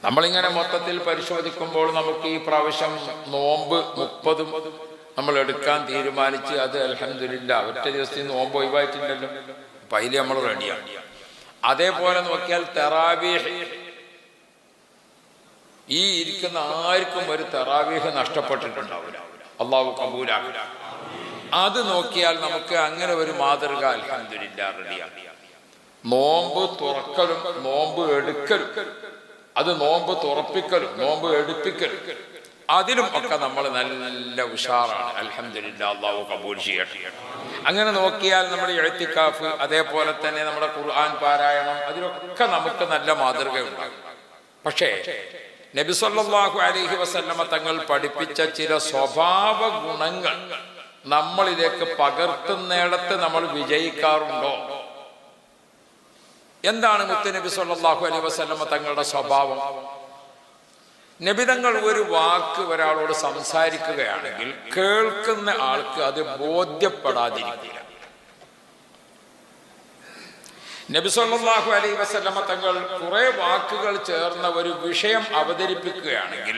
നമ്മളിങ്ങനെ മൊത്തത്തിൽ പരിശോധിക്കുമ്പോൾ നമുക്ക് ഈ പ്രാവശ്യം നോമ്പ് 30 നമ്മൾ എടുക്കാൻ തീരുമാനിച്ച്, അത് അൽഹംദുലില്ലാ ഒറ്റ ദിവസത്തിൽ നോമ്പ് ഒഴിവായിട്ടില്ലല്ലോ. അപ്പം അതിൽ നമ്മൾ റെഡിയാണ്. അതേപോലെ നോക്കിയാൽ തറാവീഹ്, ഈ ഇരിക്കുന്ന ആർക്കും ഒരു തറാവീഹ് നഷ്ടപ്പെട്ടിട്ടുണ്ടാവില്ല. അള്ളാഹു കബൂലാക്കുക. അത് നോക്കിയാൽ നമുക്ക് അങ്ങനെ ഒരു മാതൃക അൽഹംദുലില്ലാ റെഡിയാണ്. നോമ്പ് തുറക്കലും നോമ്പ് എടുക്കലും, അത് നോമ്പ് തുറപ്പിക്കലും നോമ്പ് എടുപ്പിക്കലും, അതിലും ഒക്കെ നമ്മൾ നല്ല ഉഷാറാണ്. അൽഹംദുലില്ലാ, അള്ളാഹു കബൂൽ ചെയ്യട്ടെ. അങ്ങനെ നോക്കിയാൽ നമ്മുടെ ഇഅ്തികാഫ്, അതേപോലെ തന്നെ നമ്മുടെ ഖുർആൻ പാരായണം, അതിലൊക്കെ നമുക്ക് നല്ല മാതൃകയുണ്ടാകും. പക്ഷേ നബി സല്ലല്ലാഹു അലൈഹി വസല്ലമ തങ്ങൾ പഠിപ്പിച്ച ചില സ്വഭാവ ഗുണങ്ങൾ നമ്മളിലേക്ക് പകർത്തുന്നിടത്ത് നമ്മൾ വിജയിക്കാറുണ്ടോ? എന്താണ് മുത്തുനബി സല്ലല്ലാഹു അലൈഹി വസല്ലമ തങ്ങളുടെ സ്വഭാവം? നബി തങ്ങൾ ഒരു വാക്ക് ഒരാളോട് സംസാരിക്കുകയാണെങ്കിൽ കേൾക്കുന്ന ആൾക്ക് അത് ബോധ്യപ്പെടാതിരിക്കില്ല. നബി സല്ലല്ലാഹു അലൈഹി വസല്ലമ തങ്ങൾ കുറെ വാക്കുകൾ ചേർന്ന ഒരു വിഷയം അവതരിപ്പിക്കുകയാണെങ്കിൽ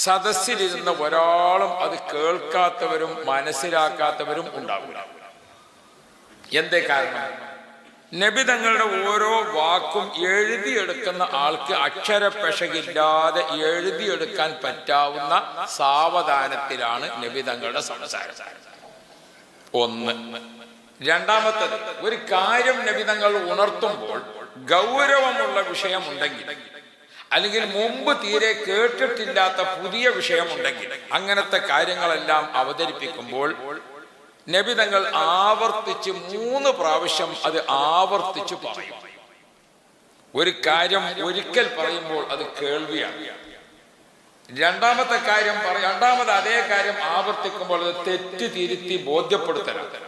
സദസ്സിലിരുന്ന ഒരാളും അത് കേൾക്കാത്തവരും മനസ്സിലാക്കാത്തവരും ഉണ്ടാവില്ല. എന്തേ കാരണം? നബി തങ്ങളുടെ ഓരോ വാക്കും എഴുതിയെടുക്കുന്ന ആൾക്ക് അക്ഷരപ്പിശകില്ലാതെ എഴുതിയെടുക്കാൻ പറ്റാവുന്ന സാവധാനത്തിലാണ് നബി തങ്ങളുടെ സംസാരം. ഒന്ന്. രണ്ടാമത്തത്, ഒരു കാര്യം നബി തങ്ങൾ ഉണർത്തുമ്പോൾ ഗൗരവമുള്ള വിഷയമുണ്ടെങ്കിൽ, അല്ലെങ്കിൽ മുമ്പ് തീരെ കേട്ടിട്ടില്ലാത്ത പുതിയ വിഷയമുണ്ടെങ്കിൽ, അങ്ങനത്തെ കാര്യങ്ങളെല്ലാം അവതരിപ്പിക്കുമ്പോൾ നബി തങ്ങൾ ആവർത്തിച്ച് 3 പ്രാവശ്യം അത് ആവർത്തിച്ച് പറയും. ഒരു കാര്യം ഒരിക്കൽ പറയുമ്പോൾ അത് കേൾവിയാണ്. രണ്ടാമത്തെ കാര്യം രണ്ടാമത് അതേ കാര്യം ആവർത്തിക്കുമ്പോൾ അത് തെറ്റ് തിരുത്തി ബോധ്യപ്പെടുത്തലാണ്.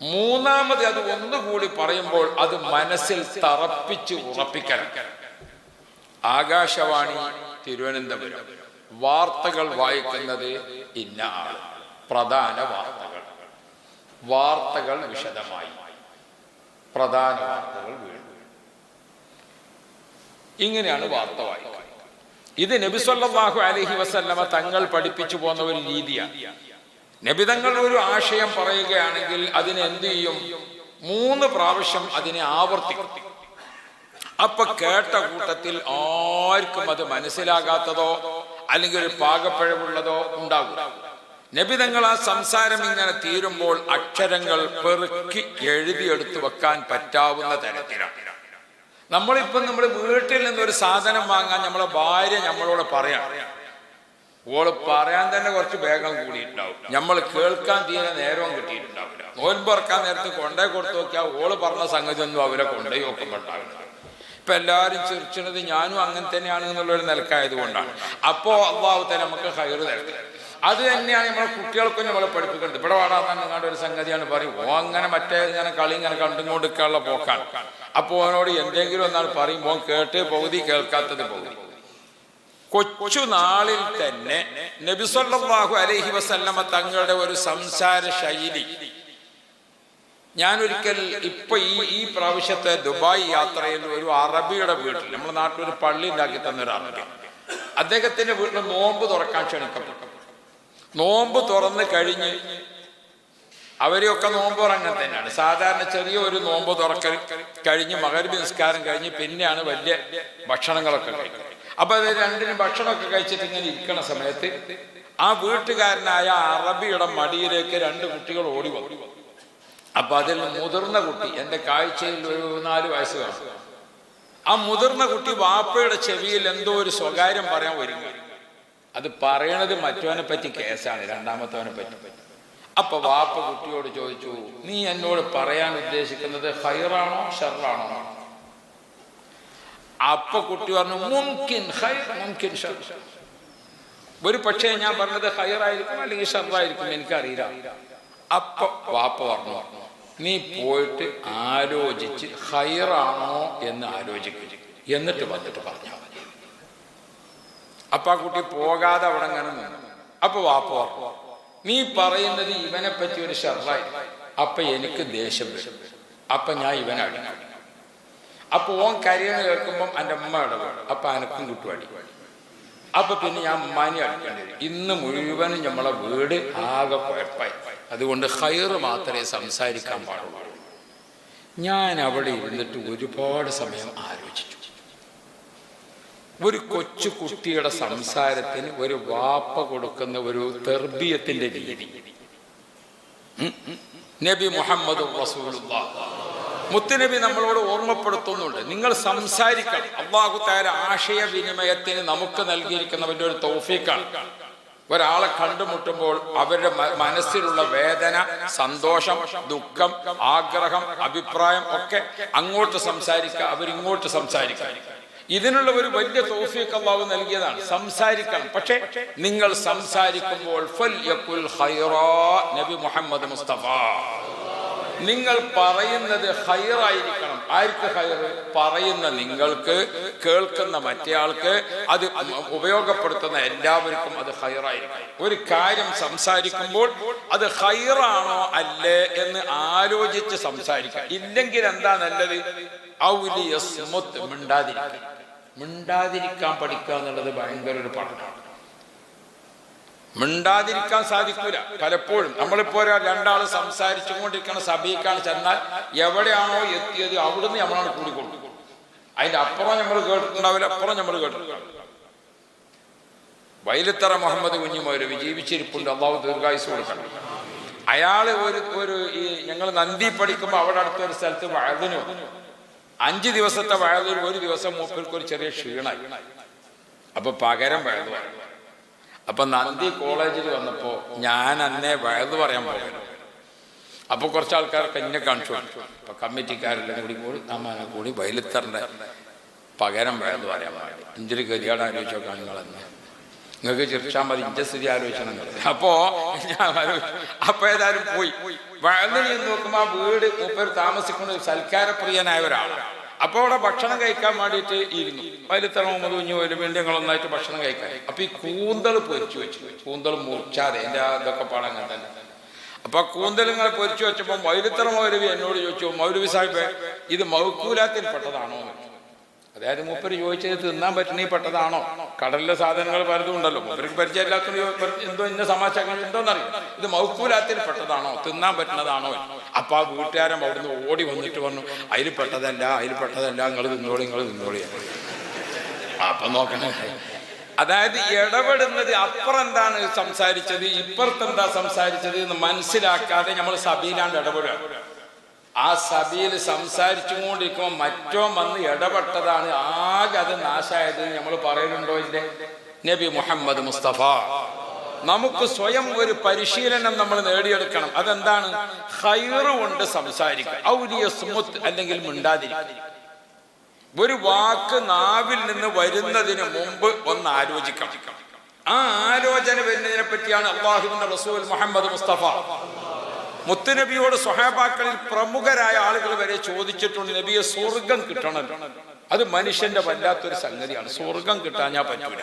മൂന്നാമത് അത് ഒന്നുകൂടി പറയുമ്പോൾ അത് മനസ്സിൽ തറപ്പിച്ച് ഉറപ്പിക്കണം. ആകാശവാണി തിരുവനന്തപുരം, വാർത്തകൾ വായിക്കുന്നത് ഇന്ന ആൾ, പ്രധാന വാർത്തകൾ വിശദമായി, പ്രധാന വാർത്തകൾ വീണ്ടും, ഇങ്ങനെയാണ് വാർത്ത വായിക്കുക. ഇത് നബി സല്ലല്ലാഹു അലൈഹി വസല്ലമ തങ്ങൾ പഠിപ്പിച്ചു പോന്ന ഒരു രീതിയാണ്. നബി തങ്ങൾ ഒരു ആശയം പറയുകയാണെങ്കിൽ അതിനെ എന്ത് ചെയ്യും? 3 പ്രാവശ്യം അതിനെ ആവർത്തിക്കും. അപ്പൊ കേട്ട കൂട്ടത്തിൽ ആർക്കും അത് മനസ്സിലാകാത്തതോ അല്ലെങ്കിൽ ഒരു പാകപ്പിഴവുള്ളതോ ഉണ്ടാകും. നബി തങ്ങൾ ആ സംസാരം ഇങ്ങനെ തീരുമ്പോൾ അക്ഷരങ്ങൾ പെറുക്കി എഴുതിയെടുത്തു വെക്കാൻ പറ്റാവുന്ന തരത്തിലാണ്. നമ്മളിപ്പം നമ്മുടെ വീട്ടിൽ നിന്നൊരു സാധനം വാങ്ങാൻ നമ്മളെ ഭാര്യ നമ്മളോട് പറയാം, ഓള് പറയാൻ തന്നെ കുറച്ച് വേഗം കൂടിയിട്ടുണ്ടാവും, നമ്മൾ കേൾക്കാൻ തീരെ നേരവും കിട്ടിയിട്ടുണ്ടാവില്ല. നോൻപറക്കാൻ നേരത്ത് കൊണ്ടേ കൊടുത്തു നോക്കിയാൽ ഓള് പറഞ്ഞ സംഗതി ഒന്നും അവരെ കൊണ്ടേ നോക്കുമ്പോണ്ടാവില്ല. ഇപ്പൊ എല്ലാവരും ചിരിച്ചത് ഞാനും അങ്ങനെ തന്നെയാണ് എന്നുള്ളൊരു നിലക്കായത് കൊണ്ടാണ്. അപ്പോ അള്ളാഹു തന്നെ നമുക്ക് ഹൈറ് തരട്ടെ. അത് തന്നെയാണ് നമ്മളെ കുട്ടികൾക്കും നമ്മളെ പഠിപ്പിക്കുന്നത്. ഇവിടെ വാടാൻ നിങ്ങളുടെ ഒരു സംഗതിയാണ് പറയും, ഓ അങ്ങനെ മറ്റേ ഇങ്ങനെ കളി ഇങ്ങനെ കണ്ടുകൊണ്ടിരിക്കാനുള്ള പോക്കാണ്. അപ്പോൾ ഓനോട് എന്തെങ്കിലും ഒന്നാൾ പറയുമ്പോൾ കേട്ട് പകുതി കേൾക്കാത്തത് പകുതി. കൊച്ചു നാളിൽ തന്നെ നബി സല്ലല്ലാഹു അലൈഹി വസല്ലമ തങ്ങളുടെ ഒരു സംസാര ശൈലി, ഞാനൊരിക്കൽ ഇപ്പൊ ഈ പ്രാവശ്യത്തെ ദുബായ് യാത്രയിൽ ഒരു അറബിയുടെ വീട്ടിൽ, നമ്മുടെ നാട്ടിലൊരു പള്ളി ഉണ്ടാക്കി തന്നൊരു അറബി, അദ്ദേഹത്തിന്റെ വീട്ടിൽ നോമ്പ് തുറക്കാൻ ക്ഷണിക്കപ്പെട്ടു. നോമ്പ് തുറന്ന് കഴിഞ്ഞ് അവരെയൊക്കെ നോമ്പ് അങ്ങനെ തന്നെയാണ് സാധാരണ. ചെറിയ ഒരു നോമ്പ് തുറക്കൽ കഴിഞ്ഞ് മഗ്‌രിബ് നിസ്കാരം കഴിഞ്ഞ് പിന്നെയാണ് വലിയ ഭക്ഷണങ്ങളൊക്കെ കഴിക്കുന്നത്. അപ്പൊ അത് രണ്ടിനും ഭക്ഷണമൊക്കെ കഴിച്ചിട്ട് ഇങ്ങനെ ഇരിക്കണ സമയത്ത് ആ വീട്ടുകാരനായ അറബിയുടെ മടിയിലേക്ക് 2 കുട്ടികൾ ഓടി വന്നു. അപ്പൊ അതിൽ മുതിർന്ന കുട്ടി, എന്റെ കാഴ്ചയിൽ ഒരു 4 വയസ്സ് കാണും, ആ മുതിർന്ന കുട്ടി വാപ്പയുടെ ചെവിയിൽ എന്തോ ഒരു സ്വകാര്യം പറയാൻ ഒരുങ്ങി. അത് പറയണത് മറ്റവനെ പറ്റി കേസാണ്, രണ്ടാമത്തവനെ പറ്റി. അപ്പൊ വാപ്പ കുട്ടിയോട് ചോദിച്ചു, നീ എന്നോട് പറയാൻ ഉദ്ദേശിക്കുന്നത് ഖൈറാണോ ഷർറാണോ? അപ്പൊ കുട്ടി പറഞ്ഞു, മുംകിൻ ഖൈർ മുംകിൻ ഷർ. ഒരു പക്ഷേ ഞാൻ പറഞ്ഞത് ഖൈറായിരിക്കും അല്ലെങ്കിൽ ഷർറായിരിക്കും, എനിക്കറിയില്ല. അപ്പൊ വാപ്പ പറഞ്ഞു, നീ പോയിട്ട് ആലോചിച്ച് ഖൈറാണോ എന്ന് ആലോചിക്കുക, എന്നിട്ട് വന്നിട്ട് പറഞ്ഞാൽ മതി. അപ്പൊ ആ കുട്ടി പോകാതെ അവിടെ അങ്ങനെ നിന്നു. അപ്പൊ വാപ്പ പറഞ്ഞു, നീ പറയുന്നത് ഇവനെ പറ്റി ഒരു ഷർറായി, അപ്പൊ എനിക്ക് ദേഷ്യം വരും, അപ്പൊ ഞാൻ ഇവനെ അടിക്കും. അപ്പൊ ഓൻ കരയണ കേൾക്കുമ്പം എൻ്റെ അമ്മ ഇടപെടും. അപ്പൊ അനക്കും കിട്ടുവാടി. അപ്പൊ പിന്നെ ഞാൻ ഉമ്മാനെ അടിക്കേണ്ടി വരും. ഇന്ന് മുഴുവനും നമ്മളെ വീട് ആകെ കുഴപ്പമായി. അതുകൊണ്ട് ഖൈറ് മാത്രമേ സംസാരിക്കാൻ പാടുള്ളൂ. ഞാൻ അവിടെ ഇരുന്നിട്ട് ഒരുപാട് സമയം ആലോചിച്ചു. ഒരു കൊച്ചു കുട്ടിയുടെ സംസാരത്തിന് ഒരു വാപ്പ കൊടുക്കുന്ന ഒരു തർബിയത്തിന്റെ രീതി നബി മുഹമ്മദ് റസൂലുള്ളാഹ് മുത്തുനബി നമ്മളോട് ഓർമ്മപ്പെടുത്തുന്നുണ്ട്. നിങ്ങൾ സംസാരിക്കണം. അല്ലാഹു തആല ആശയവിനിമയത്തിന് നമുക്ക് നൽകിയിരിക്കുന്ന വലിയൊരു തൗഫീഖാണ്. ഒരാളെ കണ്ടുമുട്ടുമ്പോൾ അവരുടെ മനസ്സിലുള്ള വേദന, സന്തോഷം, ദുഃഖം, ആഗ്രഹം, അഭിപ്രായം ഒക്കെ അങ്ങോട്ട് സംസാരിക്കുക, അവരിങ്ങോട്ട് സംസാരിക്കുക. ഇതിനുള്ള ഒരു വലിയ തൗഫീഖ് അല്ലാഹു നൽകിയതാണ്. സംസാരിക്കണം. പക്ഷേ നിങ്ങൾ സംസാരിക്കുമ്പോൾ ഫൽയഖുൽ ഖൈറാ, നബി മുഹമ്മദ് മുസ്തഫ, നിങ്ങൾ പറയുന്നത് ഖൈറായിരിക്കണം. ആർക്ക് ഖൈറ്? പറയുന്ന നിങ്ങൾക്ക്, കേൾക്കുന്ന മറ്റേയാൾക്ക്, അത് ഉപയോഗപ്പെടുത്തുന്ന എല്ലാവർക്കും അത് ഖൈറായിരിക്കണം. ഒരു കാര്യം സംസാരിക്കുമ്പോൾ അത് ഖൈറാണോ അല്ലേ എന്ന് ആലോചിച്ച് സംസാരിക്കുക. ഇല്ലെങ്കിൽ എന്താ നല്ലത്? മിണ്ടാതിരിക്കാൻ പഠിക്കുക എന്നുള്ളത് ഭയങ്കര ഒരു പഠനമാണ്. മിണ്ടാതിരിക്കാൻ സാധിക്കൂല. പലപ്പോഴും നമ്മളിപ്പോ രണ്ടാള് സംസാരിച്ചു കൊണ്ടിരിക്കുന്ന സഭയ്ക്കാണ് ചെന്നാൽ എവിടെയാണോ എത്തിയത് അവിടുന്ന് നമ്മളാണ് കൂടിക്കൊണ്ടു. അതിന്റെ അപ്പുറം നമ്മൾ കേട്ടിട്ടുണ്ടാവില്ല, അപ്പുറം നമ്മൾ കേട്ടിട്ടുണ്ടാവില്ല. വൈലത്തറ മുഹമ്മദ് കുഞ്ഞുമൗലവി ജീവിച്ചിരിപ്പുണ്ട്, അള്ളാഹു ദീർഘായുസ് കൊടുക്കണം. അയാള് ഈ ഞങ്ങൾ നന്ദി പഠിക്കുമ്പോൾ അവിടെ അടുത്തൊരു സ്ഥലത്ത് വയതിനു 5 ദിവസത്തെ വയതിൽ ഒരു ദിവസം മൂപ്പർക്ക് ഒരു ചെറിയ ക്ഷീണായി. അപ്പൊ പകരം വയതു. അപ്പൊ നന്ദി കോളേജിൽ വന്നപ്പോ ഞാൻ അന്നേ വയതു പറയാൻ പോകുന്നു. അപ്പൊ കുറച്ച് ആൾക്കാർക്ക് എന്നെ കാണിച്ചു. അപ്പൊ കമ്മിറ്റിക്കാരെല്ലാം കൂടി അമ്മാനെ കൂടി വൈലത്തറിന്റെ പകരം വയതു പറയാൻ പാടില്ല. ഇന്ത്യയിൽ ഗതികേട് ആലോചിച്ചോ നിങ്ങളെന്ന്. നിങ്ങൾക്ക് ചിരിച്ചാൽ മതി, ഇന്റെ സ്ഥിതി ആലോചിക്കണം. അപ്പൊ ഏതായാലും പോയി വയലിൽ നോക്കുമ്പോ ആ വീട് മൂപ്പർ താമസിക്കുന്ന സൽക്കാരപ്രിയനായ ഒരാളാണ്. അപ്പൊ അവിടെ ഭക്ഷണം കഴിക്കാൻ വേണ്ടിയിട്ട് ഇരുന്നു. വൈലത്തറ മുഹമ്മദ് കുഞ്ഞു ഒരു വേണ്ടി ഞങ്ങളൊന്നായിട്ട് ഭക്ഷണം കഴിക്കാൻ. അപ്പൊ ഈ കൂന്തൽ പൊരിച്ചു വെച്ചു. കൂന്തൽ മുറിച്ചാതെ എൻ്റെ ഇതൊക്കെ പാടാൻ അങ്ങനെ തന്നെ. അപ്പൊ കൂന്തൽ ഇങ്ങനെ പൊരിച്ചു വെച്ചപ്പോൾ വൈലത്തറ മൗലവി എന്നോട് ചോദിച്ചു, മൗലവി സാഹിബ് ഇത് മൗക്കൂലാത്തിൽ പെട്ടതാണോ? അതായത് മൂപ്പര് ചോദിച്ചത് തിന്നാൻ പറ്റുന്ന പെട്ടതാണോ? കടലിലെ സാധനങ്ങൾ പലതും ഉണ്ടല്ലോ, മൂപ്പർക്ക് പരിചയമില്ലാത്ത എന്തോ ഇന്ന സമാചാരങ്ങൾ എന്തോന്നറിയും. ഇത് മൗക്കൂലാത്തിൽ പെട്ടതാണോ, തിന്നാൻ പറ്റുന്നതാണോ? അപ്പൊ ആ വീട്ടുകാരൻ അവിടുന്ന് ഓടി വന്നിട്ട് പറഞ്ഞു, അതിൽ പെട്ടതല്ല, നിങ്ങൾ തിന്നോളി. അപ്പൊ നോക്കണേ, അതായത് ഇടപെടുന്നത് അപ്പുറം എന്താണ് സംസാരിച്ചത്, ഇപ്പുറത്തെന്താ സംസാരിച്ചത് എന്ന് മനസ്സിലാക്കാതെ നമ്മൾ സഭയിലാണ്ട് ഇടപെടുക. ആ സഭയിൽ സംസാരിച്ചു കൊണ്ടിരിക്കുമ്പോൾ മറ്റോ വന്ന് ഇടപെട്ടതാണ് ആകെ അത് നാശായത് നമ്മൾ പറയുന്നുണ്ടോ? ഇല്ലേ? നബി മുഹമ്മദ് മുസ്തഫ നമുക്ക് സ്വയം ഒരു പരിശീലനം നമ്മൾ നേടിയെടുക്കണം. അതെന്താണ്? ഖൈറ് കൊണ്ട് സംസാരിക്കുക, അല്ലെങ്കിൽ മിണ്ടാതിരിക്കുക. ഒരു വാക്ക് നാവിൽ നിന്ന് വരുന്നതിന് മുമ്പ് ഒന്ന് ആലോചിക്കണം. ആ ആലോചന വരുന്നതിനെ പറ്റിയാണ് അല്ലാഹുവിന്റെ റസൂൽ മുഹമ്മദ് മുസ്തഫ മുത്തുനബിയോട് സ്വഹാബാക്കളിൽ പ്രമുഖരായ ആളുകൾ വരെ ചോദിച്ചിട്ടുണ്ട്, നബിയെ സ്വർഗം കിട്ടണം. അത് മനുഷ്യന്റെ വല്ലാത്തൊരു സംഗതിയാണ്. സ്വർഗം കിട്ടാഞ്ഞാൽ പറ്റൂല.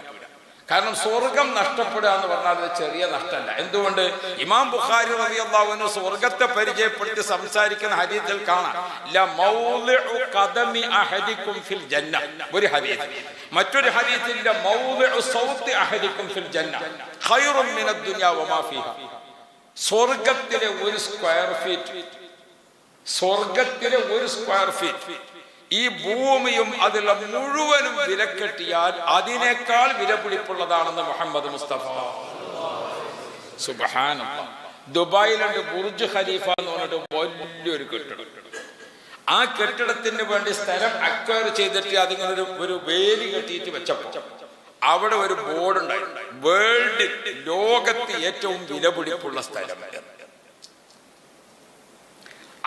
കാരണം സ്വർഗം നഷ്ടപ്പെടുക എന്ന് പറഞ്ഞാൽ അത് ചെറിയ നഷ്ടമല്ല. എന്തുകൊണ്ട്? ഇമാം ബുഖാരി റളിയല്ലാഹു അൻഹു സ്വർഗത്തെ പരിചയപ്പെടുത്തി സംസാരിക്കുന്ന ഹദീസിൽ കാണാം, ലമൗളിഉ ഖദമി അഹദികും ഫിൽ ജന്ന, ഒരു ഹദീസ്. മറ്റൊരു ഹദീസിൽ ലമൗളിഉ സൗതി അഹദികും ഫിൽ ജന്ന ഖൈറും മിനദ് ദുനിയ വമാ ഫീഹാ. സ്വർഗത്തിലെ ഒരു സ്ക്വയർ ഫീറ്റ് ഈ ഭൂമിയും അതിലുള്ള മുഴുവനും വിലക്കെട്ടിയാൽ അതിനേക്കാൾ വിലപിടിപ്പുള്ളതാണെന്ന് മുഹമ്മദ് മുസ്തഫ. സുബ്ഹാനല്ലാഹ്. ദുബായിലുണ്ട് ബുർജ് ഖലീഫ എന്ന് പറഞ്ഞിട്ട് വലിയൊരു കെട്ടിടം. ആ കെട്ടിടത്തിന് വേണ്ടി സ്ഥലം അക്വയർ ചെയ്തിട്ട് അതിങ്ങനെ ഒരു വേലി കെട്ടിയിട്ട് വെച്ചപ്പോൾ അവിടെ ഒരു ബോർഡ് ഉണ്ടായിരുന്നു, വേൾഡ്, ലോകത്ത് ഏറ്റവും വിലപിടിപ്പുള്ള സ്ഥലം.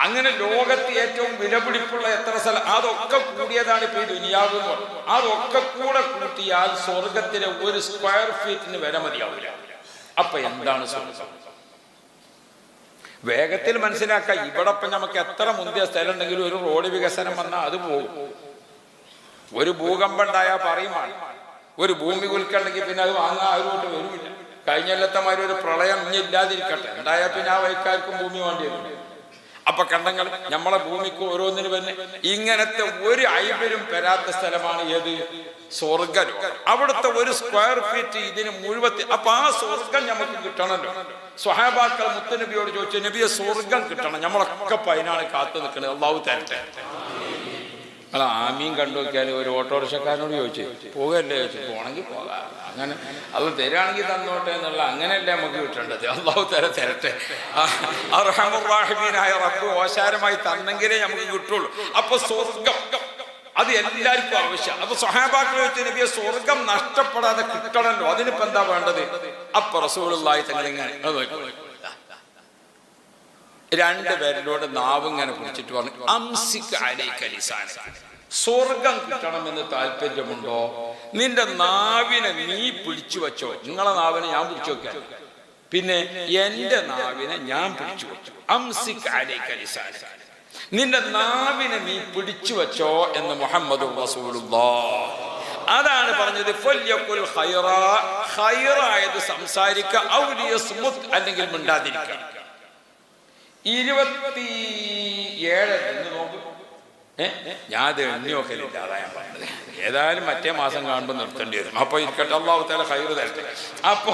അങ്ങനെ ലോകത്ത് ഏറ്റവും വിലപിടിപ്പുള്ള എത്ര സ്ഥലം, അതൊക്കെ കൂടിയതാണ് ഇപ്പൊ ഈ ദുനിയാവ് എന്ന് പറഞ്ഞു. അതൊക്കെ കൂടെ കൂട്ടിയാൽ സ്വർഗത്തിലെ ഒരു സ്ക്വയർ ഫീറ്റിന് വില മതിയാവില്ല. അപ്പൊ എന്താണ് സ്വർഗം? വേഗത്തിൽ മനസ്സിലാക്കാം. ഇവിടെ ഇപ്പൊ നമുക്ക് എത്ര മുന്തിയ സ്ഥലം ഉണ്ടെങ്കിലും ഒരു റോഡ് വികസനം വന്നാൽ അത് പോകും. ഒരു ഭൂകമ്പം ഉണ്ടായാൽ പറയുമാണ്. ഒരു ഭൂമി കുലുക്കുണ്ടെങ്കിൽ പിന്നെ അത് വാങ്ങാൻ ആരുമായിട്ട് വരുമില്ല. കഴിഞ്ഞ കൊല്ലത്തമാര് ഒരു പ്രളയം ഇനി ഇല്ലാതിരിക്കട്ടെ, ഉണ്ടായാൽ പിന്നെ ആ വൈക്കാർക്കും ഭൂമി വേണ്ടി വരും. അപ്പൊ കണ്ടങ്ങൾ നമ്മളെ ഭൂമിക്ക് ഓരോന്നിനും തന്നെ ഇങ്ങനത്തെ ഒരു ഐബലും പെരാത്ത സ്ഥലമാണ് ഏത്? സ്വർഗം. അവിടുത്തെ ഒരു സ്ക്വയർ ഫീറ്റ് ഇതിന് മുഴുവൻ. അപ്പൊ ആ സ്വർഗം നമുക്ക് കിട്ടണമല്ലോ. സ്വഹാബാക്കൾ മുത്തനബിയോട് ചോദിച്ചു, നബിയെ സ്വർഗം കിട്ടണം, നമ്മളൊക്കെ അതിനാണ് കാത്തു നിൽക്കുന്നത്, അള്ളാഹു തരട്ടെ. അല്ല, ആമീൻ കണ്ടു നോക്കിയാൽ ഒരു ഓട്ടോറിക്ഷക്കാരനോട് ചോദിച്ചു, പോകല്ലേ ചോദിച്ചു, പോകണമെങ്കിൽ പോകാം, അങ്ങനെ അത് തരാണെങ്കിൽ തന്നോട്ടെ എന്നുള്ള അങ്ങനെയല്ലേ നമുക്ക് കിട്ടേണ്ടത്, അള്ളാഹു തരട്ടെ. അർഹമുർ-റഹീമായ റബ്ബ് ഓശാരമായി തന്നെങ്കിലേ നമുക്ക് കിട്ടുള്ളൂ. അപ്പൊ സ്വർഗം അത് എല്ലാവർക്കും ആവശ്യം. അപ്പൊ സ്വഹാബാക്കൾ ചോദിച്ചു, നബിയെ സ്വർഗം നഷ്ടപ്പെടാതെ കിട്ടണമല്ലോ, അതിനിപ്പോ എന്താ വേണ്ടത്? അപ്പൊ റസൂലുള്ളാഹി തങ്ങൾ ഇങ്ങനെ രണ്ടുപേരിലൂടെ നാവ് ഇങ്ങനെ പിടിച്ചിട്ട് പറഞ്ഞു, അംസിക് അലൈക ലിസാനക. സ്വർഗം കിട്ടണമെന്ന് താല്പര്യമുണ്ടോ? നിന്റെ നാവിനെ നീ പിടിച്ചു വെച്ചോ. നിങ്ങളെ നാവിനെ ഞാൻ പിടിച്ചു വെക്കാൻ, പിന്നെ എന്റെ നാവിനെ ഞാൻ പിടിച്ചു വെച്ചു. അംസിക് അലൈക ലിസാനക, നിന്റെ നാവിനെ നീ പിടിച്ചു വെച്ചോ എന്ന് മുഹമ്മദ് റസൂലുള്ളാഹ്. അതാണ് പറഞ്ഞത്, ഫല്യഖുൽ ഖൈറാ, ഖൈറായത് സംസാരിക്കുക, ഔ ലിയസ്മുത്, അല്ലെങ്കിൽ മിണ്ടാതിരിക്കുക. 27 എന്ന് നോക്കും. ഞാൻ അത് എണ്ണി നോക്കലില്ല, അതാ ഞാൻ പറഞ്ഞത്. ഏതായാലും മറ്റേ മാസം കാണുമ്പോൾ നിർത്തേണ്ടി വരും. അപ്പൊ ഇരിക്കട്ടെ, അല്ലാഹു തആല ഖൈറ് തരട്ടെ. അപ്പോ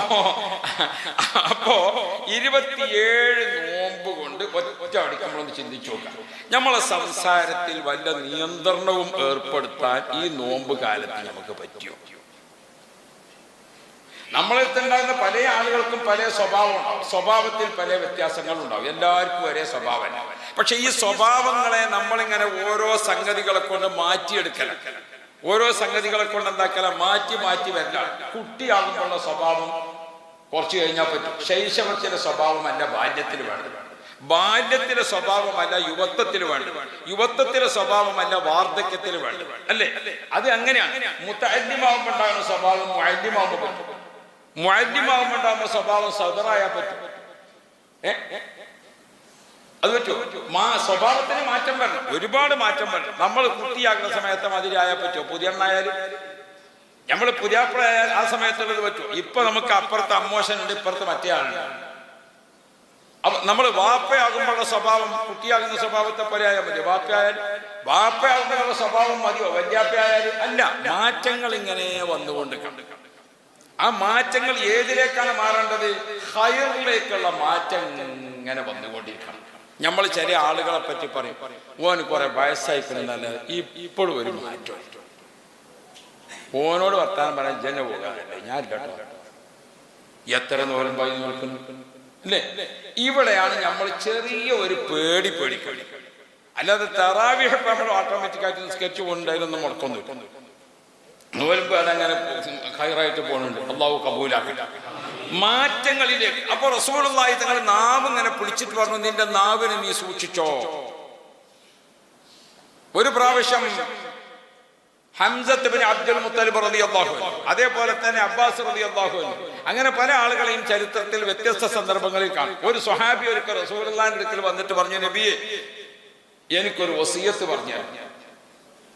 27 നോമ്പ് കൊണ്ട് ഒറ്റ അടിക്കുമ്പോഴൊന്ന് ചിന്തിച്ചു നോക്കാം. നമ്മളെ സംസാരത്തിൽ വല്ല നിയന്ത്രണവും ഏർപ്പെടുത്താൻ ഈ നോമ്പ് കാലത്ത് നമുക്ക് പറ്റിയോ? നമ്മളെടുത്തുണ്ടാകുന്ന പല ആളുകൾക്കും പല സ്വഭാവത്തിൽ പല വ്യത്യാസങ്ങളുണ്ടാവും. എല്ലാവർക്കും ഒരേ സ്വഭാവമല്ല. പക്ഷെ ഈ സ്വഭാവങ്ങളെ നമ്മളിങ്ങനെ ഓരോ സംഗതികളെ കൊണ്ട് മാറ്റിയെടുക്കല, ഓരോ സംഗതികളെ കൊണ്ട് എന്താക്കല, മാറ്റി വരില്ല. കുട്ടിയാകുമ്പോഴുള്ള സ്വഭാവം കുറച്ച് കഴിഞ്ഞാൽ പറ്റും. ശൈശവത്തിലെ സ്വഭാവമല്ല ബാല്യത്തിൽ വേണ്ടത്, ബാല്യത്തിലെ സ്വഭാവമല്ല യുവത്വത്തിൽ വേണ്ടത്, യുവത്വത്തിലെ സ്വഭാവമല്ല വാർദ്ധക്യത്തിൽ വേണ്ടത്, അല്ലേ? അത് അങ്ങനെയാണ്. മുതഅല്ലിമാകുമ്പോൾ ഉണ്ടാകുന്ന സ്വഭാവം മുഅല്ലിമാകുമ്പോൾ പറ്റും, മുഅല്ലിമാകുമ്പോൾ ഉണ്ടാകുന്ന സ്വഭാവം സദറായാൽ പറ്റും. അത് പറ്റുമോ? സ്വഭാവത്തിന് മാറ്റം വരണം, ഒരുപാട് മാറ്റം വരണം. നമ്മൾ കുട്ടിയാകുന്ന സമയത്ത് മതിരായാൽ പറ്റുമോ? പുതിയ എണ്ണായാലും നമ്മൾ പുതിയാപ്പിളയാൽ ആ സമയത്തുള്ളത് പറ്റുമോ? ഇപ്പൊ നമുക്ക് അപ്പുറത്ത് അമ്മോശനുണ്ട്, ഇപ്പുറത്ത് മറ്റേ ആളുണ്ട്. അപ്പൊ നമ്മൾ വാപ്പയാകുമ്പോഴുള്ള സ്വഭാവം കുട്ടിയാകുന്ന സ്വഭാവത്തെ പോലെ ആയാൽ മതിയോ? വാപ്പയാകുമ്പോഴുള്ള സ്വഭാവം മതിയോ വല്യാപ്പയായാലും? അല്ല, മാറ്റങ്ങൾ ഇങ്ങനെ വന്നുകൊണ്ട് കണ്ടു. ആ മാറ്റങ്ങൾ ഏതിലേക്കാണ് മാറേണ്ടത്? ഖൈറിലേക്കുള്ള മാറ്റം ഇങ്ങനെ വന്നുകൊണ്ടിരിക്കണം. നമ്മൾ ചില ആളുകളെ പറ്റി പറയും, ഓന് കുറെ വയസ്സായിക്കുന്നല്ല, ഇപ്പോഴും ഒരു മാറ്റം. ഓനോട് വർത്താനം പറയാൻ ജന പോകാനല്ലേ, ഞാൻ കേട്ടോ എത്ര നോലുമ്പായി നോക്കുന്നു, അല്ലേ? ഇവിടെയാണ് നമ്മൾ ചെറിയ ഒരു പേടിക്കണം. അല്ലാതെ തറാവീഹ് നമ്മൾ ഓട്ടോമാറ്റിക്കായിട്ട് നിസ്കരിച്ചു കൊണ്ടായിരുന്നു മുടക്കൊന്നും. നോലുമ്പ് അതങ്ങനെ ഖൈറായിട്ട് പോകുന്നുണ്ട്, അള്ളാഹു കബൂലാക്കട്ടെ. മാറ്റങ്ങളിലേക്ക്. അപ്പൊ റസൂലുള്ളാഹി തങ്ങൾ നാവ് ഇങ്ങനെ പിടിച്ചിട്ട് പറഞ്ഞു, നിന്റെ നാവിനെ നീ സൂക്ഷിച്ചോ. ഒരു പ്രാവശ്യം ഹംസത്ത് ബിൻ അബ്ദുൽ മുത്തലിബ് റളിയല്ലാഹു അൻഹു, അതേപോലെ തന്നെ അബ്ബാസ് റളിയല്ലാഹു അൻഹു, അങ്ങനെ പല ആളുകളെയും ചരിത്രത്തിൽ വ്യത്യസ്ത സന്ദർഭങ്ങളിൽ കാണും. ഒരു സ്വഹാബി ഒരിക്കൽ റസൂലുള്ളാഹിന്റെ അടുക്കൽ വന്നിട്ട് പറഞ്ഞു, നബിയെ എനിക്കൊരു വസിയത്ത് പറഞ്ഞു.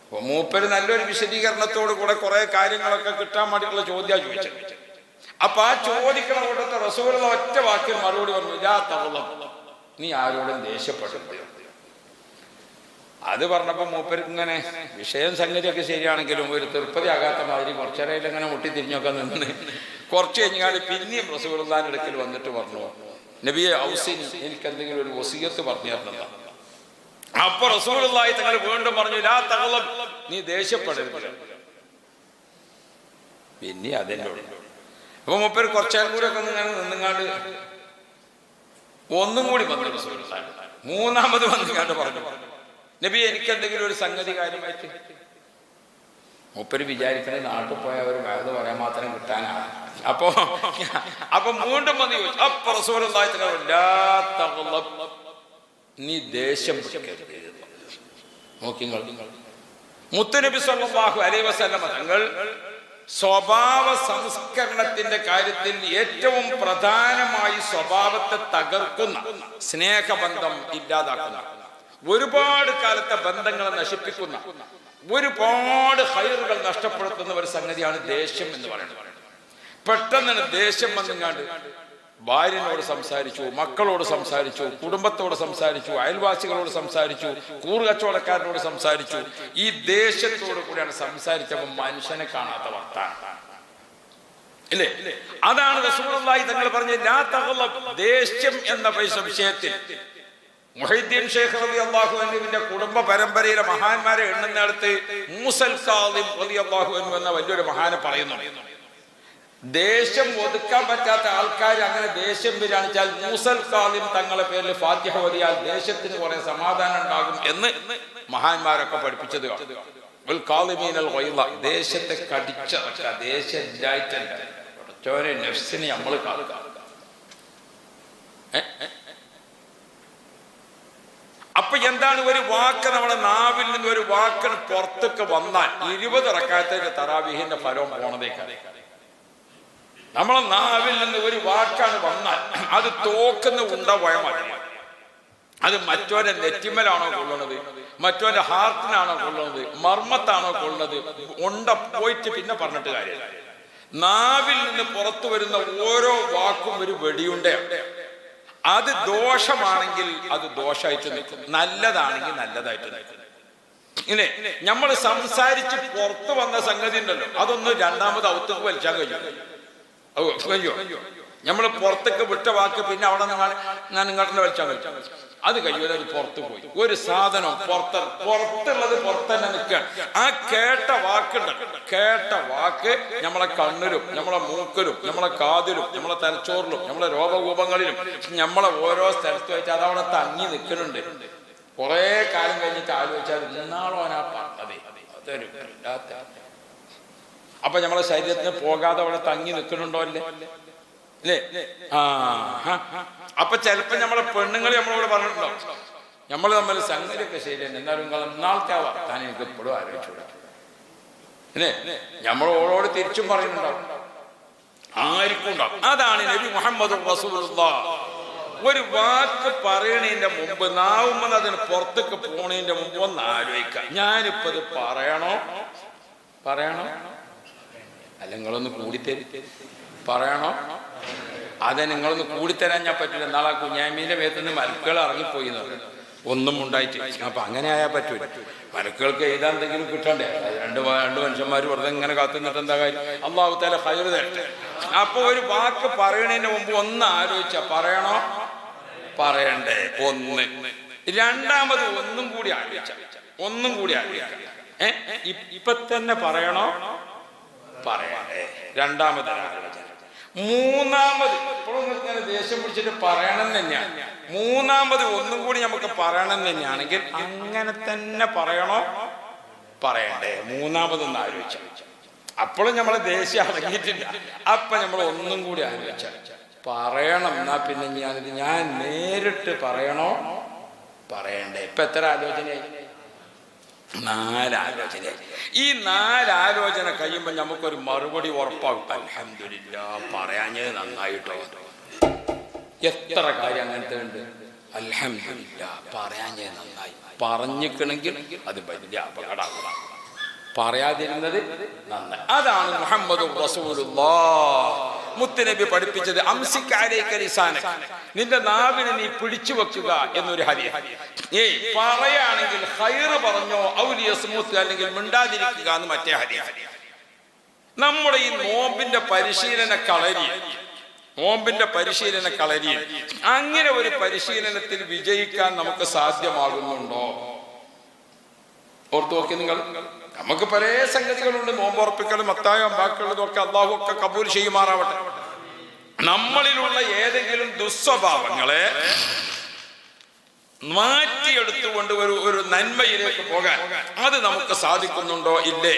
അപ്പൊ മൂപ്പര് നല്ലൊരു വിശദീകരണത്തോടു കൂടെ കുറെ കാര്യങ്ങളൊക്കെ കിട്ടാൻ വേണ്ടിയുള്ള ചോദ്യം ചോദിച്ചത്. അപ്പൊ ആ ചോദിക്കണ കൂട്ടത്തെ റസൂലുള്ള ഒറ്റ വാക്കിൽ മറുപടി പറഞ്ഞു, ലാ തഗ്ളബ്, നീ ആരോടും ദേഷ്യപ്പെടുകയോ. അത് പറഞ്ഞപ്പോ മൂപ്പർക്ക് ഇങ്ങനെ വിഷയം സംഗതിയൊക്കെ ശരിയാണെങ്കിലും ഒരു തൃപ്തി ആകാത്ത മാതിരി കുറച്ചേരയിൽ ഇങ്ങനെ മുട്ടിത്തിരിഞ്ഞൊക്കെ നിന്ന് കുറച്ച് കഴിഞ്ഞാൽ പിന്നെയും റസൂലുള്ളാഹിന്റെ അടുക്കൽ വന്നിട്ട് പറഞ്ഞു, നബിയെ ഔസിനി, എനിക്ക് എന്തെങ്കിലും ഒരു വസിയത്ത് പറഞ്ഞു തരണം. അപ്പൊ റസൂലുള്ളാഹി തങ്ങൾ വീണ്ടും പറഞ്ഞു, ലാ തഗ്ളബ്, നീ ദേഷ്യപ്പെടരുത്. പിന്നെ അതെന്നോട്. അപ്പൊ മൂപ്പര് കുറച്ചേരം കൂടെ ഒക്കെ നിന്നുങ്ങാണ്ട് ഒന്നും കൂടി വന്നു റസൂലുള്ളാഹി. മൂന്നാമത് വന്നുങ്ങാണ്ട് പറഞ്ഞു, നബി എനിക്ക് എന്തെങ്കിലും ഒരു സംഗതി കാര്യമായിട്ട്. മൂപ്പര് വിചാരിക്കുന്നത് നാട്ടിൽ പോയ ഒരു വേദ പറയാൻ മാത്രം കിട്ടാനാണ്. അപ്പൊ വീണ്ടും വന്ന് ചോദിച്ചു. അപ്പൊ റസൂലുള്ളാഹി തങ്ങൾ, ലാ തഗ്ളബ്, നീ ദേഷ്യം പിടിക്കരുത്. നോക്കി, മുത്തുനബി സല്ലല്ലാഹു അലൈഹി വസല്ലം തങ്ങൾ സ്വഭാവ സംസ്കരണത്തിന്റെ കാര്യത്തിൽ ഏറ്റവും പ്രധാനമായി സ്വഭാവത്തെ തകർക്കുന്ന, സ്നേഹബന്ധം ഇല്ലാതാക്കുന്ന, ഒരുപാട് കാലത്തെ ബന്ധങ്ങളെ നശിപ്പിക്കുന്ന, ഒരുപാട് ഖൈറുകൾ നഷ്ടപ്പെടുത്തുന്ന ഒരു സംഗതിയാണ് ദേഷ്യം എന്ന് പറയുന്നത്. പെട്ടെന്ന് ദേഷ്യം വന്നുങ്ങാണ്ട് ഭാര്യനോട് സംസാരിച്ചു, മക്കളോട് സംസാരിച്ചു, കുടുംബത്തോട് സംസാരിച്ചു, അയൽവാസികളോട് സംസാരിച്ചു, കൂറുകച്ചവടക്കാരനോട് സംസാരിച്ചു. ഈ ദേഷ്യത്തോടു കൂടിയാണ് സംസാരിച്ചപ്പോൾ മനുഷ്യനെ കാണാത്ത വർത്താനം ഇല്ലേ? അതാണ് റസൂലുള്ളാഹി തങ്ങൾ പറഞ്ഞ ലാ തഗ്ളബ്, ദേഷ്യം എന്ന വിഷയത്തിൽ മുഹൈദ്ദീൻ ഷേഖ് റളിയല്ലാഹു അൻഹുവിന്റെ കുടുംബ പരമ്പരയിലെ മഹാന്മാരെ എണ്ണുന്നിടത്ത് മൂസൽ കാളിം റളിയല്ലാഹു അൻഹു എന്ന വലിയൊരു മഹാനെ പറയുന്നുണ്ട്. ദേഷ്യം ഒതുക്കാൻ പറ്റാത്ത ആൾക്കാർ അങ്ങനെ ദേഷ്യം വിരാണിച്ചാൽ മൂസൽ കാളിം തങ്ങളെ പേരിൽ ഫാത്തിഹ ഓതിയാൽ ദേഷ്യത്തിന് കുറെ സമാധാനം ഉണ്ടാകും എന്ന് മഹാന്മാരൊക്കെ പഠിപ്പിച്ചത്. ദേഷ്യത്തെ കടിച്ചടക്കുക, ദേഷ്യം ഇല്ലായിട്ടല്ല. നഫ്സിനെ നമ്മൾ കാണുക. അപ്പൊ എന്താണ് ഒരു വാക്ക് നമ്മുടെ നാവിൽ നിന്ന് ഒരു വാക്കിന് പുറത്തൊക്കെ വന്നാൽ 20 റക്അത്തിന്റെ തറാവീഹിന്റെ ഫലം പോണതേക്കാണ്. നമ്മളെ നാവിൽ നിന്ന് ഒരു വാക്കാണ് വന്നാൽ അത് തോക്കുന്ന ഉണ്ട പോയ മതി. അത് മറ്റോന്റെ നെറ്റിമലാണോ കൊള്ളുന്നത്, മറ്റോന്റെ ഹാർട്ടിനാണോ കൊള്ളുന്നത്, മർമ്മത്താണോ കൊള്ളുന്നത്, ഉണ്ട പോയിട്ട് പിന്നെ പറഞ്ഞിട്ട് കാര്യമില്ല. നാവിൽ നിന്ന് പുറത്തു വരുന്ന ഓരോ വാക്കും ഒരു വെടിയുണ്ടയാണ്. അത് ദോഷമാണെങ്കിൽ അത് ദോഷമായിട്ട് നിൽക്കും, നല്ലതാണെങ്കിൽ നല്ലതായിട്ട് നിൽക്കും. ഇല്ലേ, നമ്മൾ സംസാരിച്ച് പുറത്തു വന്ന സംഗതി ഉണ്ടല്ലോ, അതൊന്നും രണ്ടാമത് ഔത്തേക്ക് വലിച്ചാൻ കഴിയോ? നമ്മൾ പുറത്തേക്ക് വിട്ട വാക്ക് പിന്നെ അവിടെ ഞാൻ നിങ്ങളുടെ വലിച്ചാൻ കഴിച്ചാൽ അത് കഴിയൂല. അത് പുറത്തു പോയി ഒരു സാധനം പുറത്തുള്ളത് പുറത്തന്നെ നിൽക്കുകയാണ്. ആ കേട്ട വാക്ക് നമ്മളെ കണ്ണിലും നമ്മളെ മൂക്കിലും നമ്മളെ കാതിലും നമ്മളെ തലച്ചോറിലും നമ്മളെ രോഗകൂപങ്ങളിലും നമ്മളെ ഓരോ സ്ഥലത്ത് വെച്ച് അതവിടെ തങ്ങി നിൽക്കുന്നുണ്ട്. കുറെ കാലം കഴിഞ്ഞിട്ട് ആലോചിച്ചാൽ ഇന്നാളോ ആ പറഞ്ഞത് അതൊരു ഇല്ലാത്ത. അപ്പൊ നമ്മളെ ശരീരത്തിന് പോകാതെ അവിടെ തങ്ങി നിൽക്കുന്നുണ്ടോ അല്ലേ? അപ്പൊ ചിലപ്പോ നമ്മളെ പെണ്ണുങ്ങളെ നമ്മളോട് പറഞ്ഞിട്ടുണ്ടോ, നമ്മൾ തമ്മിൽ സംഗതിയൊക്കെ ശരിയാണ്, എന്നാലും നാളത്തെ വർത്താനം എനിക്ക് എപ്പോഴും ആലോചിച്ചൂടാ. നമ്മളോട് തിരിച്ചും പറയുന്നുണ്ടാവും, ആർക്കും ഉണ്ടാവും. അതാണ് നബി മുഹമ്മദ് റസൂലുള്ളാഹ് ഒരു വാക്ക് പറയണതിന്റെ മുമ്പ്, നാവുമ്പോൾ അതിന് പുറത്തേക്ക് പോണതിന്റെ മുമ്പ് ഒന്ന് ആലോചിക്കാം, ഞാനിപ്പോ ഇത് പറയണോ അല്ല നിങ്ങളൊന്ന് കൂടിത്തരി പറയണോ? അതെ, നിങ്ങളൊന്ന് കൂടിത്തരാൻ ഞാൻ പറ്റില്ല. നാളെ കുഞ്ഞാമീന്റെ മേത്തുനിന്ന് മലക്കുകൾ ഇറങ്ങിപ്പോയി ഒന്നും ഉണ്ടായിട്ട്. അപ്പൊ അങ്ങനെ ആയാൽ പറ്റൂല. മലക്കുകൾക്ക് എഴുതാൻ എന്തെങ്കിലും കിട്ടണ്ടേ? രണ്ട് മനുഷ്യന്മാർ വെറുതെ ഇങ്ങനെ കാത്തു നിന്നിട്ട് എന്താ കാര്യം? അല്ലാഹു തആല ഖൈർ തരട്ടെ. അപ്പൊ ഒരു വാക്ക് പറയണതിന് മുമ്പ് ഒന്ന് ആലോചിച്ച പറയണോ പറയണ്ടേ? ഒന്ന്. രണ്ടാമത് ഒന്നും കൂടി ആലോചിക്കാം. ഇപ്പൊ തന്നെ പറയണോ പറയണ്ടേ? രണ്ടാമത് ആലോചന. മൂന്നാമത് ഇപ്പോഴും ഇങ്ങനെ ദേഷ്യം പിടിച്ചിട്ട് പറയണം തന്നെയാണ്. മൂന്നാമത് ഒന്നും കൂടി നമുക്ക് പറയണം തന്നെയാണെങ്കിൽ അങ്ങനെ തന്നെ പറയണോ പറയണ്ടേ? മൂന്നാമതൊന്ന് ആലോചിച്ച അപ്പോഴും നമ്മളെ ദേഷ്യം അടങ്ങിയിട്ടില്ല. അപ്പൊ നമ്മൾ ഒന്നും കൂടി ആലോചിച്ച പറയണം. എന്നാ പിന്നെ ഞാൻ നേരിട്ട് പറയണോ പറയണ്ടേ? ഇപ്പൊ എത്ര ആലോചനയായി? 4 ആലോചനയായി. ഈ 4 ആലോചന കഴിയുമ്പോൾ നമുക്കൊരു മറുപടി ഉറപ്പാകും. അൽഹംദുലില്ലാഹ്, പറയാഞ്ഞത് നന്നായിട്ടോ. എത്ര കാര്യം അങ്ങനത്തെ ഉണ്ട്. അൽഹംദുലില്ലാഹ്, പറയാഞ്ഞത് നന്നായി. പറഞ്ഞിക്കണമെങ്കിൽ അത് വലിയ അപകടമാണ്. പറയാതിരുന്നത് നന്നായി. അതാണ് മുഹമ്മദ് റസൂലുള്ളാഹ് മുത്തുനബി പഠിപ്പിച്ചത്. അംസിക് അലൈക ലിസാനക, നിന്റെ നാവിനെ നീ പിടിച്ചു വെക്കുക എന്നൊരു ഹദീസ്. പറയാണെങ്കിൽ ഖൈർ പറഞ്ഞോ, ഔ ലിയസ്മുത്, അല്ലെങ്കിൽ മിണ്ടാതിരിക്കുക എന്ന് മറ്റേ ഹദീസ്. നമ്മുടെ ഈ നോമ്പിന്റെ പരിശീലന കളരിയിൽ അങ്ങനെ ഒരു പരിശീലനത്തിൽ വിജയിക്കാൻ നമുക്ക് സാധ്യമാകുന്നുണ്ടോ? ഓർത്തു നോക്കി നിങ്ങൾ. നമുക്ക് പല സംഗതികളുണ്ട്. നോമ്പുറപ്പിക്കലും മത്തായും ബാക്കിയുള്ളതും ഒക്കെ അള്ളാഹു ഒക്കെ കബൂൽ ചെയ്യുമാറാവട്ടെ. നമ്മളിലുള്ള ഏതെങ്കിലും ദുസ്വഭാവങ്ങളെ മാറ്റിയെടുത്തുകൊണ്ട് ഒരു നന്മയിലേക്ക് പോകാൻ അത് നമുക്ക് സാധിക്കുന്നുണ്ടോ ഇല്ലേ?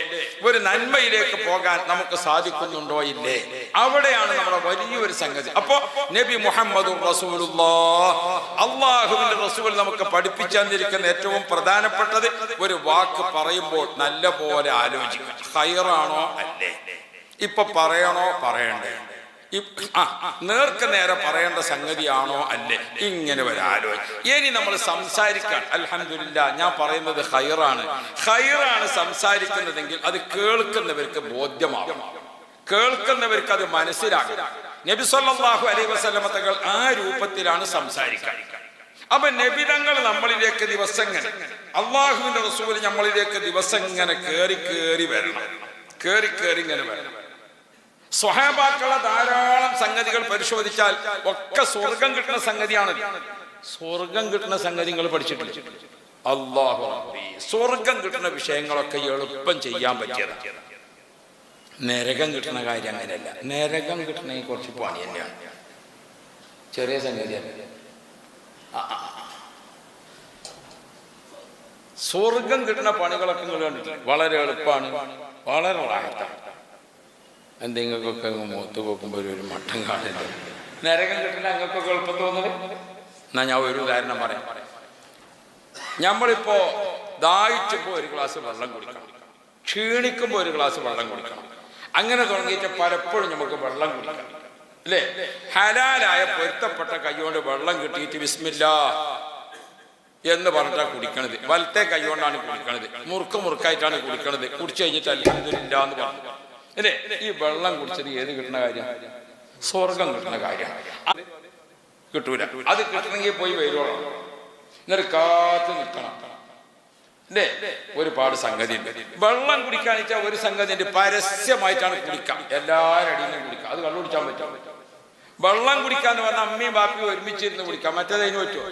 ഒരു നന്മയിലേക്ക് പോകാൻ നമുക്ക് സാധിക്കുന്നുണ്ടോ ഇല്ലേ? അവിടെയാണ് നമ്മുടെ വലിയൊരു സംഗതി. അപ്പോ നബി മുഹമ്മദ് റസൂലുള്ളാഹ്, അല്ലാഹുവിന്റെ റസൂൽ നമുക്ക് പഠിപ്പിച്ചു തന്നിരിക്കുന്ന ഏറ്റവും പ്രധാനപ്പെട്ടത് ഒരു വാക്ക് പറയുമ്പോൾ നല്ല പോലെ ആലോചിക്കുക. ഖൈറാണോ അല്ലേ? ഇപ്പൊ പറയണോ പറയണ്ടേ? നേർക്ക് നേരെ പറയേണ്ട സംഗതിയാണോ അല്ലേ? ഇങ്ങനെ ഒരു ആലോചന. ഇനി നമ്മൾ സംസാരിക്കാൻ അൽഹംദുലില്ലാഹ്, ഞാൻ പറയുന്നത് ഖൈറാണ് സംസാരിക്കുന്നതെങ്കിൽ അത് കേൾക്കുന്നവർക്ക് ബോധ്യമാകും, കേൾക്കുന്നവർക്ക് അത് മനസ്സിലാകും. നബി സല്ലല്ലാഹു അലൈഹി വസല്ലമ തങ്ങൾ ആ രൂപത്തിലാണ് സംസാരിക്കുക. അപ്പൊ നബി തങ്ങൾ നമ്മളിലേക്ക് ദിവസം അള്ളാഹുവിന്റെ റസൂൽ നമ്മളിലേക്ക് ദിവസം ഇങ്ങനെ കേറി വരണം, കേറി ഇങ്ങനെ വരണം. സ്വഹാബാക്കളെ ധാരാളം സംഗതികൾ പരിശോധിച്ചാൽ ഒക്കെ സ്വർഗം കിട്ടുന്ന സംഗതിയാണ്. സ്വർഗം കിട്ടുന്ന സംഗതി നിങ്ങൾ പഠിച്ചിട്ടില്ല? അല്ലാഹു റബ്ബി, സ്വർഗം കിട്ടുന്ന വിഷയങ്ങളൊക്കെ എളുപ്പം ചെയ്യാൻ പറ്റിയതാണ്. നരകം കിട്ടുന്ന കാര്യം അങ്ങനെയല്ല. നരകം കിട്ടണമെങ്കിൽ കുറച്ച് പണി തന്നെയാണ്, ചെറിയ സംഗതിയല്ല. സ്വർഗം കിട്ടുന്ന പണികളൊക്കെ നിങ്ങൾ കണ്ടിട്ടില്ല? വളരെ എളുപ്പമാണ്, വളരെ റാഹത്താണ്. എന്തെങ്കിലുമൊക്കെ മുഖത്ത് നോക്കുമ്പോൾ ഒരു മട്ടം കാണില്ല. നരകം കിട്ടില്ല അങ്ങക്കൊക്കെ എളുപ്പം തോന്നുന്നത്. എന്നാ ഞാൻ ഒരു ഉദാഹരണം പറയാം. നമ്മളിപ്പോ ദാഹിച്ചപ്പോ ഒരു ഗ്ലാസ് വെള്ളം കുടിക്കണം, ക്ഷീണിക്കുമ്പോൾ ഒരു ഗ്ലാസ് വെള്ളം കുടിക്കണം. അങ്ങനെ തുടങ്ങിയിട്ട് പലപ്പോഴും നമുക്ക് വെള്ളം കുടിക്കണം അല്ലേ? ഹലാലായ പൊരുത്തപ്പെട്ട കൈകൊണ്ട് വെള്ളം കിട്ടിയിട്ട് ബിസ്മില്ലാ എന്ന് പറഞ്ഞിട്ടാണ് കുടിക്കണത്. വലത്തെ കൈകൊണ്ടാണ് കുടിക്കണത്, മുറുക്കായിട്ടാണ് കുടിക്കണത്. കുടിച്ചു കഴിഞ്ഞിട്ട് അൽഹംദുലില്ലാ എന്ന് പറഞ്ഞു അല്ലേ? ഈ വെള്ളം കുടിച്ചത് ഏത് കിട്ടുന്ന കാര്യം? സ്വർഗം കിട്ടുന്ന കാര്യമാണ്. കിട്ടൂല. അത് കിട്ടണമെങ്കിൽ പോയി വരുവോളാം, എന്നിട്ട് കാത്തു നിൽക്കണം അല്ലേ? ഒരുപാട് സംഗതി ഉണ്ട്. വെള്ളം കുടിക്കാൻ വെച്ചാൽ ഒരു സംഗതി ഉണ്ട്, പരസ്യമായിട്ടാണ് കുടിക്കാം, എല്ലാവരും അടിയിലും കുടിക്കാം. അത് കള്ളു കുടിക്കാൻ പറ്റും. വെള്ളം കുടിക്കാന്ന് പറഞ്ഞാൽ അമ്മയും ബാപ്പിയും ഒരുമിച്ചിരുന്ന് കുടിക്കാം, മറ്റേതതിന് പറ്റുമോ?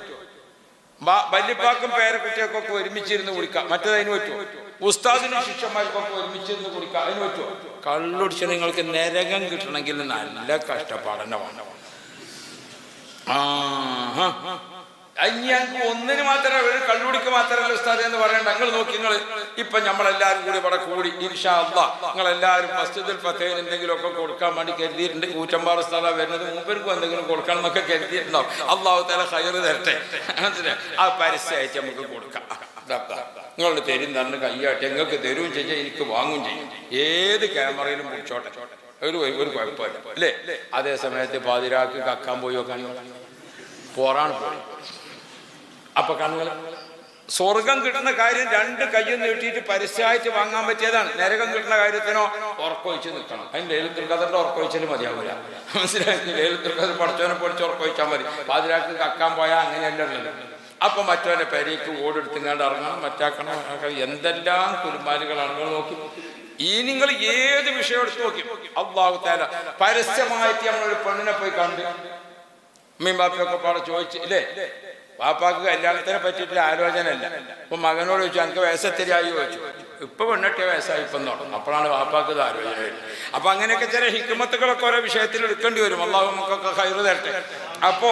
വല്യപ്പാക്കും പേരക്കുട്ടിയൊക്കെ ഒരുമിച്ചിരുന്ന് കുടിക്കാം, മറ്റേതതിന് പറ്റുമോ? ഉസ്താദിനും ശിഷ്യന്മാർക്കൊക്കെ ഒരുമിച്ചിരുന്ന് കുടിക്കാം, അതിന് പറ്റുമോ? കള്ളുടിച്ച് നിങ്ങൾക്ക് നരകം കിട്ടണമെങ്കിൽ നല്ല കഷ്ടപ്പാടന്നെ വേണം. ഞങ്ങൾക്ക് ഒന്നിന് മാത്രമേ, ഒരു കള്ളുടിക്ക് മാത്രമല്ല ഉസ്താദ് എന്ന് പറയണ്ട. നിങ്ങൾ നോക്കി, നിങ്ങൾ ഇപ്പൊ നമ്മളെല്ലാവരും കൂടി ഇവിടെ കൂടി ഇൻഷാ അല്ലാഹ് നിങ്ങളെല്ലാവരും മസ്ജിദുൽ ഫതഹിന് എന്തെങ്കിലുമൊക്കെ കൊടുക്കാൻ വേണ്ടി കരുതിയിട്ടുണ്ട്. കൂറ്റമ്പാറ ഉസ്താദാ വരുന്നത്, മൂപ്പർക്കും എന്തെങ്കിലും കൊടുക്കണം എന്നൊക്കെ കരുതിയിട്ടുണ്ടാവും. അല്ലാഹു തആല ഖൈറ് തരട്ടെ. ആ പരസ്യമായിട്ട് നമുക്ക് കൊടുക്കാം. നിങ്ങളുടെ തരും തന്നെ കയ്യാട്ടെ, നിങ്ങൾക്ക് തരുകയും ചെയ്യാം, എനിക്ക് വാങ്ങുകയും ചെയ്യും. ഏത് ക്യാമറയിലും പിടിച്ചോട്ടെ, ഒരു കുഴപ്പമില്ല അല്ലേ? അതേ സമയത്ത് പാതിരാക്ക് കക്കാൻ പോയി പോറാണ് പോയി. അപ്പൊ കണ്ണുകൾ സ്വർഗം കിട്ടുന്ന കാര്യം രണ്ട് കയ്യും നീട്ടിയിട്ട് പരസ്യമായിട്ട് വാങ്ങാൻ പറ്റിയതാണ്. നരകം കിട്ടുന്ന കാര്യത്തിനോ ഉറക്കൊഴിച്ച് നിൽക്കണം. അതിന് ലൈലത്തുൽ ഖദറിന്റെ ഉറക്കൊഴിച്ചാലും മതിയാവില്ല. മനസ്സിലാക്കി? ലൈലത്തുൽ ഖദർ പഠിച്ചവനെ പഠിച്ച് ഉറക്കൊഴിച്ചാൽ മതി. പാതിരാക്ക് കക്കാൻ പോയാൽ അങ്ങനെയല്ല ഉള്ളത്. അപ്പൊ മറ്റവന്റെ പെരയ്ക്ക് ഓടെടുത്തിങ്ങാണ്ട് ഇറങ്ങണം, മറ്റാക്കണം, എന്തെല്ലാം കുലുമാലുകളാണ്. നോക്കി ഈ നിങ്ങൾ ഏത് വിഷയം എടുത്ത് നോക്കി അല്ലാഹു തആല പരസ്യമായിട്ട് നമ്മളൊരു പെണ്ണിനെ പോയി കണ്ട് അമ്മയും ബാപ്പയൊക്കെ പാടെ ചോദിച്ചു ഇല്ലേ? പാപ്പാക്ക് കല്യാണത്തിനെ പറ്റിയിട്ടുള്ള ആലോചന അല്ല. അപ്പൊ മകനോട് ചോദിച്ചു, എനിക്ക് വയസ്സെത്തിരിയായി ചോദിച്ചു. ഇപ്പൊ പെണ്ണെട്ടിയ വയസ്സായി ഇപ്പം തുടങ്ങും. അപ്പോഴാണ് പാപ്പാക്ക് ഇത് ആലോചന. അപ്പൊ അങ്ങനെയൊക്കെ ചില ഹിക്മത്തുകളൊക്കെ ഓരോ വിഷയത്തിൽ എടുക്കേണ്ടി വരും. അല്ലാഹു നമുക്കൊക്കെ ഖൈറ് തരട്ടെ. അപ്പോ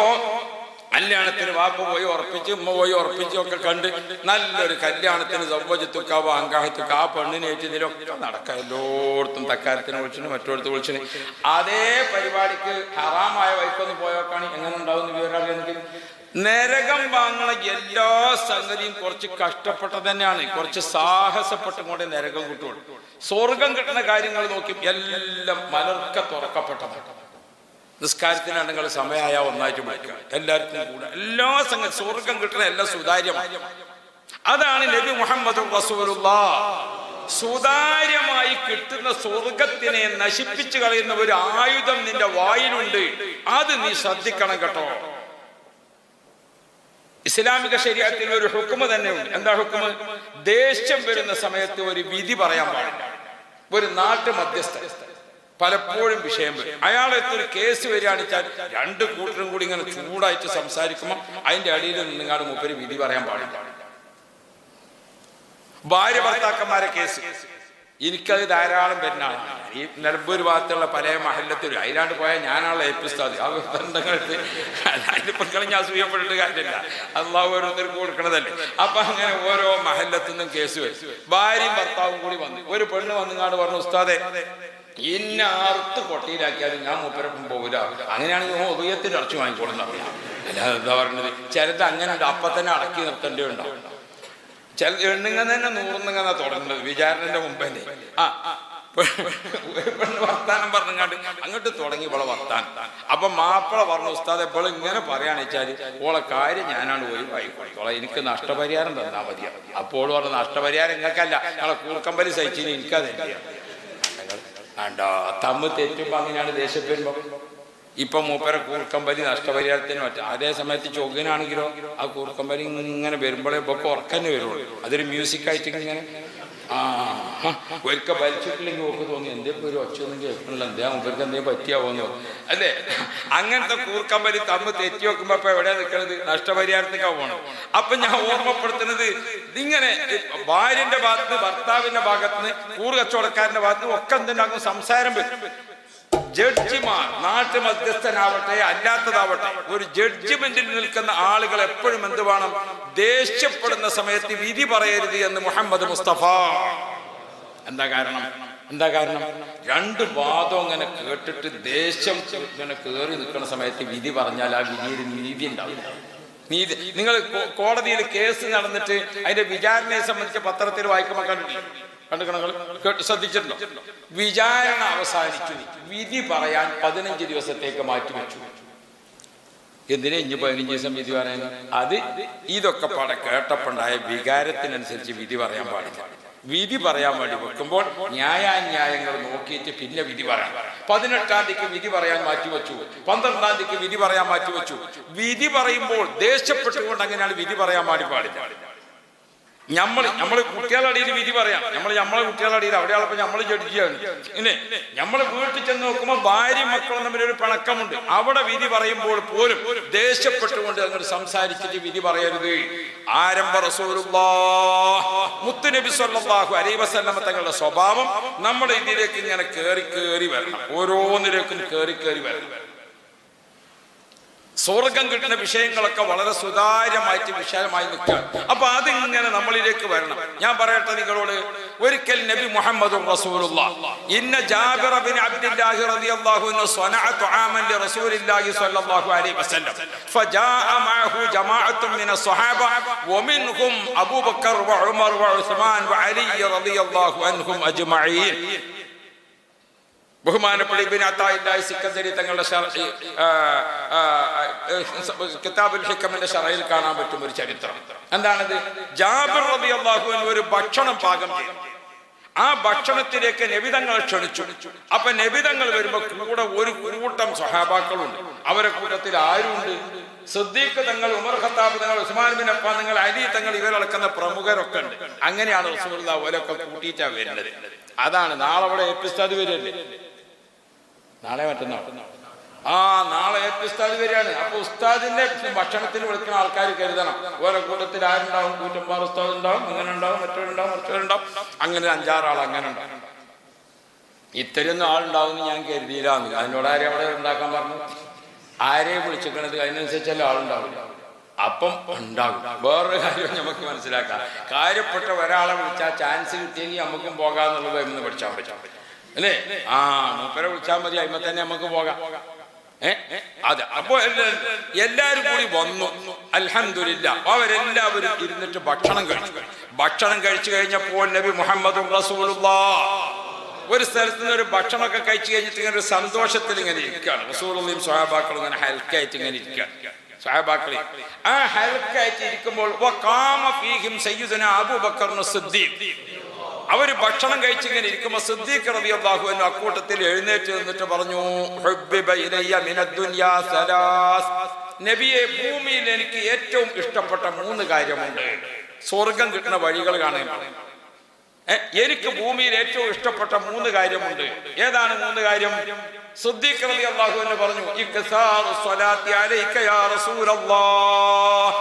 കല്യാണത്തിന് വാപ്പ പോയി ഉറപ്പിച്ച്, ഉമ്മ പോയി ഉറപ്പിച്ച് ഒക്കെ കണ്ട് നല്ലൊരു കല്യാണത്തിന് സൗവജത്തുക്കാവോ അങ്കാഹത്തുക്ക ആ പെണ്ണിനേറ്റ് ഇതിലൊക്കെ നടക്കാം. എല്ലായിടത്തും തക്കാരത്തിന് വിളിച്ചിന്, മറ്റോടത്ത് വിളിച്ചിന്. അതേ പരിപാടിക്ക് ഹറാമായ വൈക്കൊന്ന് പോയോക്കാണ് എങ്ങനെ ഉണ്ടാവും വിവരമാണെങ്കിൽ. നരകം വാങ്ങണ എല്ലാ സംഗതിയും കുറച്ച് കഷ്ടപ്പെട്ട തന്നെയാണ്, കുറച്ച് സാഹസപ്പെട്ടും കൊണ്ട് നരകം കിട്ടുള്ളൂ. സ്വർഗം കിട്ടുന്ന കാര്യങ്ങൾ നോക്കി എല്ലാം മലർക്ക തുറക്കപ്പെട്ടതാണ്. നിസ്കാരത്തിനാണ് നിങ്ങൾ സമയമായ ഒന്നായിട്ട് വിളിക്കുക, എല്ലാവർക്കും കൂടെ എല്ലാ സംഗതി സ്വർഗം കിട്ടുന്ന എല്ലാം സുതാര്യമാണ്. അതാണ് നബി മുഹമ്മദ് റസൂലുള്ളാഹ്. സുതാര്യമായി കിട്ടുന്ന സ്വർഗത്തിനെ നശിപ്പിച്ചു കളയുന്ന ഒരു ആയുധം നിന്റെ വായിലുണ്ട്, അത് നീ ശ്രദ്ധിക്കണം കേട്ടോ. ഇസ്ലാമിക ശരീഅത്തിൽ ഒരു ഹുക്മ തന്നെ ഉണ്ട്. എന്താ ഹുക്മ? ദേഷ്യം വരുന്ന സമയത്ത് ഒരു വിധി പറയാൻ പാടില്ല. ഒരു നാട്ടു മധ്യസ്ഥൻ പലപ്പോഴും വിഷയം വരും. അയാളെത്തൊരു കേസ് വരികയാണെച്ചാൽ രണ്ട് കൂട്ടരും കൂടി ഇങ്ങനെ ചൂടായിട്ട് സംസാരിക്കുമ്പോൾ അതിന്റെ അടിയിൽ നിങ്ങാട് മൂപ്പര് വിധി പറയാൻ പാടില്ല. ഭാര്യ ഭർത്താക്കന്മാരെ കേസ് എനിക്കത് ധാരാളം വരുന്നതാണ്. ഈ നിലമ്പൂർ ഭാഗത്തുള്ള പല മഹല്ലത്തിലും അതിലാണ്ട് പോയാൽ ഞാനാണുള്ള ഏൽപ്പിസ്ഥാതി ആ ബന്ധങ്ങളെടുത്ത് അതിനിപ്പം കളഞ്ഞ് അസൂയപ്പെട്ടിട്ട് കാര്യമില്ല, അള്ളാഹു ഓരോരുത്തർക്ക് കൊടുക്കണതല്ലേ. അപ്പൊ അങ്ങനെ ഓരോ മഹല്ലത്തുനിന്നും കേസ് വരും. ഭാര്യയും ഭർത്താവും കൂടി വന്നു. ഒരു പെണ്ണ് വന്നുങ്ങാണ്ട് പറഞ്ഞു, ഉസ്താദെ ഇന്ന ആർത്ത് കൊട്ടിയിലാക്കിയാലും ഞാൻ മൂപ്പരപ്പം പോകില്ല, അങ്ങനെയാണെങ്കിൽ ഉദയത്തിന് ഇറച്ചി വാങ്ങിക്കോളുന്ന പറയാം. അല്ലാതെ എന്താ പറഞ്ഞത്? ചിലത് അങ്ങനെ ഉണ്ട്, അപ്പൊ തന്നെ അടക്കി നിർത്തേണ്ടി ഉണ്ടാവും. ചില എണ്ണുങ്ങ തന്നെ നൂറുന്നുങ്ങ തുടങ്ങുന്നത് വിചാരണന്റെ മുമ്പ് തന്നെ. പെണ്ണ് വർത്താനം പറഞ്ഞങ്ങാണ്ട് അങ്ങോട്ട് തുടങ്ങി ഇവളെ വർത്താനം. അപ്പൊ മാപ്പിള പറഞ്ഞു, ഉസ്താദ് എപ്പോഴും ഇങ്ങനെ പറയാന്ന് വെച്ചാല് ഓളെ കാര്യം ഞാനാണ് ഒഴിവായിക്കോളാം, എനിക്ക് നഷ്ടപരിഹാരം തന്നാ മതിയാ. അപ്പോൾ പറഞ്ഞു, നഷ്ടപരിഹാരം നിങ്ങൾക്കല്ല, ഞങ്ങളെ കൂർക്കമ്പലി സഹിച്ചിന് എനിക്കത് വേണ്ട. തമ്മ് തെറ്റുമ്പോ അങ്ങനെയാണ് ദേഷ്യം വരുമ്പോ ഇപ്പൊ മൂപ്പര കൂർക്കമ്പലി നഷ്ടപരിഹാരത്തിന് പറ്റും. അതേ സമയത്ത് ചൊവ്വനാണെങ്കിലോ ആ കൂർക്കമ്പലി ഇങ്ങനെ വരുമ്പോഴേ ഇപ്പൊ ഉറക്കന്നെ വരുള്ളൂ. അതൊരു മ്യൂസിക്കായിട്ട് ഇങ്ങനെ ഒരിക്കൽ വലിച്ചിട്ടില്ലെങ്കിൽ ഒക്കെ തോന്നി എന്തേലും ഒരു ഒച്ചയൊന്നും കേൾക്കണില്ല, എന്താ മൂപ്പർക്ക് എന്തേലും പറ്റിയാവോന്നോ അല്ലേ? അങ്ങനത്തെ കൂർക്കമ്പലി തമ്മിൽ തെറ്റി വെക്കുമ്പോ ഇപ്പൊ എവിടെയാ നിൽക്കുന്നത്? നഷ്ടപരിഹാരത്തേക്കാ പോകണം. അപ്പൊ ഞാൻ ഓർമ്മപ്പെടുത്തുന്നത് ഇങ്ങനെ ഭാര്യന്റെ ഭാഗത്ത് ഭർത്താവിന്റെ ഭാഗത്തുനിന്ന് കൂറ് കച്ചവടക്കാരന്റെ ഭാഗത്ത് ഒക്കെ എന്തുണ്ടാകും സംസാരം വരും. ജഡ്ജിമാർ നാട്ടു മധ്യസ്ഥനാവട്ടെ അല്ലാത്തതാവട്ടെ ഒരു ജഡ്ജിമെന്റിൽ നിൽക്കുന്ന ആളുകൾ എപ്പോഴും എന്ത് വേണം? ദേഷ്യപ്പെടുന്ന സമയത്ത് വിധി പറയരുത് എന്ന് മുഹമ്മദ് മുസ്തഫ. എന്താ കാരണം? രണ്ട് വാദം ഇങ്ങനെ കേട്ടിട്ട് ദേഷ്യം ഇങ്ങനെ കയറി നിൽക്കുന്ന സമയത്ത് വിധി പറഞ്ഞാൽ ആ വിധിയിൽ നീതി ഉണ്ടാവില്ല. നീതി നിങ്ങൾ കോടതിയിൽ കേസ് നടന്നിട്ട് അതിന്റെ വിചാരണയെ സംബന്ധിച്ച് പത്രത്തിൽ വായിക്കുമ്പോൾ കേട്ട് ശ്രദ്ധിച്ചിട്ടുണ്ടോ? വിചാരണ അവസാനിച്ചു, വിധി പറയാൻ 15 ദിവസത്തേക്ക് മാറ്റിവെച്ചു. എന്തിനാ ഇനി 15 ദിവസം വിധി പറയാൻ? അത് ഇതൊക്കെ പട കേട്ടപ്പോണ്ടായ വികാരത്തിനനുസരിച്ച് വിധി പറയാൻ പാടില്ല. വിധി പറയാൻ വേണ്ടി വെക്കുമ്പോൾ ന്യായാന്യായങ്ങൾ നോക്കിയിട്ട് പിന്നെ വിധി പറയാം. 18-ാം തീയതിക്ക് വിധി പറയാൻ മാറ്റിവെച്ചു, 12-ാം തീയതിക്ക് വിധി പറയാൻ മാറ്റിവെച്ചു. വിധി പറയുമ്പോൾ ദേഷ്യപ്പെട്ടുകൊണ്ട് അങ്ങനെയാണ് വിധി പറയാൻ പാടില്ല. നമ്മള് കുട്ടികളടിയിൽ വിധി പറയാം. നമ്മളെ കുട്ടികളടിയിൽ അവിടെ ആളപ്പോൾ നമ്മൾ ജഡ്ജിയാണ്. ഇല്ലേ, നമ്മള് വീട്ടിൽ ചെന്ന് നോക്കുമ്പോൾ ഭാര്യയും മക്കളും തമ്മിലൊരു പിണക്കമുണ്ട്. അവിടെ വിധി പറയുമ്പോൾ പോലും ദേഷ്യപ്പെട്ടുകൊണ്ട് അങ്ങോട്ട് സംസാരിച്ചിട്ട് വിധി പറയരുത്. ആരംഭ റസൂലുള്ളാഹ് മുത്തുനബി സ്വല്ലല്ലാഹു അലൈഹി വസല്ലം തങ്ങളുടെ സ്വഭാവം നമ്മുടെ ഇതിലേക്ക് ഇങ്ങനെ കേറി വരണം. ഓരോന്നിലേക്കും കേറി വരണം. സ്വർഗം കിട്ടുന്ന വിഷയങ്ങളൊക്കെ വളരെ സുതാര്യമായിട്ട് വിശാലമായി നിൽക്കുകയാണ്. അപ്പൊ അതിങ്ങനെ നമ്മളിലേക്ക് വരണം. ഞാൻ പറയട്ടെ നിങ്ങളോട്, ഒരിക്കൽ നബി മുഹമ്മദ് റസൂലുള്ളാഹ് ഇന്ന ജാബിർ ബിൻ അബ്ദുല്ലാഹി റളിയല്ലാഹു അൻഹു സ്വനഅ തുആമൻ ലിറസൂലില്ലാഹി സ്വല്ലല്ലാഹു അലൈഹി വസല്ലം ഫജാഅ മഅഹു ജമാഅത്തുൻ മിന സ്വഹാബ വമിൻഹും അബൂബക്കർ വഉമർ വഉസ്മാൻ വഅലി റളിയല്ലാഹു അൻഹും അജ്മഈൻ. ബഹുമാനപ്പെട്ട ഇബ്നു അത്താഇല്ലാഹി സിക്കന്ദരി തങ്ങളുടെ കിതാബുൽ ഹിക്കമിന്റെ ശറഹിൽ കാണാൻ പറ്റും ഒരു ചരിത്രം. എന്താണത്? ജാബിർ റളിയല്ലാഹു അൻഹു ഒരു ഭക്ഷണം പാകം ചെയ്തു. ആ ഭക്ഷണത്തിലേക്ക് നബിതങ്ങളെ ക്ഷണിച്ചു. അപ്പൊ നബിതങ്ങൾ വരുമ്പോ കൂടെ ഒരു കൂട്ടം സ്വഹാബാക്കളുണ്ട്. അവരെ കൂട്ടത്തിൽ ആരുണ്ട്? സിദ്ദീഖ് തങ്ങൾ, ഉമർ ഖത്താബ് തങ്ങൾ, ഉസ്മാൻ ബിൻ അഫ്ഫാൻ തങ്ങൾ, അലി തങ്ങൾ, ഇവരടക്കുന്ന പ്രമുഖരൊക്കെ ഉണ്ട്. അങ്ങനെയാണ് റസൂലുള്ളാഹി ഓലൊക്കെ കൂട്ടിയിട്ടാ വരുന്നത്. അതാണ് നാളെ അവിടെ എപ്പിസ്താദ് വരില്ലേ? നാളെ മറ്റന്നാൾ നാളെ ഉസ്താദ് വരികയാണ്. അപ്പൊ ഉസ്താദിന്റെ ഭക്ഷണത്തിന് വിളിക്കുന്ന ആൾക്കാർ കരുതണം. ഓരോ കൂട്ടത്തിൽ ആരുണ്ടാവും? കൂറ്റമ്പാർ ഉസ്താദ് ഉണ്ടാവും, അങ്ങനെ ഉണ്ടാവും, മറ്റവരുണ്ടാവും. അങ്ങനെ 5-6 ആൾ അങ്ങനെ ഉണ്ടാവും. ഇത്രയൊന്നും ആളുണ്ടാവും ഞാൻ കരുതിയില്ല. അതിനോട് ആരെയും അവിടെ ഉണ്ടാക്കാൻ പറഞ്ഞു? ആരെയും വിളിച്ചിരിക്കണത് അതിനനുസരിച്ചല്ല ആളുണ്ടാവില്ല. അപ്പം ഉണ്ടാകും. വേറൊരു കാര്യം നമുക്ക് മനസ്സിലാക്കാം. കാര്യപ്പെട്ട ഒരാളെ വിളിച്ചാൽ ചാൻസ് കിട്ടിയെങ്കിൽ നമുക്കും പോകാന്നുള്ളത് എന്ന് പഠിച്ചാൽ പറ്റും അല്ലേ? മൂപ്പരെ വിളിച്ചാൽ മതി, അതിമ തന്നെ നമുക്ക് പോകാം. അതെ. അപ്പൊ എല്ലാരും കൂടി വന്നു. അൽഹംദുലില്ലാ അവരെല്ലാവരും ഇരുന്നിട്ട് ഭക്ഷണം കഴിച്ചു കഴിഞ്ഞപ്പോൾ നബി മുഹമ്മദ് റസൂലുള്ളാഹ് ഒരു സ്ഥലത്ത് നിന്ന് ഒരു ഭക്ഷണമൊക്കെ കഴിച്ചു കഴിഞ്ഞിട്ട് ഇങ്ങനെ ഒരു സന്തോഷത്തിൽ ഇങ്ങനെ ഇരിക്കുകയാണ്. റസൂലുള്ളാഹിയും സ്വഹാബാക്കളും ഇങ്ങനെ ഹൽക്കായിട്ട് ഇങ്ങനെ ഇരിക്കുകയാണ്. സ്വഹാബാക്കളെ ആ ഹൽക്കായിട്ട് ഇരിക്കുമ്പോൾ വഖാമ ഫീഹിം സയ്യിദുനാ അബൂബക്കർ സിദ്ദീഖ്. അവര് ഭക്ഷണം കഴിച്ചിങ്ങനെ ഇരിക്കുമ്പോ സിദ്ദീഖ് റളിയല്ലാഹു അൻഹു അക്കൂട്ടത്തിൽ എഴുന്നേറ്റ് നിന്നിട്ട് പറഞ്ഞു, ഹുബ്ബിബ ഇലയ്യ മിനദ്ദുനിയാ സലാസ്. നബിയെ, ഭൂമിയിൽ എനിക്ക് ഏറ്റവും ഇഷ്ടപ്പെട്ട 3 കാര്യമുണ്ട്. സ്വർഗം കിട്ടുന്ന വഴികൾ കാണാൻ എനിക്ക് ഭൂമിയിൽ ഏറ്റവും ഇഷ്ടപ്പെട്ട 3 കാര്യമുണ്ട്. ഏതാണ് 3 കാര്യം? സിദ്ദീഖ് റളിയല്ലാഹു അൻഹു പറഞ്ഞു, ഇക്സാറു സ്വലാത്തി അലൈക യാ റസൂലല്ലാഹ്.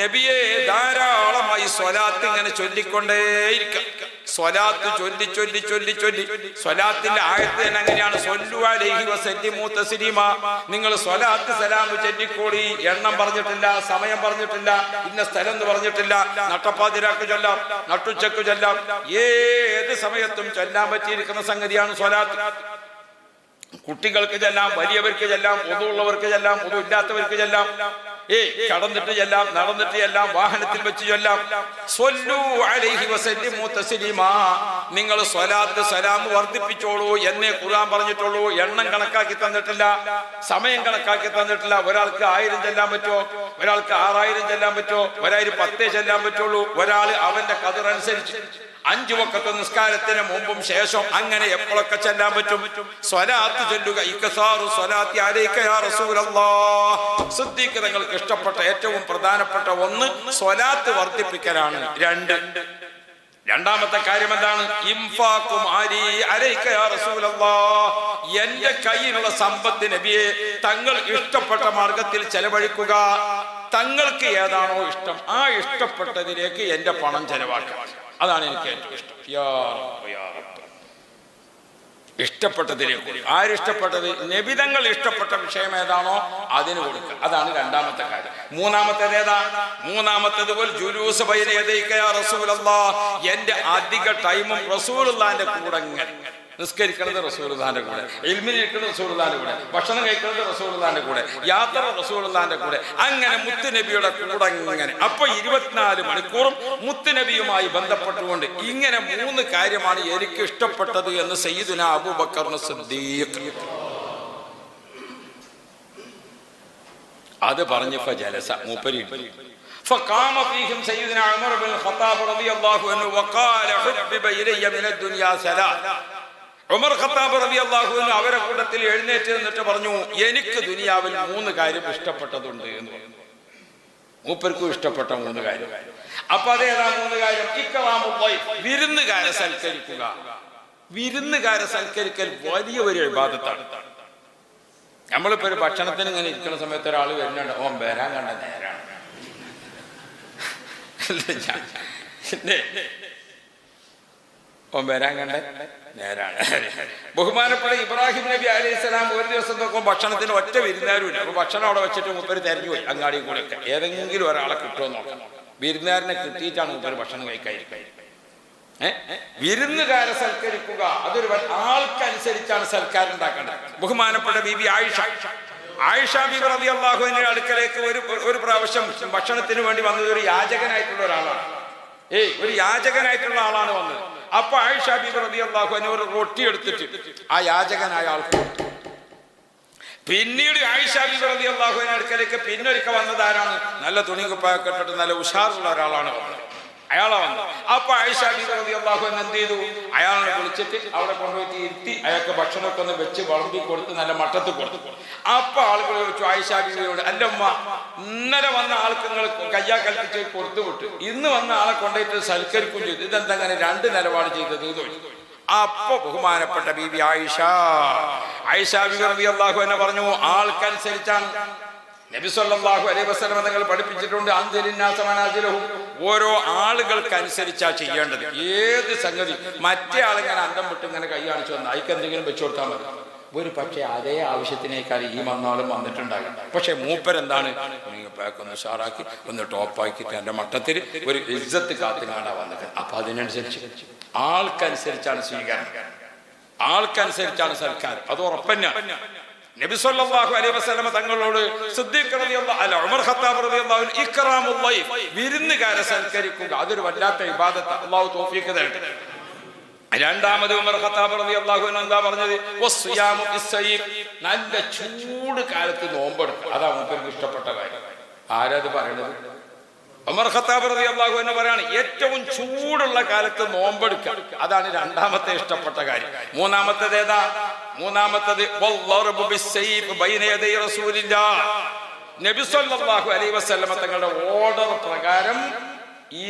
നബിയെ, ധാരാളമായി സ്വലാത്ത് ഇങ്ങനെ ചൊല്ലിക്കൊണ്ടേയിരിക്കുക. സ്വലാത്ത് ചൊല്ലി ചൊല്ലി ചൊല്ലി ചൊല്ലി. സ്വലാത്തിന്റെ ആയത്ത് തന്നെ അങ്ങനെയാണ്, സ്വല്ലു അലൈഹി വസല്ലിമു തസ്ലീമാ. നിങ്ങൾ സ്വലാത്ത് സലാം ചൊല്ലിക്കോളി. എണ്ണം പറഞ്ഞിട്ടില്ല, സമയം പറഞ്ഞിട്ടില്ല, ഇന്ന സ്ഥലം എന്ന് പറഞ്ഞിട്ടില്ല. നട്ടപ്പാതിരാക്ക് ചൊല്ലാം, നട്ടുച്ചക്ക് ചൊല്ലാം, ഏത് സമയത്തും ചൊല്ലാൻ പറ്റിയിരിക്കുന്ന സംഗതിയാണ് സ്വലാത്ത്. കുട്ടികൾക്ക് ചെല്ലാം, വലിയവർക്ക് ചെല്ലാം, ഒതുള്ളവർക്ക് ചെല്ലാം, ഒതു ഇല്ലാത്തവർക്ക് ചെല്ലാം, കടന്നിട്ട് ചെല്ലാം, നടന്നിട്ട് ചെല്ലാം, വാഹനത്തിൽ വെച്ച് ചൊല്ലാം. സ്വല്ലു അലൈഹി വസല്ലിമു തസ്ലീമാ. നിങ്ങൾ സ്വലാത്ത് സലാം വർദ്ധിപ്പിച്ചോളൂ എന്നേ ഖുർആൻ പറഞ്ഞിട്ടുള്ളൂ. എണ്ണം കണക്കാക്കി തന്നിട്ടില്ല, സമയം കണക്കാക്കി തന്നിട്ടില്ല. ഒരാൾക്ക് 1000 ചെല്ലാൻ പറ്റുമോ? ഒരാൾക്ക് 6000 ചെല്ലാൻ പറ്റുമോ? ഒരാൾക്ക് 10 ചെല്ലാൻ പറ്റുള്ളൂ. ഒരാൾ അവന്റെ ഖദർ അനുസരിച്ച് 5 വഖത്ത് നിസ്കാരത്തിന് മുമ്പും ശേഷം അങ്ങനെ എപ്പോഴൊക്കെ ചെല്ലാൻ പറ്റും? സ്വലാത്ത് ചൊല്ലുക. ഇക്സാറു സ്വലാത്തി അലൈക യാ റസൂലല്ലാഹ്. സിദ്ദീഖ് തങ്ങൾക്ക് ഇഷ്ടപ്പെട്ട ഏറ്റവും പ്രധാനപ്പെട്ട ഒന്ന് സ്വലാത്ത് വർദ്ധിപ്പിക്കലാണ്. രണ്ടാമത്തെ കാര്യം എന്താണ്? ഇൻഫാഖു മാലി അലൈക യാ റസൂലല്ലാഹ്. എന്റെ കയ്യിലുള്ള സമ്പത്ത് നബിയെ തങ്ങൾ ഇഷ്ടപ്പെട്ട മാർഗത്തിൽ ചെലവഴിക്കുക. തങ്ങൾക്ക് ഏതാണോ ഇഷ്ടം ആ ഇഷ്ടപ്പെട്ടതിലേക്ക് എന്റെ പണം ചെലവാക്കുക. അതാണ് എനിക്ക് ഏറ്റവും ഇഷ്ടം. യാ റബ്ബ് യാ റബ്ബ്. ഇഷ്ടപ്പെട്ടതിലേക്ക് ആരിഷ്ടപ്പെട്ടത്? നബിതങ്ങൾ ഇഷ്ടപ്പെട്ട വിഷയം ഏതാണോ അതിന് കൊടുക്കുക. അതാണ് രണ്ടാമത്തെ കാര്യം. മൂന്നാമത്തേത് ഏതാ? മൂന്നാമത്തേത് ജുലൂസ് ബൈന യദൈക യാ റസൂലല്ലാഹ്. എന്റെ അധിക ടൈമും റസൂലുള്ളാഹിന്റെ കൂടെ നിസ്കരിക്കുന്നത് റസൂലുള്ളാഹിന്റെ കൂടെ, ഇൽമിലിരിക്കുന്നത് റസൂലുള്ളാഹിന്റെ കൂടെ, ഭക്ഷണം കഴിക്കുന്നത് റസൂലുള്ളാഹിന്റെ കൂടെ, യാത്ര റസൂലുള്ളാഹിന്റെ കൂടെ, അങ്ങനെ മുത്തുനബിയുടെ കൂടെ ഇങ്ങനെ. അപ്പൊ 24 മണിക്കൂറും മുത്തുനബിയുമായി ബന്ധപ്പെട്ടുകൊണ്ട് ഇങ്ങനെ 3 കാര്യമാണ് എനിക്ക് ഇഷ്ടപ്പെട്ടത് എന്ന് സയ്യിദുനാ അബൂബക്കർ സിദ്ദീഖ് അത് പറഞ്ഞു. ഫജലസ മൂപ്പരി فقام فيهم سيدنا عمر بن الخطاب رضي الله عنه وقال حبب إلي من الدنيا ثلاث. ഉമർ ഖത്താബ് റളിയല്ലാഹു അൻഹു അവരെ കൂട്ടത്തിൽ എഴുന്നേറ്റ് നിന്നിട്ട് പറഞ്ഞു, എനിക്ക് ദുനിയാവിൽ 3 കാര്യം ഇഷ്ടപ്പെട്ടതുണ്ട് എന്ന് പറഞ്ഞു. മൂപ്പർക്കും ഇഷ്ടപ്പെട്ട 3 കാര്യം. അപ്പൊ അതേതാ 3 കാര്യം? ഇക്റാമുല്ലാഹി, വിരുന്നുകാരെ സൽക്കരിക്കുക. വിരുന്നുകാരെ സൽക്കരിക്കൽ വലിയ ഒരു ഇബാദത്താണ്. നമ്മളിപ്പോ ഒരു ഭക്ഷണത്തിന് ഇങ്ങനെ ഇരിക്കുന്ന സമയത്ത് ഒരാൾ വരുന്നുണ്ട്, ഓൻ വരാൻ കണ്ട നേരാണ്. ഓൻ വരാൻ കണ്ട നേരാണ്. ബഹുമാനപ്പെട്ട ഇബ്രാഹിം നബി അലൈഹിസ്സലാം ഒരു ദിവസം നോക്കുമ്പോൾ ഭക്ഷണത്തിന് ഒറ്റ വിരുന്നുകാരുമില്ല. അപ്പൊ ഭക്ഷണം അവിടെ വെച്ചിട്ട് മൂപ്പര് തെരഞ്ഞു പോയി അങ്ങാടി കൂടെ ഒക്കെ ഏതെങ്കിലും ഒരാളെ കിട്ടുമോ നോക്കാം. വിരുന്നുകാരനെ കിട്ടിയിട്ടാണ് മൂപ്പര് ഭക്ഷണം കഴിക്കാതിരിക്കുക. വിരുന്നുകാരെ സൽക്കരിക്കുക അതൊരു ആൾക്കനുസരിച്ചാണ് സൽക്കാരം ഉണ്ടാക്കേണ്ടത്. ബഹുമാനപ്പെട്ട ബീബി ആയിഷ ബീബി റളിയല്ലാഹു അൻഹയുടെ അടുക്കലേക്ക് ഒരു പ്രാവശ്യം ഭക്ഷണത്തിന് വേണ്ടി വന്നത് ഒരു യാചകനായിട്ടുള്ള ഒരാളാണ്. ഒരു യാചകനായിട്ടുള്ള ആളാണ് വന്നത്. അപ്പൊ ആയിഷ ബീബി റളിയല്ലാഹു അൻഹ ഒരു റൊട്ടി എടുത്തിട്ട് ആ യാചകനായ ആൾക്ക് കൊടുത്തു. പിന്നീട് ആയിഷ ബീബി റളിയല്ലാഹു അൻഹയുടെ അടുക്കലേക്ക് പിന്നൊരിക്കൽ വന്നത് ആരാണ്? നല്ല തുണികുപ്പായൊക്കെ ഇട്ടിട്ട് നല്ല ഉഷാറുള്ള ഒരാളാണ് വന്നത്. അയാളെ വന്നു. അപ്പൊ ആയിഷ ബീബി റളിയല്ലാഹു അൻഹ എന്ത് ചെയ്തു? അയാളെ വിളിച്ചിട്ട് അവിടെ കൊണ്ടുപോയിട്ട് ഇരുത്തി അയാൾക്ക് ഭക്ഷണമൊക്കെ ഒന്ന് വെച്ച് വളമ്പി കൊടുത്ത് നല്ല മട്ടത്ത് കൊടുത്തു. അപ്പൊ ആളുകൾ ചോദിച്ചു ആയിഷ ബീബിയോട്, അല്ലമ്മ, ഇന്നലെ വന്ന ആൾക്ക് നിങ്ങൾ കയ്യാ കൽപ്പിച്ച് കൊടുത്തു വിട്ടു, ഇന്ന് വന്ന ആളെ കൊണ്ടുപോയിട്ട് സൽക്കരിക്കും ചെയ്തു, ഇതെന്തങ്ങനെ 2 നിലപാട് ചെയ്തത് എന്ന് ചോദിച്ചു. അപ്പൊ ബഹുമാനപ്പെട്ട ബീബി ആയിഷ ബീബി റളിയല്ലാഹു അൻഹ പറഞ്ഞു, ആൾക്കനുസരിച്ചാണ്. നബി സല്ലല്ലാഹു അലൈഹി വസല്ലം തങ്ങൾ പഠിപ്പിച്ചിട്ടുണ്ട്, അൻസിലിന്നാസ മനാസിലഹും, ഓരോ ആളുകൾക്കനുസരിച്ചാ ചെയ്യേണ്ടത്. ഏത് സംഗതി മറ്റേ ആളിങ്ങനെ അന്തം വിട്ട് ഇങ്ങനെ കൈ കാണിച്ചു വന്നാൽ അയക്ക് എന്തെങ്കിലും വെച്ചു കൊടുത്താൽ മതി. ഒരു പക്ഷേ അതേ ആവശ്യത്തിനേക്കാൾ ഈ വന്നാളും വന്നിട്ടുണ്ടാകും. പക്ഷെ മൂപ്പരെന്താണ് പാക്കൊന്ന് ഷാറാക്കി ഒന്ന് ടോപ്പാക്കിയിട്ട് എൻ്റെ മട്ടത്തിൽ ഒരു ഇജ്ജത്ത് കാത്തുകാണ്ടാ വന്നത്. അപ്പൊ അതിനനുസരിച്ച് ആൾക്കനുസരിച്ചാണ് സ്വീകാരം, ആൾക്കനുസരിച്ചാണ് സൽക്കാരം. അത് ഉറപ്പന്നെയാണ്. നബി സല്ലല്ലാഹു അലൈഹി വസല്ലം തങ്ങളോട് സിദ്ദീഖ് റളിയല്ലാഹു അൻഹു ഉമർ ഖത്താബ് റളിയല്ലാഹു അൻഹു ഇക്റാമുല്ലാഹി, വിരുന്നുകാരെ സൽക്കരിക്കുക അതൊരു വല്ലാത്ത ഇബാദത്ത്. അല്ലാഹു തൗഫീഖ് തരട്ടെ. രണ്ടാമത് ഉമർ ഖത്താബ് റളിയല്ലാഹു അൻഹു എന്താ പറഞ്ഞത്? വസ്സിയാമു ബിസ്സൈഫ്, നല്ല ചൂട് കാലത്ത് നോമ്പെടുക്കുക. അതാ മൂപ്പർക്ക് ഇഷ്ടപ്പെട്ട കാര്യം. ആരാത് പറയുന്നത്? ഉമർ ഖത്താബ് റളിയല്ലാഹു അൻഹു പറയാണ്, ഏറ്റവും ചൂടുള്ള കാലത്ത് നോമ്പെടുക്കുക. അതാണ് രണ്ടാമത്തെ ഇഷ്ടപ്പെട്ട കാര്യം. മൂന്നാമത്തേത് ഏതാ? മൂന്നാമത്തേത് വല്ലറബു ബിസ്സൈഫ് ബൈന യദൈ റസൂലില്ലാഹ്, നബി സല്ലല്ലാഹു അലൈഹി വസല്ലം തങ്ങളുടെ ഓർഡർ പ്രകാരം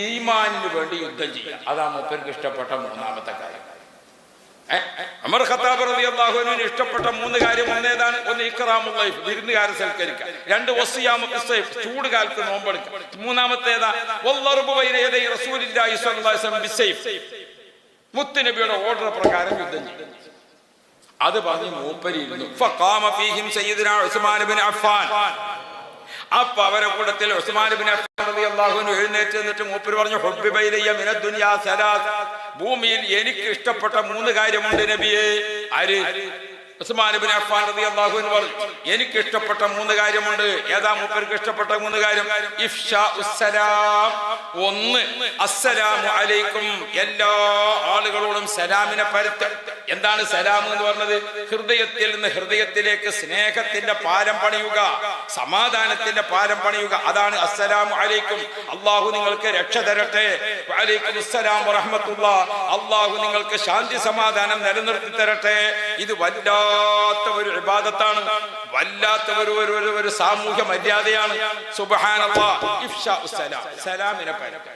ഈമാനിന് വേണ്ടി യുദ്ധം ചെയ്യുക. അതാണ് മൂപ്പർക്ക് ഇഷ്ടപ്പെട്ട മൂന്നാമത്തെ കാര്യം. ഉമർ ഖത്താബ് റളിയല്ലാഹു അൻഹുവിന് ഇഷ്ടപ്പെട്ട 3 കാര്യം ഒന്നേതാണ്? ഒന്ന് ഇക്റാമുല്ലാഹി, വിരുന്നുകാരെ സൽക്കരിക്കുക. 2 വസ്സിയാമു ബിസ്സൈഫ്, ചൂട് കാലത്ത് നോമ്പെടുക്കുക. മൂന്നാമത്തേതാ? വല്ലറബു ബൈന യദൈ റസൂലില്ലാഹി സ്വല്ലല്ലാഹു അലൈഹി വസല്ലം ബിസ്സൈഫ്, മുത്തുനബിയുടെ ഓർഡർ പ്രകാരം യുദ്ധം ചെയ്യുക. അത് പറഞ്ഞ് മൂപ്പരി ഇരുന്നു. ഫഖാമ ഫീഹിം സയ്യിദുനാ ഉസ്മാൻ ഇബ്നു അഫ്ഫാൻ, അപ്പൊ അവരെ കൂട്ടത്തിൽ ഉസ്മാൻ ഇബ്നു അഫ്ഫാൻ റളിയല്ലാഹു അൻഹു എഴുന്നേറ്റ് നിന്നിട്ട് മൂപ്പര് പറഞ്ഞു, ഹുബ്ബിബ ഇലയ്യ മിനദ് ദുനിയാ സലാസ്, ഭൂമിയിൽ എനിക്ക് ഇഷ്ടപ്പെട്ട 3 കാര്യമുണ്ട് നബിയേ. ആര്? ഉസ്മാൻ ഇബ്നു അഫ്ഫാൻ റളിയല്ലാഹു അൻഹു പറഞ്ഞു, എനിക്ക് ഇഷ്ടപ്പെട്ട 3 കാര്യമുണ്ട്. ഏതാ മൂപ്പർക്ക് ഇഷ്ടപ്പെട്ട 3 കാര്യം? ഇഫ്ശാഉസ്സലാം, 1 അസ്സലാമു അലൈക്കും, എല്ലാ ആളുകളോടും സലാമിനെ പരത്തുക. എന്താണ് സലാം എന്ന് പറഞ്ഞത്? ഹൃദയത്തിൽ നിന്ന് ഹൃദയത്തിലേക്ക് സ്നേഹത്തിന്റെ പാലം പണിയുക, സമാധാനത്തിന്റെ പാലം പണിയുക. അതാണ് അസ്സലാമു അലൈക്കും, അള്ളാഹു നിങ്ങൾക്ക് രക്ഷ തരട്ടെ, വഅലൈക്കും അസ്സലാം വറഹ്മത്തുള്ളാഹ്, അള്ളാഹു നിങ്ങൾക്ക് ശാന്തി സമാധാനം നിലനിർത്തി തരട്ടെ. ഇത് വല്ലാത്ത ഒരു ഇബാദത്താണ്, വല്ലാത്ത ഒരു സാമൂഹ്യ മര്യാദയാണ്. സുബ്ഹാനല്ലാഹ്. ഇഫ്ശാഉ സലാം, സലാമിനെ പരത്തുക.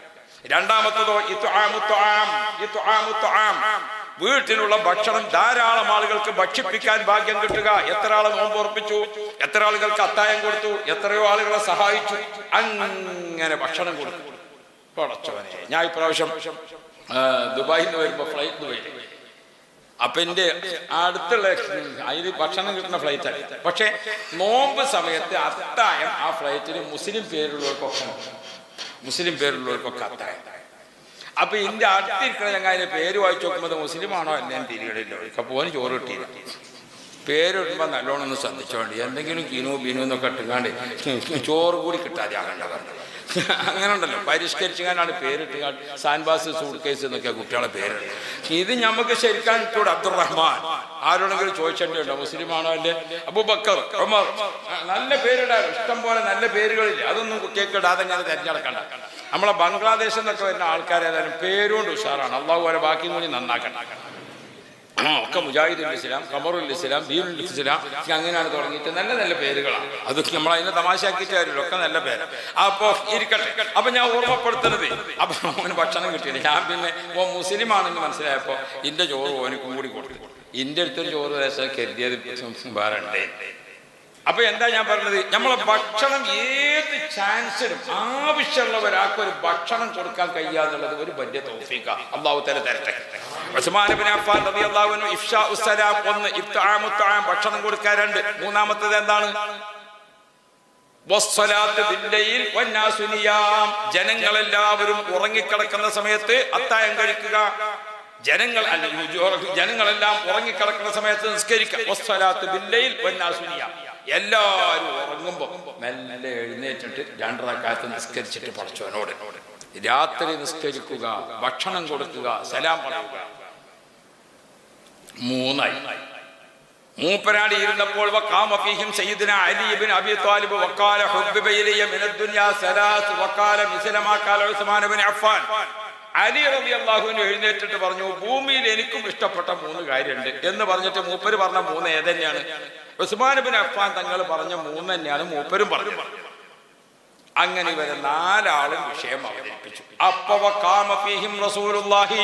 രണ്ടാമത്തതോ വീട്ടിലുള്ള ഭക്ഷണം ധാരാളം ആളുകൾക്ക് ഭക്ഷിപ്പിക്കാൻ ഭാഗ്യം കിട്ടുക. എത്ര ആളെ നോമ്പ് ഉറപ്പിച്ചു, എത്ര ആളുകൾക്ക് അത്തായം കൊടുത്തു, എത്രയോ ആളുകളെ സഹായിച്ചു, അങ്ങനെ ഭക്ഷണം കൊടുത്തു. പടച്ചവനെ, ഞാൻ ഇപ്രാവശ്യം ദുബായിൽ നിന്ന് വരുമ്പോ ഫ്ലൈറ്റിന് പോയി. അപ്പൊ എന്റെ അടുത്തുള്ള അതിന് ഭക്ഷണം കിട്ടുന്ന ഫ്ലൈറ്റാണ്. പക്ഷെ നോമ്പ് സമയത്ത് അത്തായം ആ ഫ്ലൈറ്റിന് മുസ്ലിം പേരുള്ളവർക്കൊക്കെ അത്തായം. അപ്പൊ എന്റെ അടുത്തിരിക്കണ ചങ്ങാതിന്റെ പേര് വായിച്ചു നോക്കുമ്പോൾ മുസ്ലിമാണോ അല്ല ഞാൻ തിരികടില്ല. അപ്പൊ ഓന് ചോറ് കിട്ടിയില്ല. പേരിടുമ്പോ നല്ലോണം ഒന്ന് ശ്രദ്ധിച്ചോണ്ടി, എന്തെങ്കിലും കിനു ബിനു എന്നൊക്കെ ഇട്ടുകാണ്ട് ചോറ് കൂടി കിട്ടാതെ ആകണ്ട. അങ്ങനെ ഉണ്ടല്ലോ, പരിഷ്കരിച്ചുകാണ്ടാണ് പേരിട്ടുകാണ്ട് സാൻബാസ് സൂട്ട് കേസ് എന്നൊക്കെ കുട്ടികളെ പേര്. ഇത് ഞമ്മക്ക് ശരിക്കാൻ ഇട്ടൂടെ അബ്ദുറഹ്മാൻ. ആരോടെങ്കിലും ചോദിച്ചേണ്ടിയുണ്ടോ മുസ്ലിമാണോ അല്ലേ? അബൂബക്കർ, ഉമർ, നല്ല പേരിടാറ് ഇഷ്ടം പോലെ നല്ല പേരുകളില്ല. അതൊന്നും കുട്ടിയൊക്കെ ഇടാതെ ഞാൻ തെരഞ്ഞെടുക്കണ്ട. നമ്മളെ ബംഗ്ലാദേശിൽ നിന്നൊക്കെ വരുന്ന ആൾക്കാരേതായാലും പേരുകൊണ്ട് ഉഷാറാണ്. അള്ളാഹു വരെ ബാക്കിയും കൂടി നന്നാക്കണം. ഒക്കെ മുജാഹിദുൽ ഇസ്ലാം, ഖമറുൽ ഇസ്ലാം, ദീനുൽ ഇസ്ലാം, അങ്ങനെയാണ് തുടങ്ങിയിട്ട് നല്ല നല്ല പേരുകളാണ്. അതൊക്കെ നമ്മൾ അതിനെ തമാശയാക്കിയിട്ട് കാര്യമില്ല, ഒക്കെ നല്ല പേര്. അപ്പൊ ഇരിക്കട്ടെ. അപ്പൊ ഞാൻ ഓർമ്മപ്പെടുത്തുന്നത്, അപ്പൊ ഓന് ഭക്ഷണം കിട്ടിയില്ല. ഞാൻ പിന്നെ മുസ്ലിം ആണെന്ന് മനസ്സിലായപ്പോ ഇന്റെ ചോറ് ഓനക്കും കൂടി കൊടുത്തു. ഇന്റെ അടുത്തൊരു ചോറ് ദേശം കരുതിയത് വേറെ ഉണ്ട്. അപ്പൊ എന്താ ഞാൻ പറഞ്ഞത്, നമ്മളെ ഭക്ഷണം ഏത് ചാൻസിലും ആവശ്യമുള്ള ഒരാൾക്ക് ഒരു ഭക്ഷണം കൊടുക്കാൻ കഴിയാന്നുള്ളത് ഒരു വലിയ തൗഫീഖാ. അല്ലാഹു തആല തരട്ടെ. ഉസ്മാൻ ഇബ്നു അഫ്ഫാൻ റളിയല്ലാഹു അൻഹു ഇഫ്ശാഉ സലാം, ഒന്ന് ഇഫ്തിആമു തആം, ഭക്ഷണം കൊടുക്കാൻ രണ്ട്. മൂന്നാമത്തേത് എന്താണ്? വസ്സലാത്തു ബില്ലൈൽ വന്നാസു നിയാം, ജനങ്ങളെല്ലാവരും ഉറങ്ങിക്കിടക്കുന്ന സമയത്ത് അത്തായം കഴിക്കുക. ജനങ്ങളെല്ലാം ഉറങ്ങിക്കിടക്കുന്ന സമയത്ത് നിസ്കരിക്കുക. വസ്സലാത്തു ബില്ലൈൽ വന്നാസു നിയാം, എല്ലാവരും ഉറങ്ങുമ്പോ മെല്ലെ എഴുന്നേറ്റിട്ട് 2 റക്അത്ത് നിസ്കരിച്ചിട്ട് പടച്ചവനോട് രാത്രി നിസ്കരിക്കുക, ഭക്ഷണം കൊടുക്കുക, സലാം പറയുക. 3 മൂപ്പരാടി ഇരുന്നപ്പോൾ വഖാമ ഫീഹിം സയ്യിദുനാ അലി ഇബ്നു അബീ ത്വാലിബ് വഖാല ഹുബ്ബിബ ഇലയ്യ മിനദ് ദുനിയാ സലാസ് വഖാല മിസ്ല മാ ഖാല ഉസ്മാൻ ഇബ്നു അഫ്ഫാൻ. അലി റളിയല്ലാഹു അൻഹു എഴുന്നേറ്റിട്ട് പറഞ്ഞു, ഭൂമിയിൽ എനിക്കും ഇഷ്ടപ്പെട്ട 3 കാര്യമുണ്ട് എന്ന് പറഞ്ഞിട്ട് മൂപ്പര് പറഞ്ഞ 3 ഏതന്നെയാണ്? ഉസ്മാൻ ഇബ്നു അഫ്ഫാൻ തങ്ങൾ പറഞ്ഞ 3 തന്നെയാണ് മൂപ്പരും പറഞ്ഞു. അങ്ങനെ ഇവരെ 4 ആളും വിഷയം അവതരിപ്പിച്ചു. അപ്പൊ വഖാമ ഫീഹിം റസൂലുള്ളാഹി,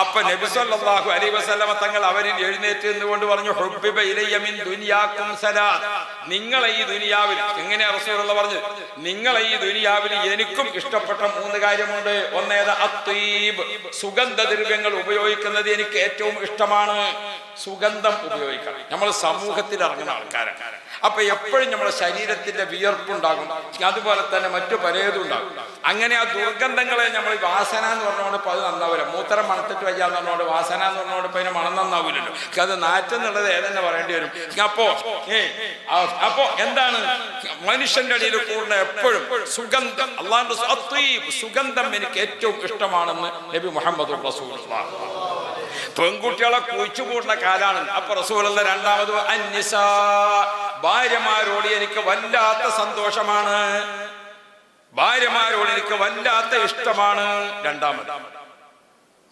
അപ്പൊ നബി സല്ലല്ലാഹു അലൈഹി വസല്ലമ തങ്ങൾ അവരിൽ എഴുന്നേറ്റ് നിന്നുകൊണ്ട് പറഞ്ഞു, ഹുബ്ബിബ ഇലയ്യ മിൻ ദുനിയാകും സലാത്ത്, നിങ്ങളെ ഈ ദുനിയാവിൽ, എങ്ങനെയാ റസൂലുള്ള പറഞ്ഞത്, നിങ്ങളെ ഈ ദുനിയാവിൽ എനിക്കും ഇഷ്ടപ്പെട്ട 3 കാര്യമുണ്ട്. ഒന്നേത് അത്തീബ്, സുഗന്ധദ്രവ്യങ്ങൾ ഉപയോഗിക്കുന്നത് എനിക്ക് ഏറ്റവും ഇഷ്ടമാണ്. സുഗന്ധം ഉപയോഗിക്കണം. നമ്മൾ സമൂഹത്തിൽ ഇറങ്ങുന്ന ആൾക്കാരാണ്. അപ്പൊ എപ്പോഴും നമ്മുടെ ശരീരത്തിന്റെ വിയർപ്പുണ്ടാകും, അതുപോലെ തന്നെ മറ്റു പലതും ഉണ്ടാകും. അങ്ങനെ ആ ദുർഗന്ധങ്ങളെ നമ്മൾ വാസന എന്ന് പറഞ്ഞുകൊണ്ട് ഇപ്പൊ അത് നന്നാവില്ല. മൂത്രം മണത്തിട്ട് വയ്യാന്ന് പറഞ്ഞുകൊണ്ട് വാസന എന്ന് പറഞ്ഞുകൊണ്ട് ഇപ്പൊ അതിന് മണം നന്നാവില്ലല്ലോ. അത് നാറ്റം എന്നുള്ളത് ഏതെന്നെ പറയേണ്ടി വരും. അപ്പോ എന്താണ് മനുഷ്യന്റെ അടിയിൽ കൂടുന്ന എപ്പോഴും സുഗന്ധം, അല്ലാഹുവിന്റെ സുഗന്ധം എനിക്ക് ഏറ്റവും ഇഷ്ടമാണെന്ന് നബി മുഹമ്മദ് റസൂലുള്ളാഹി. പെൺകുട്ടികളെ കുഴിച്ചു കൂടുന്ന കാലാണ്. അപ്പൊ റസൂലുള്ള രണ്ടാമത് അന്നിസാ, ഭാര്യമാരോട് എനിക്ക് വല്ലാത്ത സന്തോഷമാണ്, ഭാര്യമാരോട് എനിക്ക് വല്ലാത്ത ഇഷ്ടമാണ്. രണ്ടാമത്.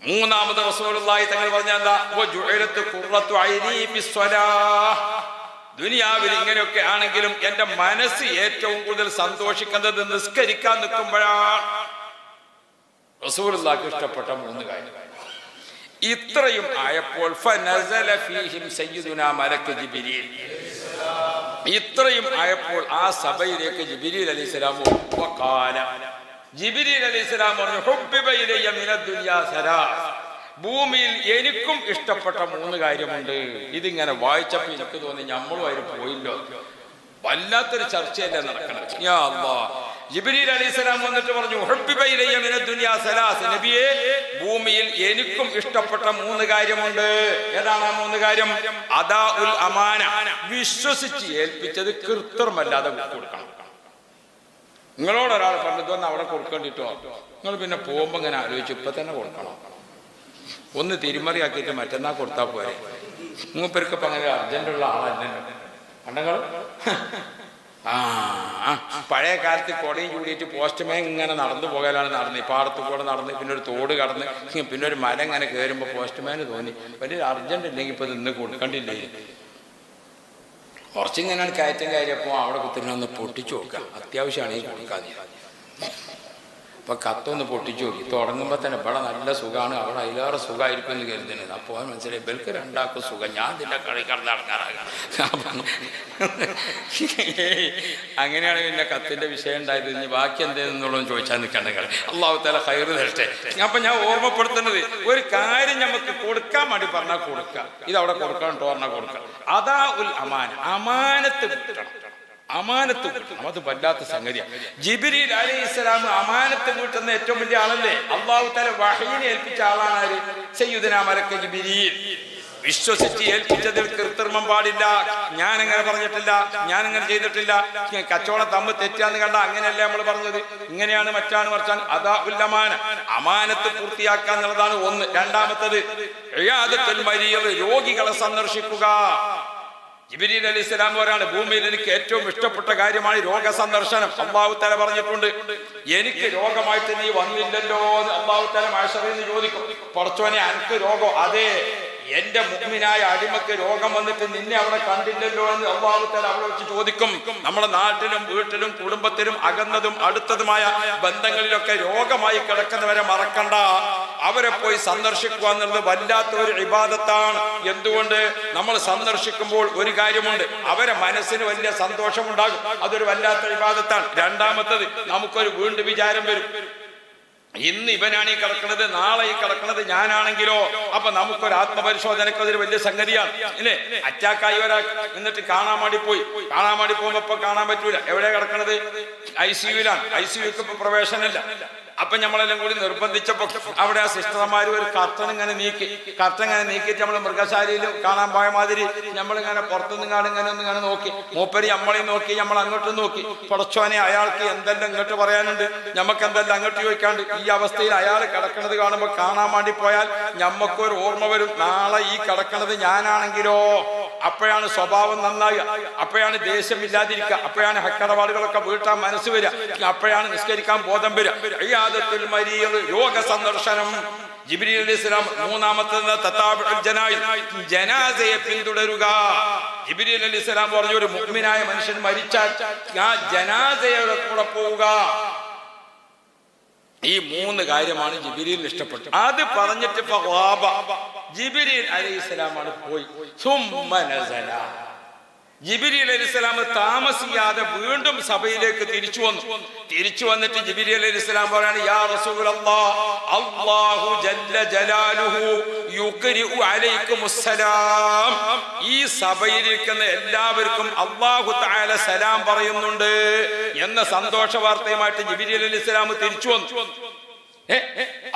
മൂന്നാമത് റസൂലുള്ളാഹി തങ്ങൾ പറഞ്ഞ എന്താ, വജുഇലത്തു ഖുറത്തു ഐനി ബിസ്സലാഹ്, ദുനിയാവിൽ ഇങ്ങനെയൊക്കെ ആണെങ്കിലും എന്റെ മനസ്സ് ഏറ്റവും കൂടുതൽ സന്തോഷിക്കുന്നത് നിസ്കരിക്കാൻ നിൽക്കുമ്പോഴാണ്. റസൂലുള്ളാഹിക്ക് ഇഷ്ടപ്പെട്ട 3 കാര്യം. ഇത്രയും ആയപ്പോൾ ഫനസല ഫീഹിം സയ്യിദുനാ മലക്ക് ജിബ്രീൽ, ഇത്രയും ആയപ്പോൾ ആ സഭയിലേക്ക് ജിബ്രീൽ അലൈഹിസ്സലാം വഖാല, ജിബ്രീൽ അലൈഹിസ്സലാം പറഞ്ഞു, ഹുബ്ബിബ ഇലയ്യ മിനദ് ദുനിയാ സലാസ്, ഭൂമിയിൽ എനിക്കും ഇഷ്ടപ്പെട്ട 3 കാര്യമുണ്ട്. ഇതിങ്ങനെ വായിച്ചപ്പോൾ എനിക്ക് തോന്നി നമ്മളും അതിൽ പോയില്ലോ, വല്ലാത്തൊരു ചർച്ചയല്ലേ നടക്കണത്. യാ അല്ലാഹ്, ജിബ്രീൽ അലൈഹിസ്സലാം വന്നിട്ട് പറഞ്ഞു, ഹുബ്ബിബ ഇലയ്യ മിനദ് ദുനിയാ സലാസ്, നബിയേ ഭൂമിയിൽ എനിക്കും ഇഷ്ടപ്പെട്ട 3 കാര്യമുണ്ട്. ഏതാണ് ആ 3 കാര്യം? അദാ ഉൽ അമാന, വിശ്വസിച്ച് ഏൽപ്പിച്ചത് കൃത്രിമല്ലാതെ കൊടുക്കണം. നിങ്ങളോട് ഒരാൾ പറഞ്ഞിട്ട് വന്ന് അവിടെ കൊടുക്കേണ്ടിട്ടോ, നിങ്ങൾ പിന്നെ പോകുമ്പോ ഇങ്ങനെ ആലോചിച്ചു ഇപ്പൊ തന്നെ കൊടുക്കണം. ഒന്ന് തിരിമറിയാക്കിയിട്ട് മറ്റന്നാൾ കൊടുത്താൽ പോരെ. മൂപ്പർക്കിപ്പോൾ അങ്ങനെ അർജന്റുള്ള ആളല്ലല്ലോ കണ്ടങ്ങൾ. പഴയ കാലത്ത് കൊടയും ചൂടിയിട്ട് പോസ്റ്റ്മേ ഇങ്ങനെ നടന്നു പോകലാണ് നടന്ന്, പാടത്ത് കൂടെ നടന്ന്, പിന്നെ ഒരു തോട് കടന്ന്, പിന്നെ ഒരു മല ഇങ്ങനെ കയറുമ്പോൾ പോസ്റ്റ്മാന് തോന്നി വലിയൊരു അർജന്റ് ഇല്ലെങ്കിൽ ഇപ്പോൾ ഇന്ന് കൊടുക്കണ്ടില്ലേ. കുറച്ചിങ്ങനെയാണ് കയറ്റം കയറിയപ്പോൾ അവിടെ കുത്തിനെ ഒന്ന് പൊട്ടിച്ചു നോക്കുക, അത്യാവശ്യമാണെങ്കിൽ കൊടുക്കാതെ. അപ്പോൾ കത്തൊന്ന് പൊട്ടിച്ചു നോക്കി. തുടങ്ങുമ്പോൾ തന്നെ ഇവിടെ നല്ല സുഖമാണ്, അവിടെ അതിലേറെ സുഖമായിരിക്കും എന്ന് കരുതുന്നത്. അപ്പോൾ അവൻ മനസ്സിലായി ഇവർക്ക് രണ്ടാക്കും സുഖം, ഞാൻ ഇതിൻ്റെ കളി കടന്ന് നടക്കാറാകാം. അങ്ങനെയാണ് പിന്നെ കത്തിൻ്റെ വിഷയം ഉണ്ടായത്. ഇനി ബാക്കി എന്തേന്നുള്ളൂ ചോദിച്ചാൽ നിൽക്കണ്ടെങ്കിൽ അള്ളാഹു തആല ഖൈറ് തരട്ടെ. അപ്പം ഞാൻ ഓർമ്മപ്പെടുത്തുന്നത്, ഒരു കാര്യം നമുക്ക് കൊടുക്കാൻ വേണ്ടി പറഞ്ഞാൽ കൊടുക്കുക, ഇതവിടെ കൊടുക്കണം കേട്ടോ പറഞ്ഞാൽ കൊടുക്കുക. അതാ ഉൽ അമാന, അമാനത്ത് കിട്ടണം. അമാനത്ത് കിട്ടണം, അത് വല്ലാത്ത സംഗതിയാണ്. ജിബ്രീൽ അലൈഹിസ്സലാം അമാനത്ത് വീട്ടുന്ന ഏറ്റവും വലിയ ആളല്ലേ. അല്ലാഹു തആല വഹീനെ ഏൽപ്പിച്ച ആളാണ് ആര്? സയ്യിദുനാ മലക്ക് ജിബ്രീൽ. വിശ്വസിച്ച് ഏൽപ്പിച്ചതിൽ കൃത്രിമം പാടില്ല. ഞാനങ്ങനെ പറഞ്ഞിട്ടില്ല, ഞാനങ്ങനെ ചെയ്തിട്ടില്ല, കച്ചവടം തമ്മിൽ തെറ്റാന്ന് കണ്ട അങ്ങനെയല്ലേ നമ്മൾ പറഞ്ഞത്, ഇങ്ങനെയാണ് മറ്റാണ് മറിച്ചാണ്. അതാ ഉല്ലമാന, അമാനത്ത് പൂർത്തിയാക്കുക എന്നുള്ളതാണ് ഒന്ന്. രണ്ടാമത്തത് ഇയാദത്തുൽ മരീദ്, രോഗികളെ സന്ദർശിക്കുക. ജിബ്രീൽ അലൈഹിസ്സലാം പറയാണ്, ഭൂമിയിൽ എനിക്ക് ഏറ്റവും ഇഷ്ടപ്പെട്ട കാര്യമാണ് രോഗസന്ദർശനം. അല്ലാഹു തആല പറഞ്ഞിട്ടുണ്ട്, എനിക്ക് രോഗമായിട്ട് നീ വന്നില്ലല്ലോ എന്ന് അല്ലാഹു തആല മഹ്ശറിൽ നിന്ന് ചോദിക്കും. പടച്ചോനെ അനക്ക് രോഗം? അതെ, എന്റെ മുഅ്മിനായ അടിമക്ക് രോഗം വന്നിട്ട് നിന്നെ അവിടെ കണ്ടില്ലല്ലോ എന്ന് അല്ലാഹു തആല അവിടെ വെച്ച് ചോദിക്കും. നമ്മുടെ നാട്ടിലും വീട്ടിലും കുടുംബത്തിലും അകന്നതും അടുത്തതുമായ ബന്ധങ്ങളിലൊക്കെ രോഗമായി കിടക്കുന്നവരെ മറക്കണ്ട, അവരെ പോയി സന്ദർശിക്കുക എന്നുള്ളത് വല്ലാത്ത ഒരു ഇബാദത്താണ്. എന്തുകൊണ്ട്? നമ്മൾ സന്ദർശിക്കുമ്പോൾ ഒരു കാര്യമുണ്ട്, അവരെ മനസ്സിന് വലിയ സന്തോഷമുണ്ടാകും, അതൊരു വല്ലാത്ത ഇബാദത്താണ്. രണ്ടാമത്തത്, നമുക്കൊരു വീണ്ടും വിചാരം വരും, ഇന്ന് ഇവനാണ് ഈ കിടക്കുന്നത്, നാളെ ഈ കിടക്കുന്നത് ഞാനാണെങ്കിലോ. അപ്പൊ നമുക്കൊരു ആത്മപരിശോധനയ്ക്ക് അതൊരു വലിയ സംഗതിയാണ് ഇല്ലേ. അറ്റാക്കായി ഒരാൾ എന്നിട്ട് കാണാൻ വേണ്ടി പോകുമ്പോ ഇപ്പൊ കാണാൻ പറ്റൂല, എവിടെ കിടക്കണത്? ICUലാണ്. ICUക്ക് ഇപ്പൊ പ്രവേശനമില്ല. അപ്പൊ നമ്മളെല്ലാം കൂടി നിർബന്ധിച്ചപ്പോ അവിടെ ആ സിസ്റ്റർമാര് ഒരു കർട്ടൻ ഇങ്ങനെ നീക്കിയിട്ട് നമ്മൾ മൃഗശാലയിൽ കാണാൻ പോയ മാതിരി നമ്മളിങ്ങനെ പുറത്തുനിന്ന് ഇങ്ങനെ നോക്കി, മൂപ്പരി നമ്മളെയും നോക്കി, നമ്മൾ അങ്ങോട്ടും നോക്കി. പടച്ചോനെ, അയാൾക്ക് എന്തെല്ലാം ഇങ്ങോട്ട് പറയാനുണ്ട്, നമുക്ക് എന്തെല്ലാം അങ്ങോട്ട് ചോദിക്കാണ്ട്. ഈ അവസ്ഥയിൽ അയാൾ കിടക്കണത് കാണുമ്പോൾ കാണാൻ വേണ്ടി പോയാൽ ഞമ്മക്കൊരു ഓർമ്മ വരും, നാളെ ഈ കിടക്കണത് ഞാനാണെങ്കിലോ. അപ്പോഴാണ് സ്വഭാവം നന്നാകുക, അപ്പോഴാണ് ദേഷ്യമില്ലാതിരിക്കുക, അപ്പോഴാണ് ഹക്കടപാടുകളൊക്കെ വീട്ടാൻ മനസ്സ് വരിക, അപ്പോഴാണ് നിസ്കരിക്കാൻ ബോധം വരിക. ഇയാദത്തുൽ മരീദ്, രോഗസന്ദർശനം. ജിബ്രീൽ അലൈഹിസ്സലാം മൂന്നാമത്തേത് തതാബുൽ ജനായിസ്, ജനാസയെ പിന്തുടരുക. ജിബ്രീൽ അലൈഹിസ്സലാം പറഞ്ഞു, ഒരു മുഅ്മിനായ മനുഷ്യൻ മരിച്ചാൽ ആ ജനാസയുടെ കൂടെ പോവുക. ഈ മൂന്ന് കാര്യമാണ് ജിബ്രീലിന് ഇഷ്ടപ്പെട്ടത്. അത് പറഞ്ഞിട്ട് ജിബ്രീൽ അലൈഹിസ്സലാമാണ് പോയി. ജിബ്രീൽ അലൈഹിസ്സലാം താമസിയാതെ വീണ്ടും സഭയിലേക്ക് തിരിച്ചു വന്നിട്ട് ജിബ്രീൽ അലൈഹിസ്സലാം പറയാണ്, യാ റസൂലല്ലാഹ്, അല്ലാഹു ജല്ല ജലാലുഹു യുഖരിഉ അലൈക്കുമുസ്സലാം. ഈ സഭയിലിരിക്കുന്ന എല്ലാവർക്കും അല്ലാഹു തആല സലാം പറയുന്നുണ്ട് എന്ന സന്തോഷ വാർത്തയുമായിട്ട് ജിബ്രീൽ അലൈഹിസ്സലാം തിരിച്ചു വന്നു.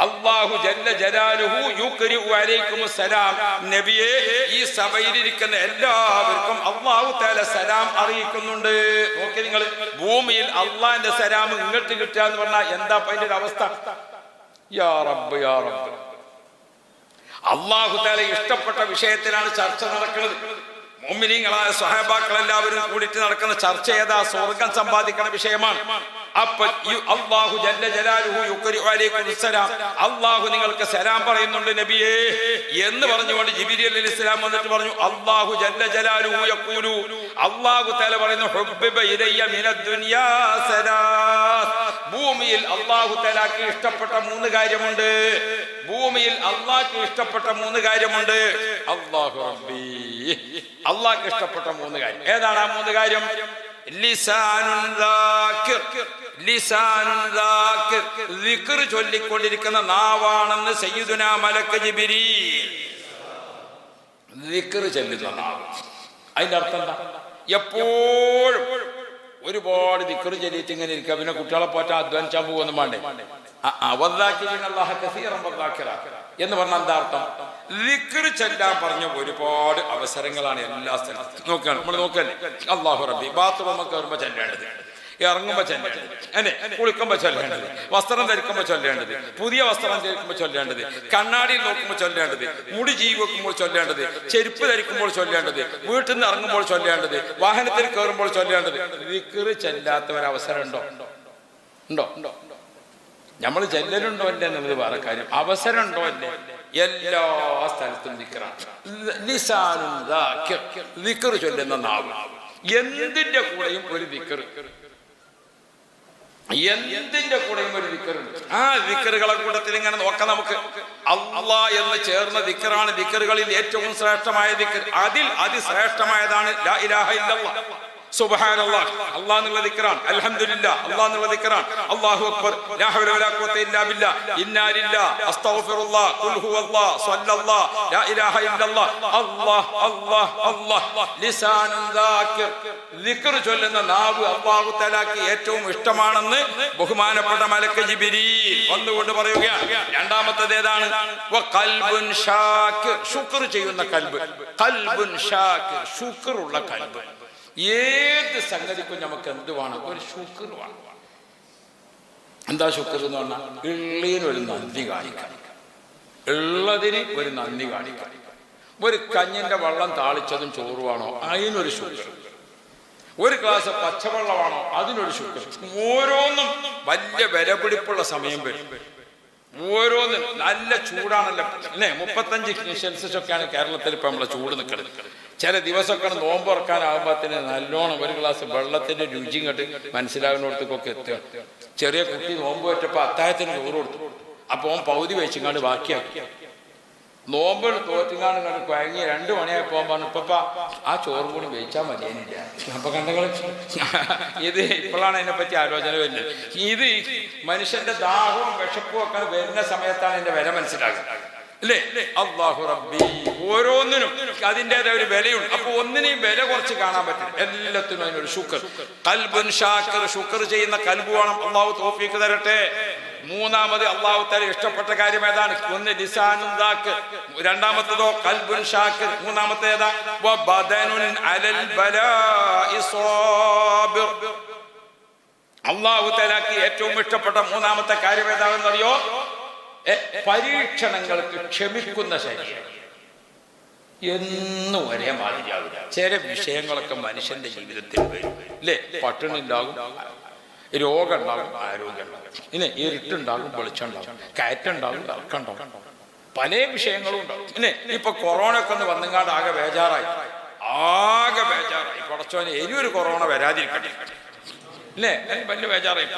അല്ലാഹു ജല്ല ജലാലുഹു യുഖരിഉ അലൈക്കുമുസ്സലാം. നബിയെ, ഈ സഭയിലിരിക്കുന്ന എല്ലാവർക്കും അല്ലാഹു തആല സലാം അറിയിക്കുന്നുണ്ട്. നോക്കി നിങ്ങൾ, ഭൂമിയിൽ അള്ളാന്റെ സലാം ഇങ്ങോട്ട് കിട്ടുക എന്ന് പറഞ്ഞാൽ എന്താ അതിന്റെ ഒരു അവസ്ഥ? യാ റബ്ബ് യാ റബ്ബ്. അല്ലാഹു തആല ഇഷ്ടപ്പെട്ട വിഷയത്തിലാണ് ചർച്ച നടക്കുന്നത്. മുഅ്മിനീങ്ങളായ സ്വഹാബാക്കൾ എല്ലാവരും കൂടിയിട്ട് നടക്കുന്ന ചർച്ച ഏതാ? സ്വർഗം സമ്പാദിക്കുന്ന വിഷയമാണ്. അപ്പൊ അല്ലാഹു ജല്ല ജലാലുഹു യുഖരിഉ അലൈക്കുമുസ്സലാം, അല്ലാഹു നിങ്ങൾക്ക് സലാം പറയുന്നുണ്ട് നബിയേ എന്ന് പറഞ്ഞുകൊണ്ട് ജിബ്രീൽ അലൈഹിസ്സലാം വന്നിട്ട് പറഞ്ഞു, അല്ലാഹു ജല്ല ജലാലുഹു യഖൂലു, അല്ലാഹു തആല പറയുന്നു, ഹുബ്ബിബ ഇലയ്യ മിനദ് ദുനിയാ സലാസ്. ഭൂമിയിൽ അല്ലാഹു തആലക്ക് ഇഷ്ടപ്പെട്ട മൂന്ന് കാര്യമുണ്ട്. ഭൂമിയിൽ അല്ലാഹുക്ക് ഇഷ്ടപ്പെട്ട മൂന്ന് കാര്യമുണ്ട്. അല്ലാഹു റബ്ബി, അല്ലാഹുക്ക് ഇഷ്ടപ്പെട്ട മൂന്ന് കാര്യം. ഏതാണ് ആ മൂന്ന് കാര്യം? ലിസാനുൻ ദാകിർ, ദിക്ർ ചൊല്ലിക്കൊണ്ടിരിക്കുന്ന നാവാണെന്ന് സയ്യിദുനാ മലക്ക് ജിബ്രീൽ. ദിക്ർ ചൊല്ലുന്ന നാവ്, അതിന്റെ അർത്ഥം എന്താ? എപ്പോഴും ഒരുപാട് ദിക്ർ ചൊല്ലിയിട്ട് ഇങ്ങനെ ഇരിക്കുക, പിന്നെ കുട്ടികളെ പോറ്റാൻ അധ്വാനിച്ചാൻ പോകുന്നു വേണ്ടേ? എന്ന് പറഞ്ഞാൽ എന്താ അർത്ഥം? ദിക്ർ ചൊല്ലാൻ പറഞ്ഞ ഒരുപാട് അവസരങ്ങളാണ് എല്ലാ സ്ഥലത്തും. നമ്മൾ നോക്കല്ലേ, അല്ലാഹു റബ്ബി ബാത്റൂമൊക്കെ കയറുമ്പോൾ ചെല്ലേണ്ടത്, ഇറങ്ങുമ്പോൾ ചൊല്ലേണ്ടത്, അല്ലെ? കുളിക്കുമ്പോൾ ചൊല്ലേണ്ടത്, വസ്ത്രം ധരിക്കുമ്പോൾ ചൊല്ലേണ്ടത്, പുതിയ വസ്ത്രം ധരിക്കുമ്പോൾ ചൊല്ലേണ്ടത്, കണ്ണാടിയിൽ നോക്കുമ്പോൾ ചൊല്ലേണ്ടത്, മുടി ജീവി വെക്കുമ്പോൾ ചൊല്ലേണ്ടത്, ചെരുപ്പ് ധരിക്കുമ്പോൾ ചൊല്ലേണ്ടത്, വീട്ടിൽ നിന്ന് ഇറങ്ങുമ്പോൾ ചൊല്ലേണ്ടത്, വാഹനത്തിൽ കയറുമ്പോൾ ചൊല്ലേണ്ടത്. ദിക്റ് ചെല്ലാത്തവരവസരം ഉണ്ടോ? ഉണ്ടോ? നമ്മൾ ചെല്ലലുണ്ടോ അല്ലേ എന്നുള്ളത് വേറെ കാര്യം. അവസരം ഉണ്ടോ അല്ലേ? എല്ലാ സ്ഥലത്തും ദിക്റാണ്. ദിക്റ് ചൊല്ലുന്ന നാവ്. എന്തിന്റെ കൂടെയും ഒരു ദിക്റ്, എന്തിന്റെ കൂടെയും ഒരു ദിക്റുണ്ട്. ആ ദിക്റുകളെ കൂട്ടത്തിൽ ഇങ്ങനെ നോക്കാം നമുക്ക്. അല്ലാഹ് എന്ന് ചേർന്ന ദിക്റാണ് ദിക്റുകളിൽ ഏറ്റവും ശ്രേഷ്ഠമായ ദിക്ർ. അതിൽ അതിശ്രേഷ്ഠമായതാണ് ലാ ഇലാഹ ഇല്ലല്ലാഹ്, സുബ്ഹാനല്ലാഹ്, അല്ലാഹ് എന്നുള്ള ദിക്റാണ്. അൽഹംദുലില്ലാഹ്, അല്ലാഹ് എന്നുള്ള ദിക്റാണ്. അല്ലാഹു അക്ബർ, ലാ ഹൗല വലാ ഖുവത ഇല്ലാ ബില്ലാഹ്, ഇന്നാ ലില്ലാഹ്, അസ്തഗ്ഫിറുല്ലാഹ്, ഖുൽ ഹുവല്ലാഹ്, സ്വല്ലല്ലാഹ്, ലാ ഇലാഹ ഇല്ലല്ലാഹ്, അല്ലാഹ് അല്ലാഹ് അല്ലാഹ്. ലിസാനുൻ ദാകിർ, ദിക്ർ ചൊല്ലുന്ന നാവ് അല്ലാഹു തആലക്ക് ഏറ്റവും ഇഷ്ടമാണെന്ന് ബഹുമാനപ്പെട്ട മലക്ക് ജിബ്രീൽ വന്നുകൊണ്ട് പറയുകയാണ്. രണ്ടാമത്തേത് ഏതാണ്? വഖൽബുൻ ഷാകിർ, ശുക്ർ ചെയ്യുന്ന കൽബ്. ഖൽബുൻ ഷാകിർ, ശുക്റുള്ള കൽബ്. ഏത് സംഗതിക്കും നമുക്ക് എന്ത് വേണം? ഒരു ശുക്ർ വേണം. എന്താ ശുക്ർ എന്ന് പറഞ്ഞാൽ? ഉള്ളതിന് ഒരു നന്ദി കാണിക്കണം, ഉള്ളതിന് ഒരു നന്ദി കാണിക്കണം. ഒരു കഞ്ഞിന്റെ വെള്ളം താളിച്ചതും ചോറുവാണോ, അതിനൊരു ശുക്ർ. ഒരു ഗ്ലാസ് പച്ചവെള്ളമാണോ, അതിനൊരു ശുക്ർ. ഓരോന്നും വലിയ വിലപിടിപ്പുള്ള സമയം വരും. ഓരോന്നും നല്ല ചൂടാണല്ലോ അല്ലേ? 35°C ഒക്കെയാണ് കേരളത്തിൽ ഇപ്പൊ നമ്മളെ ചൂട് നിൽക്കുന്നത്. ചില ദിവസമൊക്കെ നോമ്പ് തുറക്കാനാകുമ്പോഴത്തേന് നല്ലോണം ഒരു ഗ്ലാസ് വെള്ളത്തിന്റെ രുചി കണ്ട് മനസ്സിലാകുന്നിടത്തേക്കൊക്കെ എത്തുക. ചെറിയ കുട്ടി നോമ്പ് വെച്ചപ്പോൾ അത്താഴത്തിന് ചോറ് കൊടുത്തു. അപ്പോൾ ഓൻ പകുതി വെച്ചിങ്ങാണ്ട് ബാക്കിയാക്കി. നോമ്പ് തോറ്റിങ്ങാണ്ട് കണ്ട് കുഴങ്ങി 2 മണിയായപ്പോൾ പറഞ്ഞു, ഇപ്പ ആ ചോറും കൂടി വെച്ചാൽ മതിയാനില്ല. അപ്പൊ കണ്ടങ്ങൾ ഇത് ഇപ്പോഴാണ് അതിനെപ്പറ്റി ആലോചന വരുന്നത്. ഇത് മനുഷ്യന്റെ ദാഹവും വിശപ്പും ഒക്കെ വരുന്ന സമയത്താണ് ഇതിന്റെ വില മനസ്സിലാകുന്നത്, അല്ലേ? അല്ലാഹു റബ്ബി, ഓരോന്നിനും അതിൻ്റെതായ ഒരു വിലയുണ്ട്. അപ്പൊ ഒന്നിനെയും വില കുറച്ച് കാണാൻ പറ്റില്ല, എല്ലാത്തിനും അതിനൊരു ശുക്ർ. ഖൽബുൻ ഷാക്കിർ, ശുക്ർ ചെയ്യുന്ന കൽബ് വേണം. അല്ലാഹു തൗഫീഖ് തരട്ടെ. മൂന്നാമത് അല്ലാഹു തആല ഇഷ്ടപ്പെട്ട കാര്യം ഏതാണ്? ഒന്ന് ലിസാനുൻ ദാകിർ, രണ്ടാമത്തേതോ ഖൽബുൻ ഷാക്കിർ, മൂന്നാമത്തേതാ വബദനുൻ അലൽ ബലാഇ സാബിർ. അല്ലാഹു തആലക്ക് ഏറ്റവും ഇഷ്ടപ്പെട്ട മൂന്നാമത്തെ കാര്യം ഏതാണെന്നറിയോ? പരീക്ഷണങ്ങൾക്ക് ക്ഷമിക്കുന്ന ശരീരം. എന്നും ഒരേ മാതിരിയാവില്ല. ചില വിഷയങ്ങളൊക്കെ മനുഷ്യന്റെ ജീവിതത്തിൽ വരും, അല്ലേ? പട്ടിണി ഉണ്ടാകും, രോഗം ഉണ്ടാകും, ആരോഗ്യം ഉണ്ടാകും, ഇനി ഇരുട്ടുണ്ടാകും, വെളിച്ചുണ്ടാകും, കയറ്റുണ്ടാകും, ഇറക്കുണ്ടാകും, പല വിഷയങ്ങളും ഉണ്ടാകും, ഇല്ലേ? ഇപ്പൊ കൊറോണ ഒക്കെ ഒന്ന് വന്നെങ്ങാണ്ട് ആകെ ബേജാറായി. പടച്ചോനെ ഇനിയൊരു കൊറോണ വരാതിരിക്കട്ടെ, അല്ലേ? വലിയ ബേജാറായി.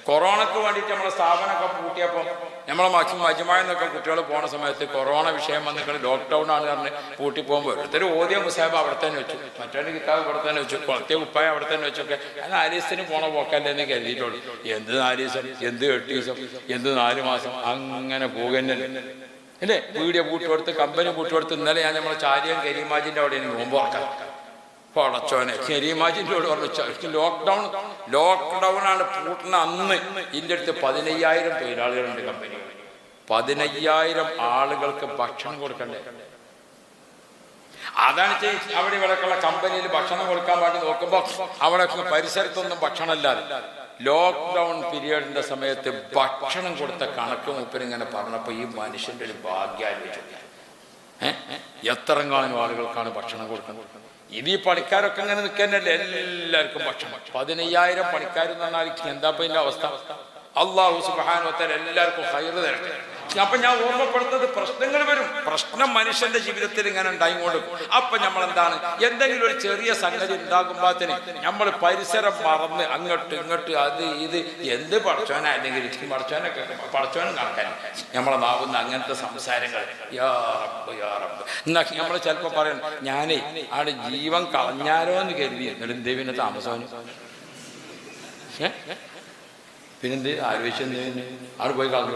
കൊറോണക്ക് വേണ്ടിയിട്ട് നമ്മളെ സ്ഥാപനമൊക്കെ പൂട്ടിയപ്പോൾ നമ്മളെ മജുമായെന്നൊക്കെ കുട്ടികൾ പോണ സമയത്ത് കൊറോണ വിഷയം വന്നിട്ട് ലോക്ക്ഡൗൺ ആണ് പറഞ്ഞ് പൂട്ടി പോകുമ്പോൾ ഒരുത്തർ ഓതിയ മുസാബ് അവിടെ തന്നെ വെച്ചു, മറ്റൊരു കിതാബ് ഇവിടെ തന്നെ വെച്ചു, കുളത്തിയ ഉപ്പായ അവിടെ തന്നെ വെച്ചൊക്കെ. അത് 4 ദിവസത്തിന് പോണ പോക്കല്ലേ എന്ന് കരുതിയിട്ടുള്ളൂ. എന്ത് 4 ദിവസം, എന്ത് 8 ദിവസം, എന്ത് 4 മാസം, അങ്ങനെ പോകുന്നല്ലേ, അല്ലേ? വീഡിയോ പൂട്ടുകൊടുത്ത്, കമ്പനി പൂട്ടുകൊടുത്ത്. ഇന്നലെ ഞാൻ നമ്മളെ ചാരിയം കരീമാജിൻ്റെ അവിടെ നോമ്പ് തുറക്കാൻ പടച്ചോനെ കരീമാജിൻ്റെ അവിടെ പറഞ്ഞു, ലോക്ക്ഡൗൺ ആണ് പൂട്ടുന്ന അന്ന് ഇതിൻ്റെ അടുത്ത് 15,000 തൊഴിലാളികളുണ്ട് കമ്പനി. 15,000 ആളുകൾക്ക് ഭക്ഷണം കൊടുക്കണ്ടേ? അതാണ് അവിടെ ഇവിടെയൊക്കെയുള്ള കമ്പനിയിൽ ഭക്ഷണം കൊടുക്കാൻ വേണ്ടി നോക്കുമ്പോൾ അവിടെ പരിസരത്തൊന്നും ഭക്ഷണമില്ലാതെ ലോക്ക്ഡൗൺ പീരിയഡിന്റെ സമയത്ത് ഭക്ഷണം കൊടുത്ത കണക്ക് മൂപ്പരിങ്ങനെ പറഞ്ഞപ്പോൾ ഈ മനുഷ്യന്റെ ഒരു ഭാഗ്യാലോചന. എത്രങ്ങാനും ആളുകൾക്കാണ് ഭക്ഷണം കൊടുക്കുന്നത്? ഇത് ഈ പണിക്കാരൊക്കെ ഇങ്ങനെ നിൽക്കാനല്ലേ എല്ലാവർക്കും ഭക്ഷണം. 15,000 പണിക്കാർ എന്ന് പറഞ്ഞാൽ എന്താ ഇതിന്റെ അവസ്ഥ? അല്ലാഹു സുബ്ഹാനഹു വ തആല എല്ലാവർക്കും ഖൈർ തരട്ടെ. അപ്പൊ ഞാൻ ഓർമ്മപ്പെടുന്നത്, പ്രശ്നങ്ങൾ വരും. പ്രശ്നം മനുഷ്യന്റെ ജീവിതത്തിൽ ഇങ്ങനെ ഉണ്ടായിക്കൊണ്ട്. അപ്പൊ നമ്മൾ എന്താണ്, എന്തെങ്കിലും ഒരു ചെറിയ സംഗതി ഉണ്ടാകുമ്പോഴത്തേന് നമ്മൾ പരിസരം മറന്ന് അങ്ങോട്ട് ഇങ്ങോട്ട് അത് ഇത് എന്ത് പടച്ചോന അല്ലെങ്കിൽ പടച്ചോനൊക്കെ പടച്ചോനും കണക്കാൻ നമ്മളെ നാവുന്ന അങ്ങനത്തെ സംസാരങ്ങൾ. യാ റബ്ബ് യാ റബ്ബ് എന്നാ നമ്മൾ ചിലപ്പോൾ പറയണം, ഞാനേ ആടെ ജീവൻ കളഞ്ഞാലോ എന്ന് കരുതി. എന്നിട്ട് എന്തേ പിന്നെ താമസം, പിന്നെന്ത് ആലോചിച്ചെന്ത് അവിടെ പോയി കളഞ്ഞു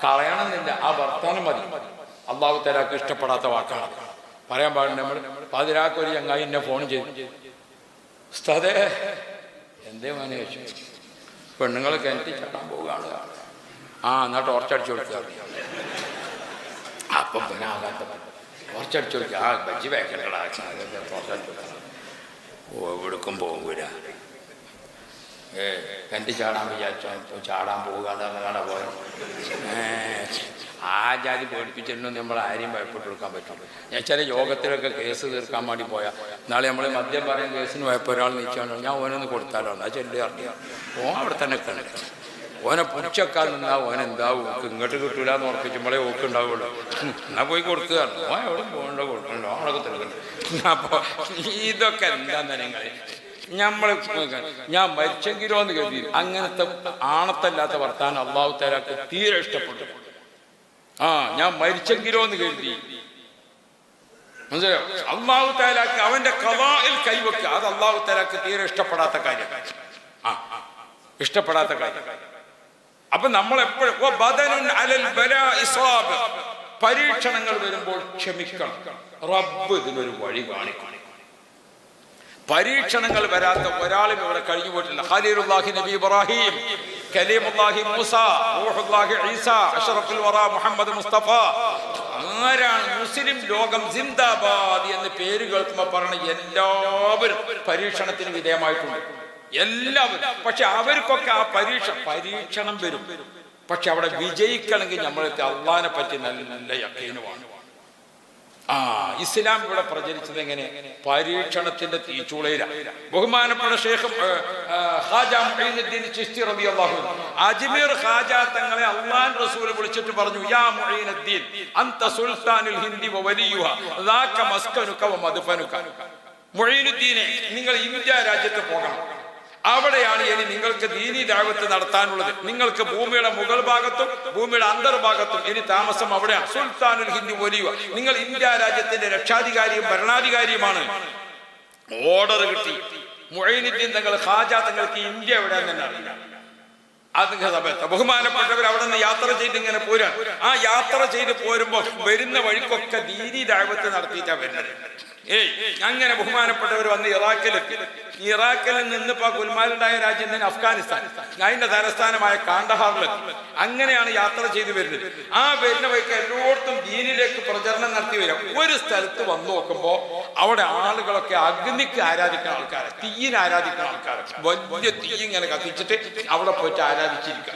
കളയണമെന്നില്ല. ആ വർത്താനം മതി. അല്ലാഹു തആലക്ക് ഇഷ്ടപ്പെടാത്ത വാക്കാണ് പറയാൻ പാടില്ല. നമ്മൾ പാതിരാക്കൊരു ചങ്ങായി എന്നെ ഫോൺ ചെയ്തു, ഉസ്താദേ എന്തേ മോനെ ചോദിച്ചു, പെണ്ണുങ്ങൾ കിണറ്റി ചാടാൻ പോവുകയാണ്. എന്നാ ടോർച്ചടിച്ചു കൊടുക്കുക. അപ്പം പിന്നെ ആകാത്ത ടോർച്ചടിച്ചു കൊടുക്കുക. ബജ്ജി വേക്കലകളാ ടോർച്ചടിച്ചു കൊടുക്കുക. എവിടേക്കും പോകൂല. കണ്ടി ചാടാൻ വിചാരിച്ചോ ചാടാൻ പോകാതെ അങ്ങനെ പോയോ. ആ ജാതി പേടിപ്പിച്ചിട്ടും നമ്മൾ ആരെയും ഭയപ്പെട്ട് കൊടുക്കാൻ പറ്റുള്ളൂ. ഞാൻ ചില യോഗത്തിലൊക്കെ കേസ് തീർക്കാൻ വേണ്ടി പോയാൽ നാളെ നമ്മൾ മദ്യം പറയുന്ന കേസിന് പോയപ്പോൾ ഒരാൾ നിൽച്ചാണോ ഞാൻ ഓനൊന്ന് കൊടുത്താലോ എന്നാ ചെല്ലി അറിയാം ഓൻ അവിടെ തന്നെ കിടക്കണം. ഓനെ പുച്ചക്കാൻ നിന്നാ ഓനെന്താവും ഇങ്ങോട്ട് കിട്ടൂലെന്ന് ഉറപ്പിച്ചുമ്പോഴേ ഓക്ക് ഉണ്ടാവുള്ളൂ. എന്നാൽ പോയി കൊടുക്കുകയാണ് ഓൻ എവിടെ പോകണ്ടോ കൊടുക്കണ്ടോ അവളൊക്കെ തീർക്കണ്ട. അപ്പോൾ ഇതൊക്കെ എന്താന്ന് നിങ്ങൾ ഞാൻ മരിച്ചെങ്കിലോ എന്ന് കരുതി അങ്ങനത്തെ ആണത്തല്ലാത്ത വർത്താനം അള്ളാഹു തആലക്ക് തീരെ ഇഷ്ടപ്പെട്ടു. ഞാൻ മരിച്ചെങ്കിലോ എന്ന് കരുതി മനസ്സിലായോ. അള്ളാഹു തആലക്ക് അവന്റെ ഖദാഇൽ കൈവെക്കുക അത് അള്ളാഹു തആലക്ക് തീരെ ഇഷ്ടപ്പെടാത്ത കാര്യം, ഇഷ്ടപ്പെടാത്ത കാര്യം. അപ്പൊ നമ്മൾ എപ്പോഴും പരീക്ഷണങ്ങൾ വരുമ്പോൾ ക്ഷമിക്കണം. റബ്ബ് ഇതിനൊരു വഴി കാണിക്കണം. പരീക്ഷണങ്ങൾ വരാത്ത ഒരാളും ഇവിടെ കഴിഞ്ഞു പോയിട്ടില്ല. ഖലീലുല്ലാഹി നബി ഇബ്രാഹിം, കലീമുല്ലാഹി മൂസ, റൂഹുല്ലാഹി ഈസ, അഷ്റഫുൽ വറ മുഹമ്മദ് മുസ്തഫ. ആരാണ് മുസ്ലിം ലോകം സിന്ദാബാദ് എന്ന് പേര് കേൾക്കുമ്പോൾ പറഞ്ഞ എല്ലാവരും പരീക്ഷണത്തിന് വിധേയമായിട്ടുണ്ട്, എല്ലാവരും. പക്ഷെ അവർക്കൊക്കെ ആ പരീക്ഷണം വരും. പക്ഷെ അവിടെ വിജയിക്കണമെങ്കിൽ നമ്മളത്തെ അള്ളാഹിനെ പറ്റി നല്ല യഖീനുമാണ്. ഇസ്ലാം ഇവിടെ പ്രചരിച്ചത് എങ്ങനെ? പരീക്ഷണത്തിന്റെ തീച്ചൂളയിലാണ്. ബഹുമാനപ്പെട്ട ശൈഖ് ഖാജ മുഈനുദ്ദീൻ ചിശ്തി റളിയല്ലാഹു അൻഹു അജ്മീർ ഖാജ തങ്ങളെ അല്ലാഹു റസൂൽ വിളിച്ചിട്ട് പറഞ്ഞു, യാ മുഈനുദ്ദീൻ അൻത സുൽത്താനുൽ ഹിന്ദി വ വലിയുഹാ ദാക മസ്കനുക വ മദ്ഫനുക. മുഈനുദ്ദീനെ, നിങ്ങൾ ഇന്ത്യ രാജ്യത്ത് പോകണം. അവിടെയാണ് ഇനി നിങ്ങൾക്ക് ദീനി ദഅവത്ത് നടത്താനുള്ളത്. നിങ്ങൾക്ക് ഭൂമിയുടെ മുകൾ ഭാഗത്തും ഭൂമിയുടെ അന്തർഭാഗത്തും ഇനി താമസം അവിടെയാണ്. സുൽത്താനുൽ ഹിന്ദ് വലിയ, നിങ്ങൾ ഇന്ത്യ രാജ്യത്തിന്റെ രക്ഷാധികാരിയും ഭരണാധികാരിയുമാണ്. ഓർഡർ കിട്ടി. മുഈനുദ്ദീൻ തങ്ങൾ ഖാജ തങ്ങൾക്ക് ഇന്ത്യ എവിടെയാന്ന് തന്നെ അറിയില്ല. അത് സമയത്ത് ബഹുമാനപ്പെട്ടവർ അവിടെ നിന്ന് യാത്ര ചെയ്ത് ഇങ്ങനെ പോരാൻ. ആ യാത്ര ചെയ്ത് പോരുമ്പോ വരുന്ന വഴിക്കൊക്കെ ദീനി ദഅവത്ത് നടത്തിയിട്ടാ വരുന്നത്. അങ്ങനെ ബഹുമാനപ്പെട്ടവർ വന്ന് ഇറാഖിലെത്തി. ഇറാഖിൽ നിന്നിപ്പോ ഗുൽമാലുണ്ടായ രാജ്യം തന്നെ അഫ്ഗാനിസ്ഥാൻ, അതിന്റെ തലസ്ഥാനമായ കാണ്ഡഹാറിലെത്തി. അങ്ങനെയാണ് യാത്ര ചെയ്തു വരുന്നത്. ആ വരുന്ന വഴിക്ക് എല്ലായിടത്തും ദീനിലേക്ക് പ്രചരണം നടത്തി വരാം. ഒരു സ്ഥലത്ത് വന്നു നോക്കുമ്പോ അവിടെ ആളുകളൊക്കെ അഗ്നിക്ക് ആരാധിക്കുന്ന ആൾക്കാരെ, തീയിനെ ആരാധിക്കുന്ന ആൾക്കാരെ, വലിയ തീ ഇങ്ങനെ കത്തിച്ചിട്ട് അവിടെ പോയിട്ട് ആരാധിച്ചിരിക്കുക.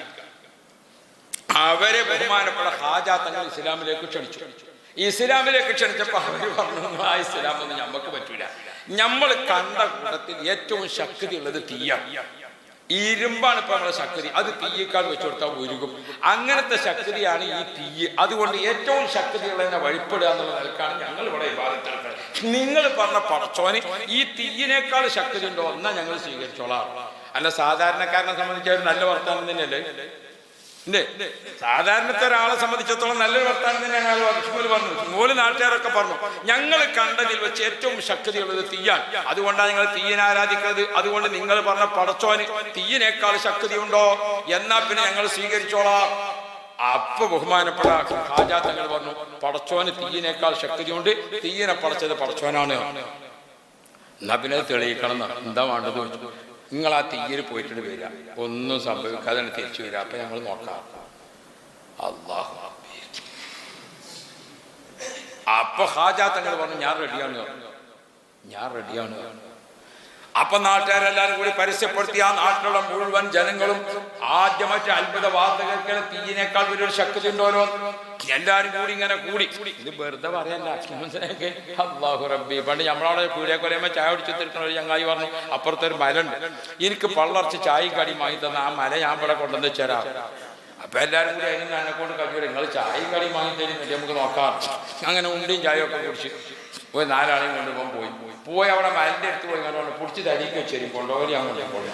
അവരെ ബഹുമാനപ്പെട്ട ഖാജ തങ്ങൾ ഇസ്ലാമിലേക്ക് ക്ഷണിച്ചു. ഇസ്ലാമിലേക്ക് ക്ഷണിച്ചപ്പോ അവര് പറഞ്ഞു, ആ ഇസ്ലാം ഒന്നും ഞമ്മക്ക് പറ്റൂല. നമ്മൾ കണ്ട കൂട്ടത്തിൽ ഏറ്റവും ശക്തി ഉള്ളത് തീയാണ്. ഇരുമ്പാണ് ഇപ്പൊ നമ്മളെ ശക്തി. അത് തീയേക്കാൾ വെച്ചു കൊടുത്താൽ ഉരുകും. അങ്ങനത്തെ ശക്തിയാണ് ഈ തീ. അതുകൊണ്ട് ഏറ്റവും ശക്തിയുള്ളതിനെ വഴിപ്പെടുക എന്നുള്ള നിലക്കാണ് ഞങ്ങൾ ഇവിടെ ഇബാദത്ത്. നിങ്ങൾ പറഞ്ഞ പടച്ചോന് ഈ തീയിനേക്കാൾ ശക്തി ഉണ്ടോ എന്നാ ഞങ്ങൾ സ്വീകരിച്ചോളാം. അല്ല, സാധാരണക്കാരനെ സംബന്ധിച്ച് ഒരു നല്ല വർത്താനം തന്നെയല്ലേ. സാധാരണത്തെ ഒരാളെ സംബന്ധിച്ചിടത്തോളം നല്ലൊരു വർത്താനം തന്നെയാണ് അയാൾ പറഞ്ഞു. മൂന്ന് നാട്ടുകാരൊക്കെ പറഞ്ഞു, ഞങ്ങൾ കണ്ടതിൽ വെച്ച് ഏറ്റവും ശക്തിയുള്ളത് തീയാണ്. അതുകൊണ്ടാണ് ഞങ്ങൾ തീയിനെ ആരാധിക്കുന്നത്. അതുകൊണ്ട് നിങ്ങൾ പറഞ്ഞ പടച്ചോന് തീയിനേക്കാൾ ശക്തി ഉണ്ടോ എന്നാ പിന്നെ ഞങ്ങൾ സ്വീകരിച്ചോളാം. അപ്പൊ ബഹുമാനപ്പെട്ട ഖാജ തങ്ങൾ പറഞ്ഞു, പടച്ചോന് തീയിനേക്കാൾ ശക്തിയുണ്ട്, തീയിനെ പടച്ചത് പടച്ചോനാണ്. എന്നാ പിന്നെ തെളിയിക്കണം. എന്താ വേണ്ടത് ചോദിച്ചു. നിങ്ങൾ ആ തീയിൽ പോയിട്ടുണ്ട് വരിക, ഒന്നും സംഭവിക്കാതെ തിരിച്ചു വരിക. അപ്പൊ ഞങ്ങൾ നോക്കാം. അല്ലാഹു അപ്പൊ ഖാജ തങ്ങൾ പറഞ്ഞു, ഞാൻ റെഡിയാണ്, ഞാൻ റെഡിയാണ്. അപ്പൊ നാട്ടുകാരെല്ലാരും കൂടി പരസ്യപ്പെടുത്തി. ആ നാട്ടിലുള്ള മുഴുവൻ ജനങ്ങളും ആദ്യമായിട്ട് അത്ഭുത വാർത്ത കേൾക്കാൻ തീയിനേക്കാൾ വലിയൊരു ശക്തി ഉണ്ടോലോ. എല്ലാരും കൂടി ഇങ്ങനെ കൂടി. ഇത് വെറുതെ പറയല്ല, മനസ്സിലാക്കി. അല്ലാഹു റബ്ബി. പണ്ട് നമ്മളവിടെ പീടിയക്കൊലയമ്മ ചായ കുടിച്ചു തീർക്കുന്ന ഒരു ചങ്ങായി പറഞ്ഞു, അപ്പുറത്തൊരു മലണ്ട്, എനിക്ക് പള്ളർച്ച് ചായയും കടിയും വാങ്ങി തന്ന ആ മല ഞാൻ ഇവിടെ കൊണ്ടുവന്ന് വെച്ചാരാ. അപ്പൊ എല്ലാരും കൂടി അതിന് എന്നെ കൊണ്ട് കഴിയൂല, നിങ്ങൾ ചായയും കടിയും വാങ്ങി തരുന്നില്ല, നമുക്ക് നോക്കാം. അങ്ങനെ ഉണ്ടിയും ചായയൊക്കെ കുടിച്ച് പോയി. 4 ആളെയും കൊണ്ടുപോകാൻ പോയി അവിടെ മലിന്റെ അടുത്ത് പോയി കണ്ടോ പിടിച്ച് തടിക്ക് വെച്ചേരും കൊണ്ടുപോയി. അങ്ങോട്ട് പോയി.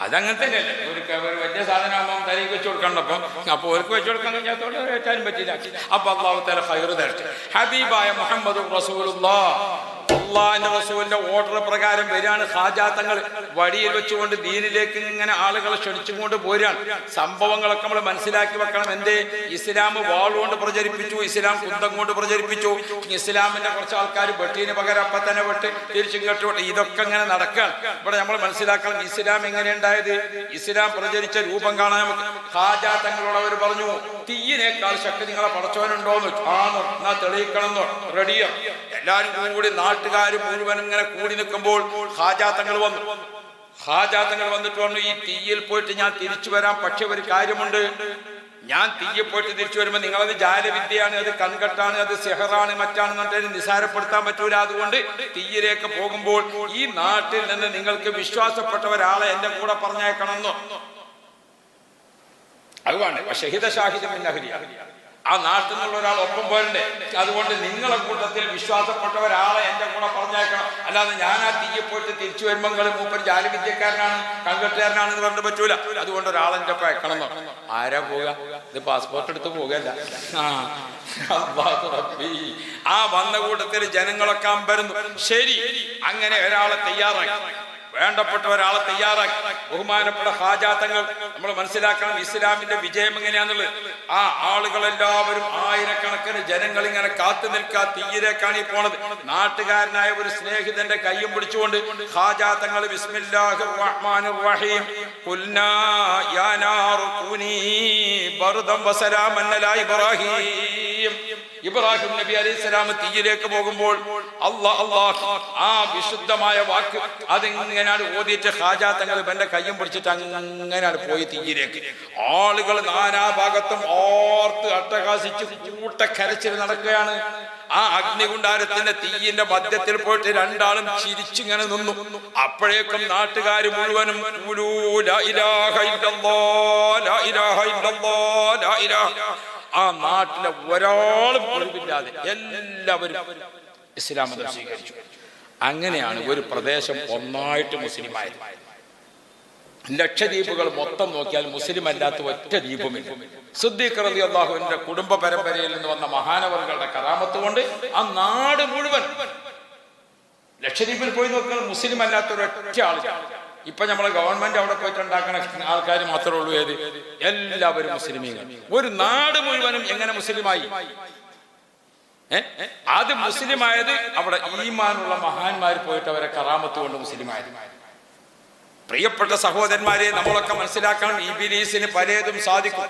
അതങ്ങനെ തന്നെയല്ലേ. ഒരു വലിയ സാധനമാകുമ്പോൾ തലയ്ക്ക് വെച്ച് കൊടുക്കണ്ടപ്പം അപ്പൊ അവർക്ക് വെച്ച് കൊടുക്കാൻ കഴിഞ്ഞാത്തോടെ ഏറ്റാനും പറ്റില്ല. അപ്പൊ അല്ലാഹു തആല ഖൈറ് തരട്ടെ. ഹബീബായ മുഹമ്മദ് റസൂലുള്ളാഹ് അള്ളാഹുവിന്റെ റസൂലിന്റെ ഓർഡർ പ്രകാരം വരികയാണ്. ഖാജ തങ്ങൾ വടിയിൽ വെച്ചുകൊണ്ട് ദീനിലേക്ക് ഇങ്ങനെ ആളുകളെ ക്ഷണിച്ചുകൊണ്ട് പോരാണ്. സംഭവങ്ങളൊക്കെ നമ്മൾ മനസ്സിലാക്കി വെക്കണം. എന്തേ? ഇസ്ലാം വാളുകൊണ്ട് പ്രചരിപ്പിച്ചു, ഇസ്ലാം കുന്തം കൊണ്ട് പ്രചരിപ്പിച്ചു. ഇസ്ലാമിന്റെ കുറച്ച് ആൾക്കാർ വെട്ടീന് പകരം അപ്പൊ തന്നെ വെട്ട് തിരിച്ചും കേട്ടോട്ടെ. ഇതൊക്കെ ഇങ്ങനെ നടക്കുകയാണ്. ഇവിടെ നമ്മൾ മനസ്സിലാക്കണം ഇസ്ലാം എങ്ങനെ ഉണ്ടായത്. ഇസ്ലാം പ്രചരിച്ച രൂപം കാണാൻ നമുക്ക്. ഖാജ തങ്ങളോടവർ പറഞ്ഞു, തീയിനേക്കാൾ ശക്തി നിങ്ങളെ പടച്ചവനുണ്ടോന്ന്. ആണോ, എന്നാ തെളിയിക്കണം. റെഡിയോ? എല്ലാവരും കൂടി നാട്ടുകാർ നാട്ടുകാർ മുഴുവനും ഇങ്ങനെ കൂടി നിൽക്കുമ്പോൾ ഹാജാത്തങ്ങൾ വന്നു. ഹാജാത്തങ്ങൾ വന്നിട്ട് പറഞ്ഞു, ഈ തീയിൽ പോയിട്ട് ഞാൻ തിരിച്ചു വരാം, പക്ഷെ ഒരു കാര്യമുണ്ട്, ഞാൻ തീയിൽ പോയിട്ട് തിരിച്ചു വരുമ്പോൾ നിങ്ങളത് ജാലവിദ്യയാണ്, അത് കൺകെട്ടാണ്, അത് സിഹറാണ്, മറ്റാണെന്നിട്ട് നിസാരപ്പെടുത്താൻ പറ്റൂല. അതുകൊണ്ട് തീയിലേക്ക് പോകുമ്പോൾ ഈ നാട്ടിൽ നിന്ന് നിങ്ങൾക്ക് വിശ്വാസപ്പെട്ട ഒരാളെ എന്റെ കൂടെ പറഞ്ഞേക്കണമെന്നോ. അതുകൊണ്ട് ഷഹിദ ഷാഹിദ് മിൻ അഹ്ലിയ, ആ നാട്ടിൽ നിന്നുള്ള ഒരാൾ ഒപ്പം പോരണ്ടേ. അതുകൊണ്ട് നിങ്ങളെ കൂട്ടത്തിൽ വിശ്വാസപ്പെട്ട ഒരാളെ എന്റെ കൂടെ പറഞ്ഞേക്കണം. അല്ലാതെ ഞാൻ ആ തീയെ പോയിട്ട് തിരിച്ചു വരുമ്പോൾ നിങ്ങൾ മൂപ്പര് ജാലവിദ്യക്കാരനാണ്, കൺകെട്ടുകാരനാണെന്ന് പറഞ്ഞിട്ട് പറ്റൂല. അതുകൊണ്ട് ഒരാളെന്റെ ഒപ്പം അയക്കണമെന്നോ. ആരാ പോവുക? ഇത് പാസ്പോർട്ട് എടുത്ത് പോകല്ല. ആ വന്ന കൂട്ടത്തിൽ ജനങ്ങളൊക്കെ അമ്പരന്നു. ശരി, അങ്ങനെ ഒരാളെ തയ്യാറാക്കി, വേണ്ടപ്പെട്ട ഒരാളെ തയ്യാറാക്കി. ബഹുമാനപ്പെട്ട ഹാജാത്തങ്ങൾ നമ്മൾ മനസ്സിലാക്കണം ഇസ്ലാമിന്റെ വിജയം എങ്ങനെയാന്നുള്ളത്. ആ ആളുകളെല്ലാവരും ആയിരക്കണക്കിന് ജനങ്ങൾ ഇങ്ങനെ കാത്തു നിൽക്കുക, തീയിലേക്കാണ് ഈ പോണത്. നാട്ടുകാരനായ ഒരു സ്നേഹിതന്റെ കയ്യും പിടിച്ചുകൊണ്ട് ഹാജാത്തങ്ങൾ ബിസ്മില്ലാഹിർ റഹ്മാനിർ റഹീം ഖുൽനാ യാ നാറു കൂനി ബർദൻ വസലാമൻ അലാ ഇബ്രാഹീം. ഇബ്രാഹിം നബി അലൈഹിസ്സലാം തീയിലേക്ക് പോകുമ്പോൾ അല്ലാഹ് ആ വിശുദ്ധമായ വാക്ക് അതിങ്ങനെയാണ് ഓതിയിട്ട് ഹാജാത്തങ്ങൾ ഇവന്റെ കയ്യും പിടിച്ചിട്ട് അങ്ങനെയാണ് പോയി തീയിലേക്ക്. ആളുകൾ നാനാഭാഗത്തും ഓർത്ത് അട്ടഹാസിച്ച് കൂട്ടക്കരച്ചിൽ നടക്കുകയാണ്. ആ അഗ്നികുണ്ടാരത്തിന്റെ തീയിന്റെ മധ്യത്തിൽ പോയിട്ട് രണ്ടാളും ചിരിച്ചിങ്ങനെ നിന്നു. അപ്പോഴേക്കും നാട്ടുകാർ മുഴുവനും ആ നാട്ടിലെ ഒരാളും ഒഴിവില്ലാതെ എല്ലാവരും ഇസ്ലാം മതം സ്വീകരിച്ചു. അങ്ങനെയാണ് ഒരു പ്രദേശം ഒന്നായിട്ട് മുസ്ലിമായത്. ലക്ഷദ്വീപുകൾ മൊത്തം നോക്കിയാൽ മുസ്ലിം അല്ലാത്ത ഒറ്റ ദ്വീപുമില്ല. സിദ്ദീഖ് റളിയല്ലാഹുവിന്റെ കുടുംബ പരമ്പരയിൽ നിന്ന് വന്ന മഹാനവറുകളുടെ കറാമത്ത് കൊണ്ട് ആ നാട് മുഴുവൻ, ലക്ഷദ്വീപിൽ പോയി നോക്കിയാൽ മുസ്ലിം അല്ലാത്ത ഒരൊറ്റ ആളില്ല. ഇപ്പൊ നമ്മളെ ഗവൺമെന്റ് അവിടെ പോയിട്ട് ഉണ്ടാക്കുന്ന ആൾക്കാർ മാത്രമേ ഉള്ളൂ. ഏത്? എല്ലാവരും മുസ്ലിമീങ്ങൾ. ഒരു നാട് മുഴുവനും എങ്ങനെ മുസ്ലിമായി? അത് മുസ്ലിമായത് അവിടെ ഈമാനുള്ള മഹാന്മാർ പോയിട്ട് അവരെ കറാമത്ത് കൊണ്ട് മുസ്ലിമായത്. പ്രിയപ്പെട്ട സഹോദരന്മാരെ, നമ്മളൊക്കെ മനസ്സിലാക്കണം, ഇബ്ലീസിന് പലതും സാധിക്കും.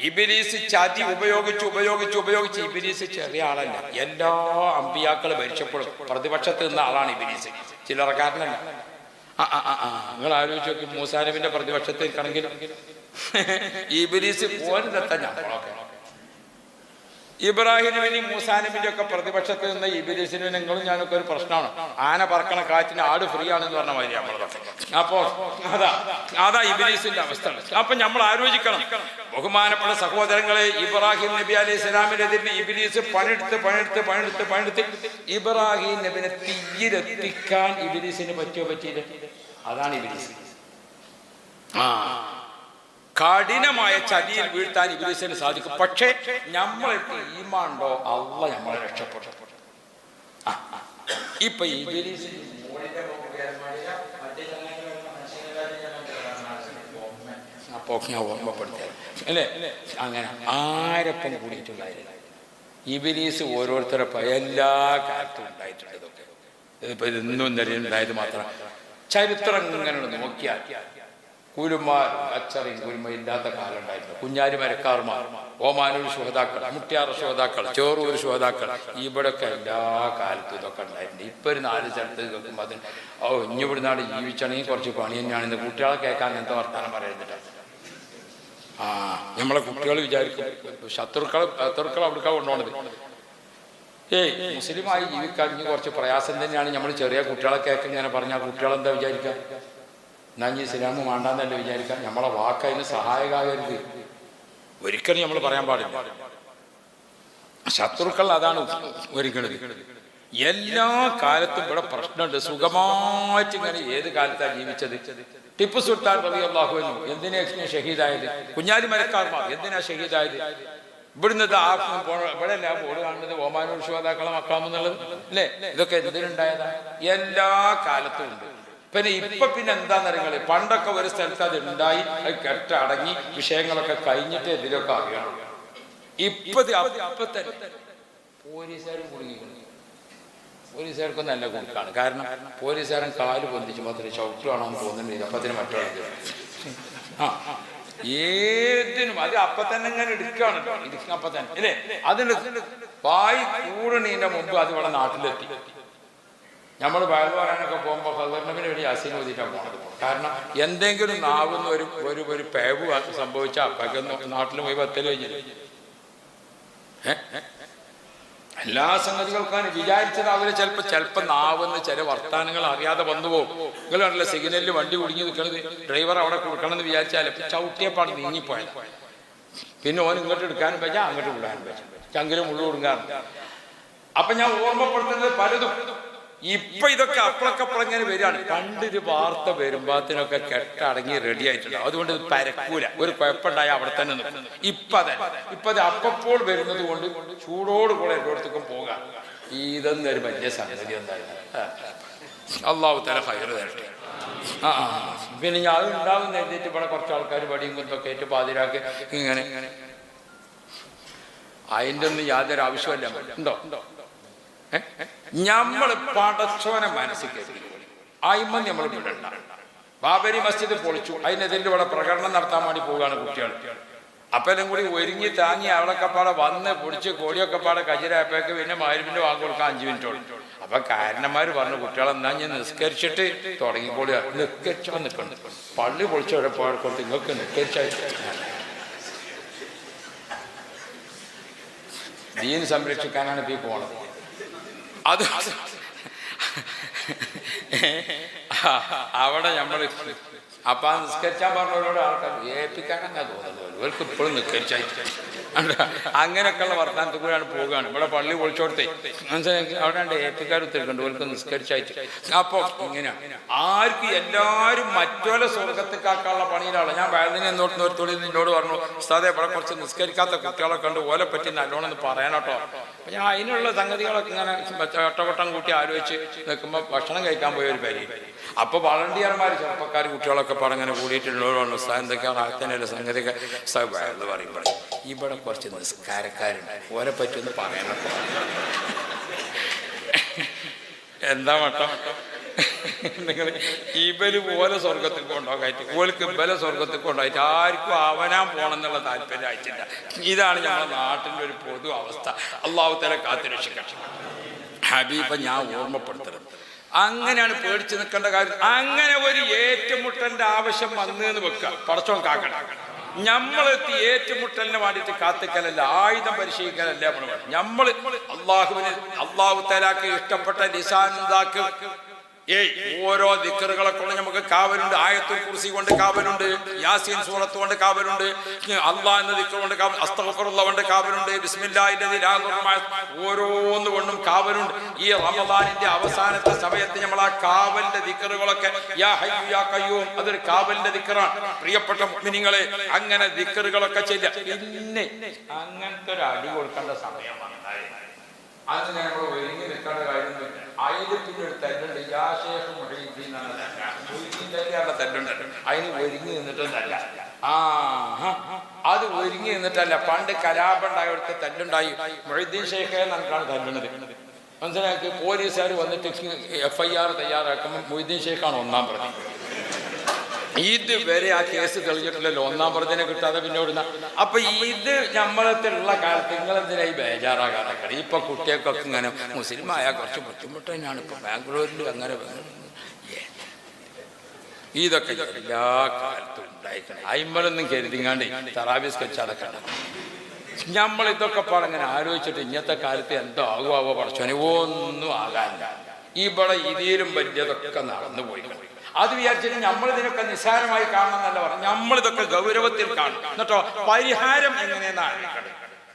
ഇബ്ലീസ് ചതി ഉപയോഗിച്ച് ഇബ്ലീസ് ചെറിയ ആളല്ല. എല്ലാ അമ്പിയാക്കളും ഭരിച്ചപ്പോഴും പ്രതിപക്ഷത്ത് നിന്ന ആളാണ് ഇബ്ലീസ്, ചില്ലറക്കാരനല്ല. നിങ്ങൾ ആലോചിച്ച് നോക്കി, മൂസാ നബിന്റെ പ്രതിപക്ഷത്തിൽ നിൽക്കണമെങ്കിൽ ഇബ്ലീസ് പോരുന്നെത്താൻ നമ്മളൊക്കെ. ഇബ്രാഹിം നബിയും മൂസാ നബിന്റെ ഒക്കെ പ്രതിപക്ഷത്തിൽ നിന്ന് ഇബ്ലീസിന് നിങ്ങളും ഞാനൊക്കെ ഒരു പ്രശ്നമാണ്. ആന പറക്കണ കാറ്റിന് ആട് ഫ്രീ ആണെന്ന് പറഞ്ഞ മാതിരി നമ്മളതൊക്കെ. അപ്പോ അതാ ഇബ്ലീസിന്റെ അവസ്ഥ. അപ്പൊ നമ്മൾ ആലോചിക്കണം, ബഹുമാനപ്പെട്ട സഹോദരങ്ങളെ, ഇബ്രാഹിം നബി അലൈഹി സ്വലാമിനെതിരെ ഇബ്ലീസ് പണിയെടുത്ത് ഇബ്രാഹിം നബിനെ തീയിലെത്തിക്കാൻ ഇബ്ലീസിന് പറ്റിയില്ല. അതാണ് ഇബ്ലീസ്. കഠിനമായ ചതിയിൽ വീഴ്ത്താൻ ഇബ്ലീസിന് സാധിക്കും. പക്ഷേ നമ്മൾക്ക് ഈമാനുണ്ടോ, അള്ളാഹ് നമ്മളെ രക്ഷപ്പെട്ടു. ഇപ്പൊ ഇബ്ലീസ് ഓർമ്മപ്പെടുത്തിയ അല്ലേ, അങ്ങനെ ആരപ്പം കൂടിയിട്ടുണ്ടായില്ല. ഇബ്ലീസ് ഓരോരുത്തരുടെ എല്ലാ കാലത്തും ഉണ്ടായിട്ടുണ്ട്. ഇതൊക്കെ ഇപ്പൊ ഇന്നും ഇന്നലെയും ഉണ്ടായത് മാത്രം. ചരിത്രം ഇങ്ങനെ നോക്കിയാൽ കൂലുമാരും അച്ചറിയും കുരുമ ഇല്ലാത്ത കാലം ഉണ്ടായിരുന്നു. കുഞ്ഞാലി മരക്കാർമാർ, ഓമാനൂർ ശുഹദാക്കൾ, മുട്ടിയാറ് ശുഹദാക്കൾ, ചോറൂർ ശുഹദാക്കൾ, ഇവിടെയൊക്കെ എല്ലാ കാലത്തും ഇതൊക്കെ ഉണ്ടായിട്ടുണ്ട്. ഇപ്പൊ ഒരു 4 സ്ഥലത്ത് കേൾക്കുമ്പോൾ അതിന് ഇനി ഇവിടുന്നാട് ജീവിച്ചാണെങ്കിൽ കുറച്ച് പണി തന്നെയാണെന്ന് കുട്ടികളെ കേൾക്കാൻ അങ്ങനത്തെ വർത്താനം പറയുന്നുണ്ട്. നമ്മളെ കുട്ടികൾ വിചാരിക്കും ശത്രുക്കൾ അവിടേക്കാ കൊണ്ടുപോണത്. മുസ്ലിമായി ജീവിക്കാൻ ഇനി കുറച്ച് പ്രയാസം തന്നെയാണ്. നമ്മൾ ചെറിയ കുട്ടികളെ കേൾക്കാൻ ഇങ്ങനെ പറഞ്ഞാൽ കുട്ടികളെന്താ വിചാരിക്കാം? എന്നാ ഇനി ഇസ്ലാം വേണ്ടാന്നല്ലേ വിചാരിക്കാം. നമ്മളെ വാക്കതിന് സഹായകമാകരുത്, ഒരിക്കലും നമ്മൾ പറയാൻ പാടില്ല. ശത്രുക്കൾ അതാണ് ഒരുക്കണത്. എല്ലാ കാലത്തും ഇവിടെ പ്രശ്നമുണ്ട്. സുഖമായിട്ട് ഇങ്ങനെ ഏത് കാലത്താണ് ജീവിച്ചത്? ടിപ്പു സുൽത്താൻ റളിയല്ലാഹു അൻഹു എന്തിനാ ഷഹീദായത്? കുഞ്ഞാലി മരക്കാർമാർ എന്തിനാ ഷഹീദായത്? ഇവിടുന്ന് ഇവിടെ അല്ല ബോർഡ് കാണുന്നത് ഓമാനൂർ ശുഹദാക്കളെ മക്കാമെന്നുള്ളത് അല്ലേ? ഇതൊക്കെ എന്തിനുണ്ടായതാ? എല്ലാ കാലത്തും ഉണ്ട്. പിന്നെ എന്താണെന്നറിയാം, പണ്ടൊക്കെ ഒരു സ്ഥലത്ത് അത് ഉണ്ടായി, അത് കെട്ടടങ്ങി വിഷയങ്ങളൊക്കെ കഴിഞ്ഞിട്ട് ഇതിലൊക്കെ അറിയണം. അപ്പത്തെ പോലീസുകാരും കുടുങ്ങിക്കുന്നു. പോലീസുകാർക്കൊന്നും നല്ല കുടുക്കാണ്. കാരണം പോലീസുകാരൻ കാല് പൊന്തിച്ച് മാത്രമേ ചവിട്ടുവാണെന്ന് തോന്നുന്നില്ല. അപ്പത്തിന് മറ്റൊരു ഏതിനും അത് അപ്പൊ തന്നെ ഇങ്ങനെ എടുക്കുകയാണ്. അപ്പൊ തന്നെ അല്ലേ? അതിന് വായി കൂടണീന്റെ മുമ്പ് അത് ഇവിടെ നാട്ടിലെത്തി. നമ്മൾ വയൽ പറയാനൊക്കെ പോകുമ്പോൾ ഹദറിനബിന് വേണ്ടി യാസീൻ ഓതിയിട്ടാണ് പോകുന്നത്. കാരണം എന്തെങ്കിലും നാവുന്ന ഒരു പേവ് സംഭവിച്ചാൽ അപ്പൊക്കെ നാട്ടിൽ പോയി പത്തല് കഴിഞ്ഞില്ല. എല്ലാ സംഗതികൾക്കാണ് വിചാരിച്ചത്. അവര് ചിലപ്പോൾ നാവുന്ന ചില വർത്താനങ്ങൾ അറിയാതെ വന്നു പോകും. നിങ്ങൾ കണ്ടില്ല സിഗ്നലിൽ വണ്ടി കുടുങ്ങി നിൽക്കുന്നത്, ഡ്രൈവർ അവിടെ കൊടുക്കണം എന്ന് വിചാരിച്ചാൽ ചവിട്ടിയപ്പാട് നീങ്ങിപ്പോയത്. പിന്നെ ഓൻ ഇങ്ങോട്ട് എടുക്കാനും പറ്റാ, അങ്ങോട്ട് വിടാനും പറ്റും, ചങ്കിലും ഉള്ളു കൊടുക്കാറുണ്ട്. അപ്പൊ ഞാൻ ഓർമ്മപ്പെടുത്തുന്നത് പലതും ഇപ്പൊ ഇതൊക്കെ അപ്പളക്കപ്പളങ്ങനെ വരികയാണ്. പണ്ടൊരു വാർത്ത വരുമ്പോഴത്തിനൊക്കെ കെട്ടടങ്ങി റെഡി ആയിട്ടുണ്ട്. അതുകൊണ്ട് ഇത് പരക്കൂല, ഒരു കുഴപ്പമുണ്ടായ അവിടെ തന്നെ നിൽക്കും. ഇപ്പൊ അത് അപ്പോൾ വരുന്നത് കൊണ്ട് ചൂടോടുകൂടെ എല്ലായിടത്തേക്കും പോകാം. ഇതൊന്നും ഒരു വലിയ സംഗതി എന്തായിരുന്നു. അള്ളാഹു തആല ഖൈർ തരട്ടെ. പിന്നെ ഞാൻ അത് ഉണ്ടാകുന്ന എഴുതിയിട്ട് ഇവിടെ കുറച്ച് ആൾക്കാർ വടിയും കുത്തൊക്കെ ആയിട്ട് പാതിരാക്കി ഇങ്ങനെ അതിൻ്റെ ഒന്നും യാതൊരു ആവശ്യമല്ല. ഉണ്ടോ? നമ്മൾ പടച്ചോനെ മനസ്സിൽ കരുതി അയിമ നമ്മൾ വിടണ്ട. ബാബരി മസ്ജിദ് പൊളിച്ചു, അതിനെതിരെ ഇവിടെ പ്രകടനം നടത്താൻ വേണ്ടി പോവുകയാണ് കുട്ടികൾ. അപ്പെല്ലാം കൂടി ഒരുങ്ങി താങ്ങി അവിടെയൊക്കെ പാടെ വന്ന് പൊടിച്ച് കോടിയൊക്കെ പാടെ കജിരായപ്പോഴേക്ക് പിന്നെ മഗ്‌രിബിന്റെ വാങ്ങ് കൊടുക്കാൻ 5 മിനിറ്റോളം. അപ്പൊ കാരണന്മാർ പറഞ്ഞു കുട്ടികളെന്നാ ഞാൻ നിസ്കരിച്ചിട്ട് തുടങ്ങിക്കോളിയാ. നിസ്കരിച്ചോ നിൽക്കണം, പള്ളി പൊളിച്ചവിടെ കൊടുത്ത് നിങ്ങൾക്ക് നിസ്കരിച്ചായിട്ട് ദീൻ സംരക്ഷിക്കാനാണ് ഇപ്പൊ പോണത്. അത് അവിടെ നമ്മൾ അപ്പൊ ആ നിസ്കരിച്ചാൻ പറഞ്ഞവരോട് ആൾക്കാർ ഏൽപ്പിക്കാനങ്ങാ തോന്നുന്നത്. ഇവർക്ക് ഇപ്പോഴും നിസ്കരിച്ചായിട്ട് അങ്ങനെയൊക്കെയുള്ള വർത്താനത്തിൽ കൂടെയാണ് പോവുകയാണ്. ഇവിടെ പള്ളി പൊളിച്ചോടത്തെ മനസ്സിലാക്കി അവിടെ ഉണ്ട് ഏൽപ്പിക്കാർ ഉത്തരക്കുണ്ട്, ഇവർക്ക് നിസ്കരിച്ചായിട്ട്. അപ്പൊ ഇങ്ങനെയാണ് ആർക്കും എല്ലാവരും മറ്റോലെ സ്വർഗത്തേക്കാക്കാനുള്ള പണിയിലാണ്. ഞാൻ വയലിനെ നിർത്തോളി നിന്നോട് പറഞ്ഞു, ഉസ്താദേ ഇവിടെ കുറച്ച് നിസ്കരിക്കാത്ത കുട്ടികളെ കണ്ട് ഓലെ പറ്റി നല്ലോണം ഒന്ന് പറയാനോട്ടോ. അപ്പൊ ഞാൻ അതിനുള്ള സംഗതികളൊക്കെ ഇങ്ങനെ ഒട്ടവട്ടം കൂട്ടി ആലോചിച്ച് നിൽക്കുമ്പോൾ ഭക്ഷണം കഴിക്കാൻ പോയ ഒരു പരി. അപ്പൊ വളണ്ടിയർമാർ ചെറുപ്പക്കാർ കുട്ടികളൊക്കെ പടങ്ങനെ കൂടിയിട്ടുള്ളവരാണ്. ഉസ്താദ് എന്തൊക്കെയാണ് ആർത്തനല്ല സംഗതിയൊക്കെ എന്ന് പറയുമ്പോൾ ഇവിടെ കുറച്ച് നിസ്കാരക്കാരുണ്ട്, ഓരെ പറ്റി ഒന്ന് പറയാനൊക്കെ. എന്താ മട്ടം നിങ്ങൾ ഇവര് പോലെ സ്വർഗത്തിൽ കൊണ്ടുപോകായിട്ട് ഓൾക്ക് ഇവലെ സ്വർഗത്തിൽ കൊണ്ടുപോയിട്ട് ആർക്കും അവനാൻ പോകണം എന്നുള്ള താല്പര്യമായിട്ടില്ല. ഇതാണ് ഞങ്ങളുടെ നാട്ടിൻ്റെ ഒരു പൊതു അവസ്ഥ. അള്ളാഹു തആല കാത്തുരക്ഷിക്കട്ടെ. ഹബീബ ഞാൻ ഓർമ്മപ്പെടുത്തണം, അങ്ങനെയാണ് പേടിച്ച് നിൽക്കേണ്ട കാര്യം. അങ്ങനെ ഒരു ഏറ്റുമുട്ടലിന്റെ ആവശ്യം വന്നെന്ന് വെക്കുക, പടച്ചോൻ കാക്കണം. നമ്മളെത്തി ഏറ്റുമുട്ടലിന് വേണ്ടിയിട്ട് കാത്തിക്കലല്ല, ആയുധം പരിശീലിക്കലല്ല. നമ്മൾ അള്ളാഹു തആലക്ക് ഇഷ്ടപ്പെട്ട ലിസാനുണ്ടാക്ക് ഓരോ ദിക്റുകളെ കൊണ്ട് നമുക്ക് കാവലുണ്ട്. ആയത്തുൽ കുർസി കൊണ്ട് കാവലുണ്ട്, യാസീൻ സൂറത്ത് കൊണ്ട് കാവലുണ്ട്, അള്ളാഹ് എന്ന ദിക്ർ കൊണ്ട് കാവൽ, അസ്തഗ്ഫിറുല്ലാഹ് കൊണ്ട് കാവലുണ്ട്, ബിസ്മില്ലാഹില്ലദീ ലാ യദുറു ഓരോന്ന് കൊണ്ടും കാവലുണ്ട്. ഈ റമദാനിന്റെ അവസാനത്തെ സമയത്ത് നമ്മൾ ആ കാവലിന്റെ ദിക്റുകളൊക്കെ യാ ഹയ്യു യാ ഖയ്യൂം അതൊരു കാവലിന്റെ ദിക്റാണ്. പ്രിയപ്പെട്ട മുഅ്മിനീങ്ങളെ, അങ്ങനെ ദിക്റുകളൊക്കെ ചെയ്യുക. പിന്നെ അങ്ങനത്തെ ഒരു അടി കൊടുക്കേണ്ട സമയം വന്നാൽ അതിന് നമ്മൾ ഒരുങ്ങി നിൽക്കേണ്ട കാര്യമൊന്നുമില്ല. അതിൽ പിന്നെ ഒരു തല്ലുണ്ട്, തല്ലുണ്ട്. അതിന് ഒരുങ്ങി നിന്നിട്ടൊന്നല്ല, അത് ഒരുങ്ങി നിന്നിട്ടല്ല. പണ്ട് കലാപുണ്ടായടുത്ത് തല്ലുണ്ടായി, മൊഹീദ്ദീൻ ഷെയ്ഖ് നമുക്കാണ് തല്ലുന്നത്. മനസ്സിലാക്കി പോലീസുകാർ വന്നിട്ട് FIR തയ്യാറാക്കുമ്പോൾ മൊഹീദ്ദീൻ ഷെയ്ഖാണ് 1-ാം പ്രതി. ഇതുവരെ ആ കേസ് തെളിഞ്ഞിട്ടില്ലല്ലോ, 1-ാം പ്രതിനെ കിട്ടാതെ പിന്നെ ഓടുന്ന. അപ്പൊ ഇത് നമ്മളത്തിലുള്ള കാലത്ത് നിങ്ങളെന്തിനായി ബേജാറാകാനൊക്കെ. ഇപ്പൊ കുട്ടികൾക്കൊക്കെ ഇങ്ങനെ മുസ്ലിം ആയാൽ കുറച്ച് ബുദ്ധിമുട്ട് തന്നെയാണ്. ഇപ്പൊ ബാംഗ്ലൂരിൽ അങ്ങനെ ഇതൊക്കെ എല്ലാ കാലത്തും ഉണ്ടായിക്കണം. അയിമ്പലൊന്നും കരുതിങ്ങാണ്ട് തറാവീഹ് സ്കെച്ച് അടക്കണം. നമ്മൾ ഇതൊക്കെ പറഞ്ഞങ്ങനെ ആലോചിച്ചിട്ട് ഇന്നത്തെ കാലത്ത് എന്തോ ആകുവോ പഠിച്ചോനെ, ഒന്നും ആകാനില്ല. ഇവിടെ ഇതിലും വലിയതൊക്കെ നടന്നു പോയി. അത് വിചാരിച്ചിട്ട് നമ്മളിതിനൊക്കെ നിസ്സാരമായി കാണണം എന്നല്ല പറഞ്ഞു, നമ്മളിതൊക്കെ ഗൗരവത്തിൽ കാണും. എന്നിട്ടോ പരിഹാരം എങ്ങനെയെന്നാണ്,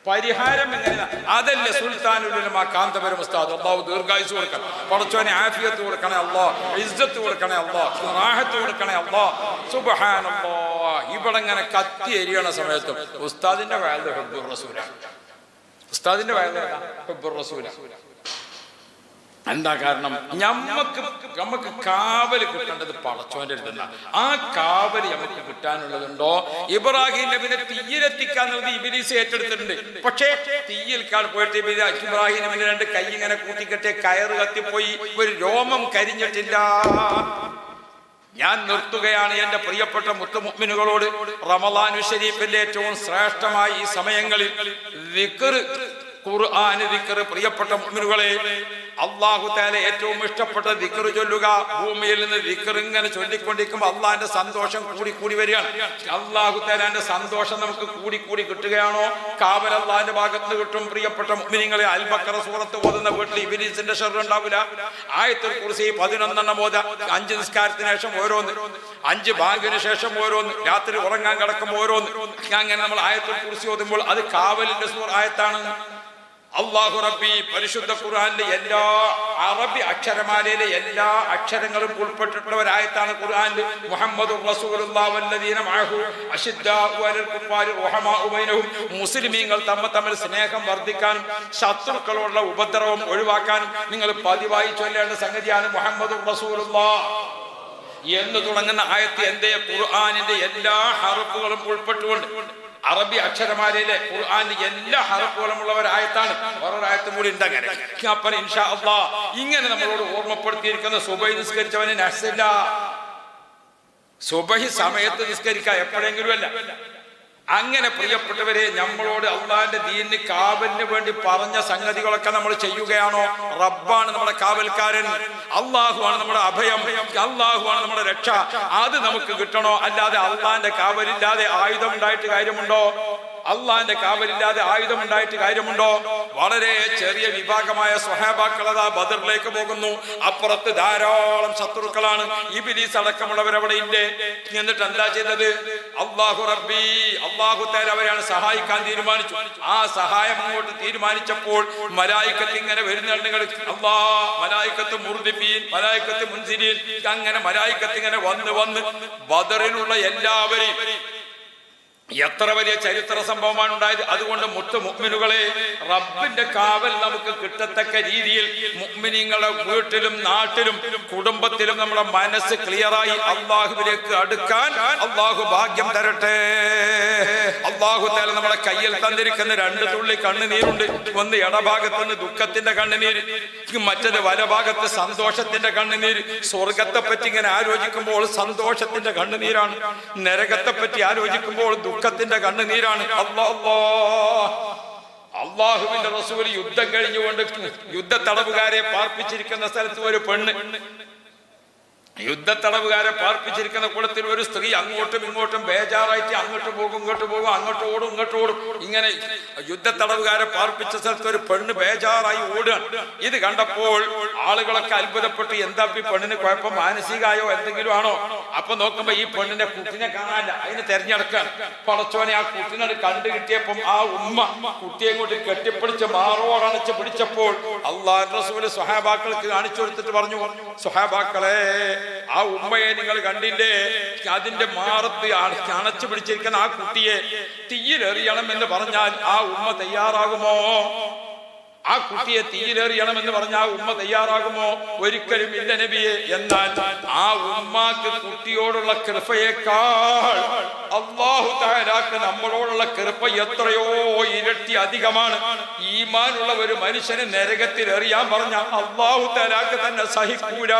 പരിഹാരം എങ്ങനെയാ അതല്ലേ സുൽത്താനുൽ ഉലമ കാന്തപുരം ഉസ്താദ്, അല്ലാഹു ദീർഘായുസ്സ് കൊടുക്കണം, പടച്ചോനെ ആഫിയത്ത് കൊടുക്കണേ അല്ലാ, ഇസ്സത്ത് കൊടുക്കണേ അല്ലാ, റാഹത്ത് കൊടുക്കണേ അല്ലാ. സുബ്ഹാനല്ലാഹ്. ഇവിടെ ഇങ്ങനെ കത്തി എരിയണ സമയത്തും ഉസ്താദിന്റെ വയലിൽ ഹുബ്ബുർ റസൂലാണ്. ഉസ്താദിന്റെ വയലിൽ ഹുബ്ബുർ റസൂലാണ്. എന്താ കാരണം? നമുക്ക് കാവല് കിട്ടേണ്ടത് പടച്ചോന്റെ അടുത്തുനിന്നാണ്. ആ കാവല് നമുക്ക് കിട്ടാനുള്ളതുണ്ടോ? ഇബ്രാഹിം നബിനെ തീയിലെത്തിക്കാന്നുള്ളത് ഇബ്ലീസ് ഏറ്റെടുത്തിട്ടുണ്ട്. പക്ഷേ തീയിൽക്കാൾ പോയിട്ട് ഇബ്രാഹിം നബിന്റെ 2 കൈ ഇങ്ങനെ കൂട്ടിക്കെട്ടിയ കയറ് കത്തിപ്പോയി, ഒരു രോമം കരിഞ്ഞിട്ടില്ല. ഞാൻ നിർത്തുകയാണ് എന്റെ പ്രിയപ്പെട്ട മുത്തുമുഅ്മിനുകളോട്. റമളാനുൽ ശരീഫിന്റെ ഏറ്റവും ശ്രേഷ്ഠമായ ഈ സമയങ്ങളിൽ ദിക്ർ, ഖുർആൻ ദിക്ർ, പ്രിയപ്പെട്ട മുഅ്മിനുകളെ അള്ളാഹു തആല ഏറ്റവും ഇഷ്ടപ്പെട്ട ദിക്ർ ചൊല്ലുക. ഭൂമിയിൽ നിന്ന് ദിക്ർ ഇങ്ങനെ ചൊല്ലിക്കൊണ്ടിരിക്കുമ്പോൾ അള്ളാഹിന്റെ സന്തോഷം കൂടി കൂടി വരികയാണ്. അള്ളാഹു തആലയുടെ സന്തോഷം നമുക്ക് കൂടി കൂടി കിട്ടുകയാണോ? കാവൽ അള്ളാഹിന്റെ ഭാഗത്ത് കിട്ടും. പ്രിയപ്പെട്ട മുഅ്മിനീങ്ങളെ, അൽ ബഖറ സൂറത്ത് ഓതുന്ന വീട്ടിൽ ഇബ്ലീസിന്റെ ശർറ് ഉണ്ടാവില്ല. ആയത്തുൽ കുർസി 11 ഓതുക. 5 നിസ്കാരത്തിന് ശേഷം ഓരോന്ന്, 5 ബാങ്കിന് ശേഷം ഓരോന്ന്, രാത്രി ഉറങ്ങാൻ കിടക്കുമ്പോൾ ഓരോന്ന്. അങ്ങനെ നമ്മൾ ആയത്തുൽ കുർസി ഓതുമ്പോൾ അത് കാവലിന്റെ ആയത്താണ്. അല്ലാഹു റബ്ബി പരിശുദ്ധ ഖുർആനിലെ എല്ലാ അറബി അക്ഷരമാലയിലെ എല്ലാ അക്ഷരങ്ങളും ഉൾപ്പെട്ടിട്ടുള്ള ഒരു ആയത്താണ് ഖുർആനിൽ. മുഹമ്മദുർ റസൂലുള്ളാഹി വല്ലദീന മഅഹു അശിദ്ദാഉ അലൽ കുഫാരി റഹമാഉ ബൈനഹും. മുസ്ലിമീങ്ങൾ തമ്മിൽ സ്നേഹം വർദ്ധിക്കാനും ശത്രുക്കളുടെ ഉപദ്രവം ഒഴിവാക്കാനും നിങ്ങൾ പതിവായി ചൊല്ലേണ്ട സംഗതിയാണ് മുഹമ്മദുർ റസൂലുള്ളാഹി എന്ന് തുടങ്ങുന്ന ആയത്ത്. എന്തേ? ഖുർആനിന്റെ എല്ലാ ഹർഫുകളും ഉൾപ്പെട്ടുകൊണ്ട് അറബി അക്ഷരമാലയിലെ ഖുർആനിലെ എല്ലാ ഹർഫുകളും ഉള്ള ഒരു ആയത്താണ്. വേറൊരു ആയത്തും കൂടി ഉണ്ട് അങ്ങനെ. അപ്പം ഇൻഷാ അല്ലാഹ് ഇങ്ങനെ നമ്മളോട് ഓർമ്മപ്പെടുത്തിയിരിക്കുന്ന സുബഹി നിസ്കരിച്ചവന് നഹ്സില്ല. സുബഹി സമയത്ത് നിസ്കരിക്കുക, എപ്പോഴെങ്കിലും അല്ല. അങ്ങനെ പ്രിയപ്പെട്ടവരെ, നമ്മളോട് അള്ളാഹിന്റെ ദീനിന് കാവലിന് വേണ്ടി പറഞ്ഞ സംഗതികളൊക്കെ നമ്മൾ ചെയ്യുകയാണോ? റബ്ബാണ് നമ്മുടെ കാവൽക്കാരൻ, അള്ളാഹുവാണ് നമ്മുടെ അഭയം, അള്ളാഹുവാണ് നമ്മുടെ രക്ഷ. അത് നമുക്ക് കിട്ടണോ? അല്ലാതെ അള്ളാഹിന്റെ കാവലില്ലാതെ ആയുധം ഉണ്ടായിട്ട് കാര്യമുണ്ടോ? അള്ളാഹിന്റെ കാവലില്ലാതെ ആയുധം ഉണ്ടായിട്ട് കാര്യമുണ്ടോ? വളരെ ചെറിയ വിഭാഗമായ സ്വഹാബാക്കൾ അതാ ബദറിലേക്ക് പോകുന്നു. അപ്പുറത്ത് ധാരാളം ശത്രുക്കളാണ്, ഇബ്ലീസ് അടക്കമുള്ളവരവിടെ ഇല്ലേ. എന്നിട്ട് എന്താ ചെയ്തത്? അല്ലാഹു റബ്ബി, അല്ലാഹു തആല അവരെയാണ് സഹായിക്കാൻ തീരുമാനിച്ചു. ആ സഹായം അങ്ങോട്ട് തീരുമാനിച്ചപ്പോൾ മലായിക്കത്ത് ഇങ്ങനെ വരുന്നുണ്ടെങ്കിൽ മലായിക്കത്ത് മുർദിഫീൻ, മലായിക്കത്ത് മുൻസിരീൻ, അങ്ങനെ മലായിക്കത്ത് ഇങ്ങനെ വന്ന് ബദറിലുള്ള എല്ലാവരെയും. എത്ര വലിയ ചരിത്ര സംഭവമാണ് ഉണ്ടായത്. അതുകൊണ്ട് മുഅ്മിനുകളെ, റബ്ബിന്റെ കാവൽ നമുക്ക് കിട്ടത്തക്ക രീതിയിൽ മുഅ്മിനീങ്ങളുടെ വീട്ടിലും നാട്ടിലും കുടുംബത്തിലും നമ്മുടെ മനസ്സ് ക്ലിയറായി അള്ളാഹുവിലേക്ക് അടുക്കാൻ അള്ളാഹു ഭാഗ്യം തരട്ടെ. അള്ളാഹു തആല നമ്മുടെ കയ്യിൽ തന്നിരിക്കുന്ന 2 തുള്ളി കണ്ണുനീരുണ്ട്. ഒന്ന് ഇടഭാഗത്ത് നിന്ന് ദുഃഖത്തിന്റെ കണ്ണുനീര്, മറ്റത് വലഭാഗത്ത് സന്തോഷത്തിന്റെ കണ്ണുനീര്. സ്വർഗത്തെ പറ്റി ഇങ്ങനെ ആലോചിക്കുമ്പോൾ സന്തോഷത്തിന്റെ കണ്ണുനീരാണ്, നരകത്തെ പറ്റി ആലോചിക്കുമ്പോൾ ദുഃഖത്തിന്റെ കണ്ണുനീരാണ്. അള്ളാഹുവിന്റെ റസൂൽ യുദ്ധം കഴിഞ്ഞുകൊണ്ട് യുദ്ധത്തടവുകാരെ പാർപ്പിച്ചിരിക്കുന്ന സ്ഥലത്ത് ഒരു പെണ്ണ്, യുദ്ധത്തടവുകാരെ പാർപ്പിച്ചിരിക്കുന്ന കൂട്ടത്തിൽ ഒരു സ്ത്രീ അങ്ങോട്ടും ഇങ്ങോട്ടും ബേജാറായിട്ട് അങ്ങോട്ട് പോകും ഇങ്ങോട്ട് പോകും, അങ്ങോട്ട് ഓടും ഇങ്ങോട്ട് ഓടും. ഇങ്ങനെ യുദ്ധത്തടവുകാരെ പാർപ്പിച്ച സ്ഥലത്ത് ഒരു പെണ്ണ് ബേജാറായി ഓടുകയാണ്. ഇത് കണ്ടപ്പോൾ ആളുകളൊക്കെ അത്ഭുതപ്പെട്ടു. എന്താ ഈ പെണ്ണിന് കുഴപ്പം? മാനസികമായോ എന്തെങ്കിലും ആണോ? അപ്പൊ നോക്കുമ്പോ ഈ പെണ്ണിന്റെ കുട്ടിനെ കാണാനില്ല. അതിന് തെരഞ്ഞെടുക്കാൻ പടച്ചോനെ ആ കുട്ടിനെ കണ്ടു കിട്ടിയപ്പം ആ ഉമ്മ കുട്ടിയെ കൊണ്ട് കെട്ടിപ്പിടിച്ച് മാറോടണച്ച് പിടിച്ചപ്പോൾ അല്ലാഹുവിന്റെ റസൂൽ സ്വഹാബാക്കൾക്ക് കാണിച്ചു കൊടുത്തിട്ട് പറഞ്ഞു, സ്വഹാബാക്കളെ, ആ ഉമ്മയെ നിങ്ങൾ കണ്ടില്ലേ? അതിന്റെ മാറത്ത് അണച്ചു പിടിച്ചിരിക്കുന്ന ആ കുട്ടിയെ തീയിലെറിയണം എന്ന് പറഞ്ഞാൽ ആ ഉമ്മ തയ്യാറാകുമോ? ആ കുട്ടിയെ തീയിലേറിയണം എന്ന് പറഞ്ഞ ആ ഉമ്മ തയ്യാറാകുമോ? ഒരിക്കലും ഇല്ല നബിയെ. എന്നാൽ ആ ഉമ്മാക്ക് കുട്ടിയോടുള്ള കൃപയേക്കാൾ അല്ലാഹു തആലാക്ക് നമ്മളോടുള്ള കൃപ എത്രയോ ഇരട്ടി അധികമാണ്. ഈമാനുള്ള ഒരു മനുഷ്യനെ നരകത്തിൽ എറിയാൻ പറഞ്ഞ അല്ലാഹു തആലാക്ക് തന്നെ സഹിക്കൂല.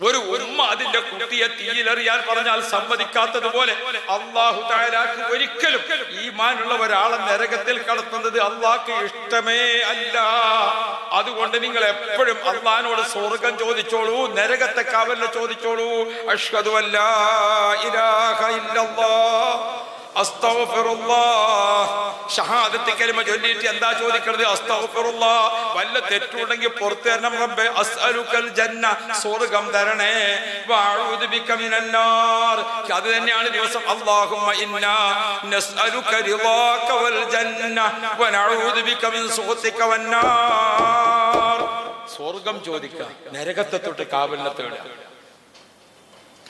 ഒരു ഉമ്മ അതിന്റെ കുട്ടിയെ തീയിലെറിയാൻ പറഞ്ഞാൽ സമ്മതിക്കാത്തതുപോലെ അല്ലാഹു തആലാക്ക് ഒരിക്കലും ഈമാനുള്ള ഒരാളെ നരകത്തിൽ കടത്തുന്നത് അല്ലാഹുക്ക് ഇഷ്ടമേ അല്ല. അതുകൊണ്ട് നിങ്ങൾ എപ്പോഴും അല്ലാഹുവിനോട് സ്വർഗം ചോദിച്ചോളൂ, നരകത്തെ കാവലിനെ ചോദിച്ചോളൂ. അഷ്ഹദു അല്ലാ ഇലാഹ ഇല്ലല്ലാഹ് അസ്തഗ്ഫിറുല്ലാഹ്. ഷഹാദത്ത് കലിമ ചൊല്ലിയിട്ട് എന്താ ചോദിക്കുന്നത്? അസ്തഗ്ഫിറുല്ലാഹ്. വല്ല തെറ്റുണ്ടെങ്കിൽ പുറത്തു തരണം റബ്ബേ. അസ്അലുക്കൽ ജന്ന, സ്വർഗ്ഗം തരണേ. വഅഊദു ബിക മിനന്നാർ. അത് തന്നെയാണ് ദിവസം അല്ലാഹുമ്മ ഇന്നാ നസ്അലുക റിളാക വൽ ജന്ന വനഊദു ബിക മിൻ സുഖതിക വന്നാർ. സ്വർഗ്ഗം ചോദിക്കുക, നരകത്തെ തൊട്ട് കാവലിനെ തേടുക.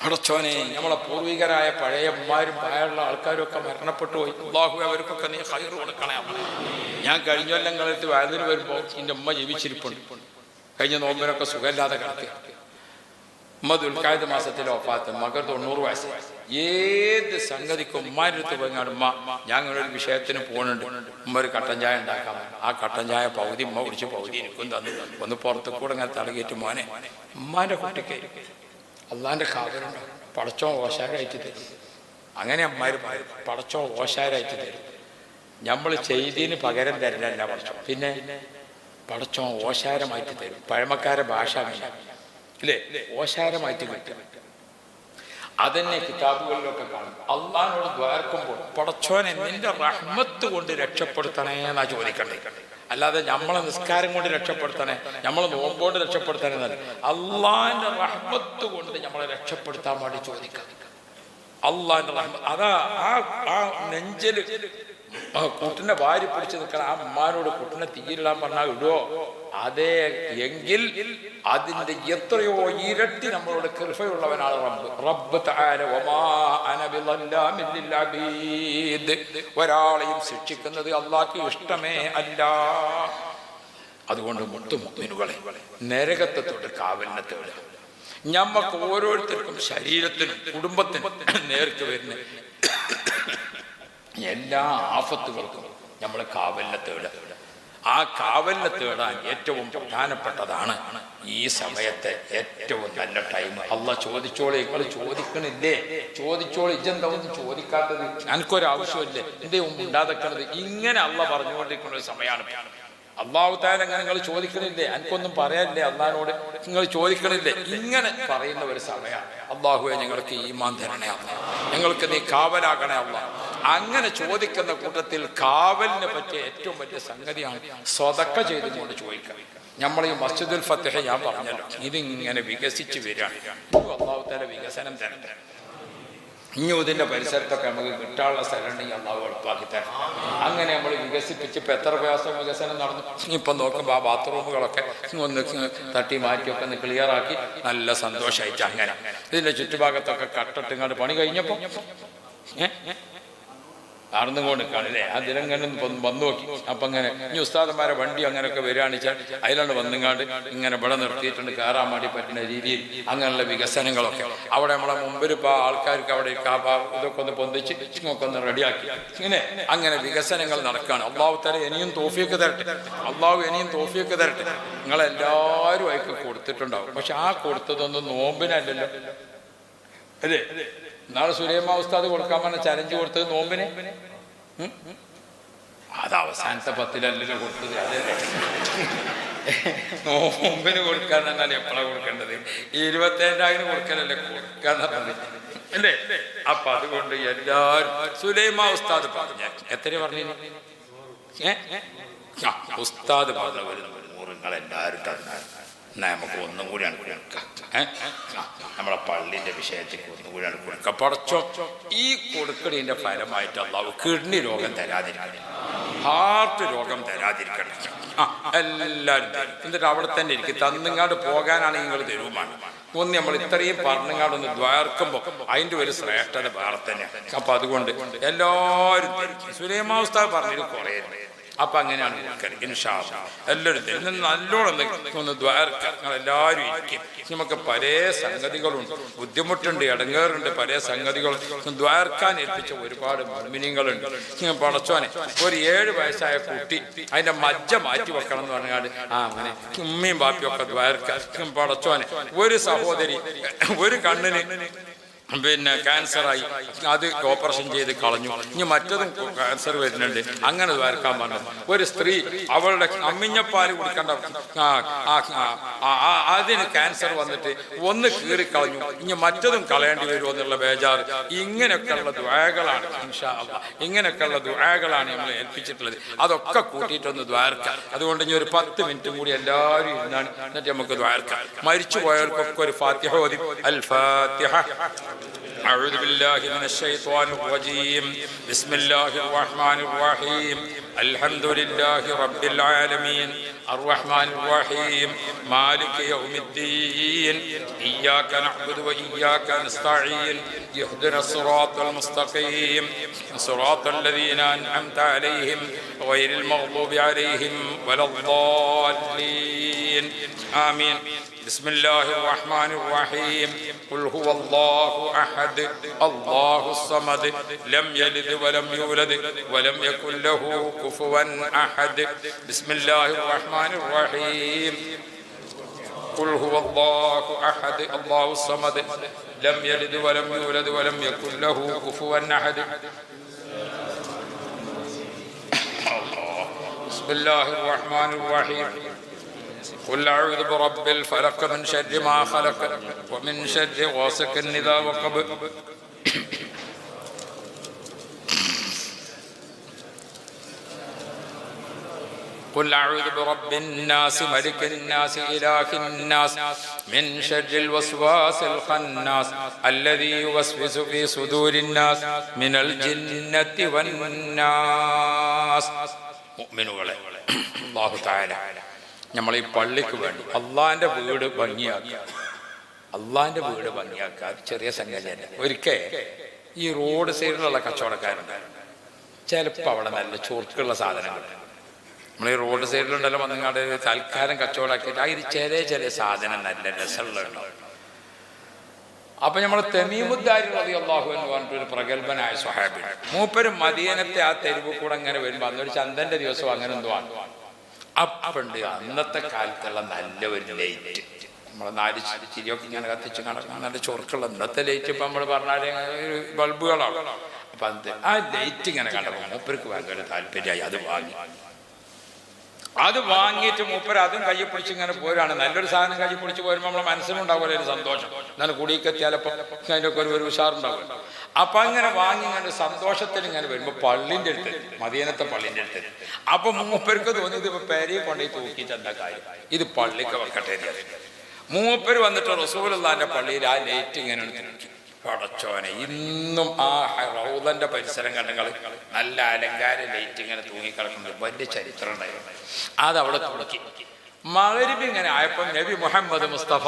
അടച്ചോനെ, നമ്മളെ പൂർവികരായ പഴയ ഉമ്മാരും പ്രായമുള്ള ആൾക്കാരും ഒക്കെ മരണപ്പെട്ടു പോയി. അല്ലാഹു അവർക്കൊക്കെ നീ ഖൈർ കൊടുക്കണേ. ഞാൻ കഴിഞ്ഞ കൊല്ലങ്ങളത്ത് വയലിന് വരുമ്പോൾ എൻ്റെ ഉമ്മ ജീവിച്ചിരിപ്പുണ്ട്. കഴിഞ്ഞ നോമ്പിനൊക്കെ സുഖമില്ലാതെ കിടക്കുക. ഉമ്മ ദുൽഖഅദ് മാസത്തിലെ വഫാത്ത്, മകർ 90 വയസ്സ്. ഏത് സംഗതിക്കും ഉമ്മാരുടെ അടുത്ത് പോയിങ്ങാണ് ഉമ്മ ഞാൻ ഒരു വിഷയത്തിന് പോകുന്നുണ്ട്, ഉമ്മ ഒരു കട്ടൻ ചായ ഉണ്ടാക്കാൻ. ആ കട്ടൻ ചായ പകുതി ഉമ്മ കുടിച്ച് പകുതി എനിക്കും തന്നു. ഒന്ന് പുറത്ത് കൂടെ ഇങ്ങനെ തലകേറ്റ് മോനെ, ഉമ്മാൻ്റെ കുട്ടിക്ക് അള്ളാന്റെ കാവലുണ്ട്, പടച്ചോ ഓശാരായിട്ട് തരും. അങ്ങനെ അമ്മാര് പടച്ചോ ഓശാരായിട്ട് തരും. നമ്മൾ ചെയ്തതിന് പകരം തരില്ല പടച്ചോ. പിന്നെ പടച്ചോ ഓശാരമായിട്ട് തരും. പഴമക്കാരെ ഭാഷ ഇല്ലേ, ഓശാരമായിട്ട് കിട്ടും. അതെന്നെ കിതാബുകളിലൊക്കെ കാണും. അള്ളാഹിനോട് ദ്വാരക്കുമ്പോൾ പടച്ചോനെ നിന്റെ റഹ്മത്ത് കൊണ്ട് രക്ഷപ്പെടുത്തണേ എന്നാ ചോദിക്കണ്ടേ. അല്ലാതെ നമ്മളെ നിസ്കാരം കൊണ്ട് രക്ഷപ്പെടുത്തണേ, നമ്മളെ നോമ്പോണ്ട് രക്ഷപ്പെടുത്തണേ എന്നല്ല, അള്ളാഹിന്റെ റഹ്മത്ത് കൊണ്ട് നമ്മളെ രക്ഷപ്പെടുത്താൻ വേണ്ടി ചോദിക്കാം. അള്ളാഹിന്റെ റഹ്മത്ത് അതാ ആ നെഞ്ചല് കുട്ടിനെ വാരി പിടിച്ച് നിൽക്കണം. ആ ഉമ്മാനോട് കുട്ടിനെ തീയിലിടാൻ പറഞ്ഞാൽ ഇടുവോ? അതേ എങ്കിൽ അതിന്റെ എത്രയോ ഇരട്ടി നമ്മളോട് കൃപയുള്ളവനാണ് റബ്ബ്. റബ്ബ് തആല വമാ അന ബിളല്ലാമിൻ ലിൽ അബീദ്. ഒരാളെയും ശിക്ഷിക്കുന്നത് അല്ലാഹുക്ക് ഇഷ്ടമേ അല്ല. അതുകൊണ്ട് മുത്തുമുഅ്മിനുകളെ നരകത്തെ തൊട്ട് കാവലിനെ തേടുക. ഞമ്മക്ക് ഓരോരുത്തർക്കും ശരീരത്തിനും കുടുംബത്തിനും നേർക്ക് വരുന്ന എല്ലാ ആഫത്തുകൾക്കും നമ്മൾ കാവലിനെ തേടുക. ആ കാവലിനെ തേടാൻ ഏറ്റവും പ്രധാനപ്പെട്ടതാണ് ഈ സമയത്തെ ഏറ്റവും നല്ല ടൈം. അള്ളാഹ് ചോദിച്ചോളെ, നിങ്ങൾ ചോദിക്കണില്ലേ? ചോദിച്ചോളെ. ഇജെന്താ ഒന്നും ചോദിക്കാത്തത്? എനിക്കൊരാവശ്യമില്ലേ? എന്തേ ഉണ്ടാതെക്കണത്? ഇങ്ങനെ അള്ളാഹ് പറഞ്ഞുകൊണ്ടിരിക്കുന്ന ഒരു സമയമാണ്. അള്ളാഹു തആല അങ്ങനെ നിങ്ങൾ ചോദിക്കണില്ലേ? എനിക്കൊന്നും പറയാനില്ലേ? അള്ളാഹിനോട് നിങ്ങൾ ചോദിക്കണില്ലേ? ഇങ്ങനെ പറയുന്ന ഒരു സമയമാണ്. അള്ളാഹുവെ ഞങ്ങൾക്ക് ഈമാൻ തരണേ അല്ലാഹ്, ഞങ്ങൾക്ക് നീ കാവലാകണേ അല്ലാഹ്. അങ്ങനെ ചോദിക്കുന്ന കൂട്ടത്തിൽ കാവലിനെ പറ്റിയ ഏറ്റവും വലിയ സംഗതിയാണ് സ്വതക്ക ചെയ്തുകൊണ്ട് ചോദിക്കുക. നമ്മൾ ഈ മസ്ജിദുൽ ഫത്ഹ ഞാൻ പറഞ്ഞല്ലോ, ഇതിങ്ങനെ വികസിച്ച് വരികയാണ്. അള്ളാഹു തആല വികസനം തരട്ടെ. ഇനി ഇതിൻ്റെ പരിസരത്തൊക്കെ നമുക്ക് കിട്ടാനുള്ള സ്ഥലമുണ്ടെങ്കിൽ അള്ളാഹു എളുപ്പമാക്കി തരണം. അങ്ങനെ നമ്മൾ വികസിപ്പിച്ച് ഇപ്പം എത്ര വികസനം നടന്നു. ഇപ്പം നോക്കുമ്പോൾ ആ ബാത്റൂമുകളൊക്കെ ഒന്ന് തട്ടി മാറ്റിയൊക്കെ ഒന്ന് ക്ലിയറാക്കി നല്ല സന്തോഷമായിട്ട് അങ്ങനെ ഇതിൻ്റെ ചുറ്റുഭാഗത്തൊക്കെ കട്ടിട്ടിങ്ങാണ്ട് പണി കഴിഞ്ഞപ്പോൾ നടന്നുകൊണ്ട് കാണില്ലേ. ആ ദിനങ്ങനെ വന്നു നോക്കി. അപ്പം അങ്ങനെ ഇനി ഉസ്താദന്മാരെ വണ്ടി അങ്ങനെയൊക്കെ വരികയാണെന്ന് വെച്ചാൽ അതിലാണ് വന്നുങ്ങാണ്ട് ഇങ്ങനെ ഇവിടെ നിർത്തിയിട്ടുണ്ട് കയറാൻ വേണ്ടി പറ്റുന്ന രീതിയിൽ അങ്ങനെയുള്ള വികസനങ്ങളൊക്കെ അവിടെ നമ്മളെ മുമ്പിൽ ഇപ്പോൾ ആൾക്കാർക്ക് അവിടെ ഇതൊക്കെ ഒന്ന് പൊന്തിച്ച് ഇങ്ങൊക്കെ ഒന്ന് റെഡിയാക്കി ഇങ്ങനെ അങ്ങനെ വികസനങ്ങൾ നടക്കുകയാണ്. അള്ളാഹു തആല ഇനിയും തൗഫീഖ് തരട്ടെ. അള്ളാഹു ഇനിയും തൗഫീഖ് തരട്ടെ. നിങ്ങളെല്ലാവരും അതിക്ക് കൊടുത്തിട്ടുണ്ടാവും. പക്ഷെ ആ കൊടുത്തതൊന്നും നോമ്പിനല്ലല്ലോ അല്ലേ. നാളെ സുലൈമാ ഉസ്താദ് കൊടുക്കാൻ പറഞ്ഞ ചലഞ്ച് കൊടുത്തത് നോമ്പിന്. അത് അവസാനത്തെ 10-ലല്ലല്ലോ കൊടുത്തത്. അതല്ലേ നോമ്പിന് കൊടുക്കാൻ എന്നാൽ എപ്പോഴാണ് കൊടുക്കേണ്ടത്? ഈ 25,000 കൊടുക്കാനല്ലേ കൊടുക്കാൻ പറഞ്ഞത് അല്ലേ. അപ്പൊ അതുകൊണ്ട് എല്ലാവരും സുലൈമാ ഉസ്താദ് പറഞ്ഞ എത്ര പറഞ്ഞു? ഉസ്താദ് പറഞ്ഞ ഒരു 100 നിങ്ങളെല്ലാവരും തന്നായിരുന്നു. എന്നാൽ നമുക്ക് ഒന്നും കൂടിയാണ് കൊടുക്കുക. നമ്മളെ പള്ളിൻ്റെ വിഷയത്തിൽ ഒന്നും കൂടിയാണ് കൊടുക്കുക. പടച്ചോ ഈ കൊടുക്കണതിൻ്റെ ഫലമായിട്ട് അള്ളാഹു കിഡ്നി രോഗം തരാതിരിക്കണം, ഹാർട്ട് രോഗം തരാതിരിക്കണം. എല്ലാവരും തരും. എന്നിട്ട് അവിടെ തന്നെ ഇരിക്കും. തന്നിങ്ങാട് പോകാനാണെങ്കിൽ നിങ്ങൾ തരുമാണ്. ഒന്ന് നമ്മൾ ഇത്രയും പറഞ്ഞങ്ങാടൊന്ന് ദ്വാർക്കുമ്പോൾ അതിൻ്റെ ഒരു ശ്രേഷ്ഠത വേറെ തന്നെയാണ്. അപ്പം അതുകൊണ്ട് എല്ലാവരും സുലൈമാ ഉസ്താദ് പറഞ്ഞത് കുറേ. അപ്പം അങ്ങനെയാണ് കൊടുക്കരുത്. ഇൻഷാ അല്ലാഹ് എല്ലാവരും തരും. നല്ലോണം ഒന്ന് ദ്വാരക്കുക. എല്ലാവരും ഇരിക്കും. നമുക്ക് പല സംഗതികളുണ്ട്, ബുദ്ധിമുട്ടുണ്ട്, ഇടങ്ങേറുണ്ട്, പല സംഗതികളും ദ്വാരക്കാൻ ഏൽപ്പിച്ച ഒരുപാട് മുഅ്മിനീങ്ങളുണ്ട്. പടച്ചോനെ ഒരു 7 വയസ്സായ കുട്ടി അതിൻ്റെ മജ്ജ മാറ്റി വെക്കണം എന്ന് പറഞ്ഞാൽ അങ്ങനെ ഉമ്മയും ബാപ്പിയൊക്കെ ദ്വാരക്കാൻ. പടച്ചോനെ ഒരു സഹോദരി ഒരു കണ്ണിന് പിന്നെ ക്യാൻസറായി, അത് ഓപ്പറേഷൻ ചെയ്ത് കളഞ്ഞു. ഇനി മറ്റതും ക്യാൻസർ വരുന്നുണ്ട്. അങ്ങനെ ദ്വാരക്കാൻ പറഞ്ഞു. ഒരു സ്ത്രീ അവളുടെ അമ്മിഞ്ഞപ്പാല് കുടിക്കേണ്ട അതിന് ക്യാൻസർ വന്നിട്ട് ഒന്ന് കീറിക്കളഞ്ഞു. ഇനി മറ്റതും കളയേണ്ടി വരുമോ എന്നുള്ള ബേജാറ്. ഇങ്ങനെയൊക്കെയുള്ള ദുആകളാണ് ഇൻഷാ അല്ലാഹ്, ഇങ്ങനെയൊക്കെയുള്ള ദുആകളാണ് നമ്മൾ ഏൽപ്പിച്ചിട്ടുള്ളത്. അതൊക്കെ കൂട്ടിയിട്ടൊന്ന് ദ്വാരക്കാം. അതുകൊണ്ട് ഇനി ഒരു 10 മിനിറ്റ് കൂടി എല്ലാവരും ഇരുന്നാണ്. എന്നിട്ട് നമുക്ക് ദ്വാരക്കാം. മരിച്ചു പോയവർക്കൊക്കെ ഒരു ഫാത്തിഹ ഓതി. അൽ ഫാത്തിഹ. أعوذ بالله من الشيطان الرجيم. بسم الله الرحمن الرحيم. الحمد لله رب العالمين الرحمن الرحيم مالك يوم الدين إياك نعبد وإياك نستعين اهدنا الصراط المستقيم صراط الذين أنعمت عليهم غير المغضوب عليهم ولا الضالين آمين. بسم الله الرحمن الرحيم. قل هو الله أحد الله الصمد لم يلد ولم يولد ولم يكن له كفوا أحد. بسم الله الرحمن الرحيم. قل هو الله أحد الله الصمد لم يلد ولم يولد ولم يكن له كفوا أحد. ബിസ്മില്ലാഹിർ റഹ്മാനിർ റഹീം ഖുൽ അഊദു ബിറബ്ബിൽ ഫലഖ് മിൻ ശർരി മാ ഖലഖ് വമിൻ ശർരി ഗാസിഖിൻ ഇദാ വഖബ് قل أعوذ برب الناس ملك الناس إله الناس من شر الوسواس الخناس الذي يوسوس في صدور الناس من الجنة والناس മുഅ്മിനുകളെ അല്ലാഹു തആല നമ്മൾ ഈ പള്ളിക്ക് വേണ്ടി അള്ളാഹിന്റെ വീട് ഭംഗിയാക്കുക. അള്ളാഹിന്റെ വീട് ഭംഗിയാക്കുക ചെറിയ സംഗതിയല്ല. ഒരിക്കൽ ഈ റോഡ് സൈഡിലുള്ള കച്ചവടക്കാരുണ്ട്. ചിലപ്പോൾ അവിടെ നല്ല ചൊറുക്കുള്ള സാധനങ്ങൾ നമ്മൾ ഈ റോഡ് സൈഡിലുണ്ടല്ലോ വന്നങ്ങാട് തൽക്കാലം കച്ചവടമാക്കിയിട്ട് അതിൽ ചില സാധനം നല്ല രസമുള്ളതുണ്ടാവും. അപ്പൊ നമ്മൾ തമീമുദ്ദാരി റളിയല്ലാഹു അൻഹു പറഞ്ഞിട്ടൊരു പ്രഗത്ഭനായ സ്വഹാബി, മൂപ്പര് മദീനത്തെ ആ തെരുവ് കൂടെ അങ്ങനെ വരുമ്പോൾ അന്നൊരു ചന്ദന്റെ ദിവസം അങ്ങനെ എന്തോ ആണ്. അപ്പണ്ട് അന്നത്തെ കാലത്തുള്ള നല്ല ഒരു ലൈറ്റ്, നമ്മളെ 4 ചിരിയൊക്കെ ഇങ്ങനെ കത്തിച്ച് നടക്കണം, നല്ല ചൊറുക്കുള്ള ഇന്നത്തെ ലൈറ്റ് ഇപ്പൊ നമ്മൾ പറഞ്ഞാല് ബൾബുകളാണ്. അപ്പൊ ആ ലൈറ്റ് ഇങ്ങനെ കണ്ടപ്പോൾ മൂപ്പർക്ക് ഭയങ്കര താല്പര്യമായി. അത് വാങ്ങിയിട്ട് മൂപ്പര് അതും കയ്യിൽ പിടിച്ച് ഇങ്ങനെ പോരാണ്. നല്ലൊരു സാധനം കയ്യിൽ പിടിച്ച് പോരുമ്പോൾ നമ്മളെ മനസ്സിലുണ്ടാവുമല്ലോ ഒരു സന്തോഷം. എന്നാൽ കുടിക്കെത്തിയാലപ്പോൾ അതിൻ്റെയൊക്കെ ഒരു ഉഷാറുണ്ടാവുമല്ലോ. അപ്പൊ അങ്ങനെ വാങ്ങി ഇങ്ങനെ സന്തോഷത്തിൽ ഇങ്ങനെ വരുമ്പോൾ പള്ളിൻ്റെ അടുത്ത്, മദീനത്തെ പള്ളിൻ്റെ അടുത്ത്. അപ്പൊ മൂപ്പർക്ക് തോന്നിയത് ഇപ്പൊ പേരയെ കൊണ്ടുപോയി തൂക്കിയിട്ട് എന്താ കാര്യം, ഇത് പള്ളിക്ക് വെക്കട്ടെ. മൂപ്പര് വന്നിട്ട് റസൂലുള്ളാഹിന്റെ പള്ളിയിൽ ആ ലൈറ്റ് ഇങ്ങനെ എടുത്തിട്ട് പടച്ചോനെ, ഇന്നും ആ റൗദന്റെ പരിസരം കണ്ടങ്ങൾ നല്ല അലങ്കാര ലൈറ്റ് ഇങ്ങനെ തൂങ്ങിക്കിടക്കുന്നത് വലിയ ചരിത്രം ഉണ്ടായിരുന്നു. അതവിടെ തുടക്കി. മഗ്‌രിബ് ഇങ്ങനെ ആയപ്പോൾ നബി മുഹമ്മദ് മുസ്തഫ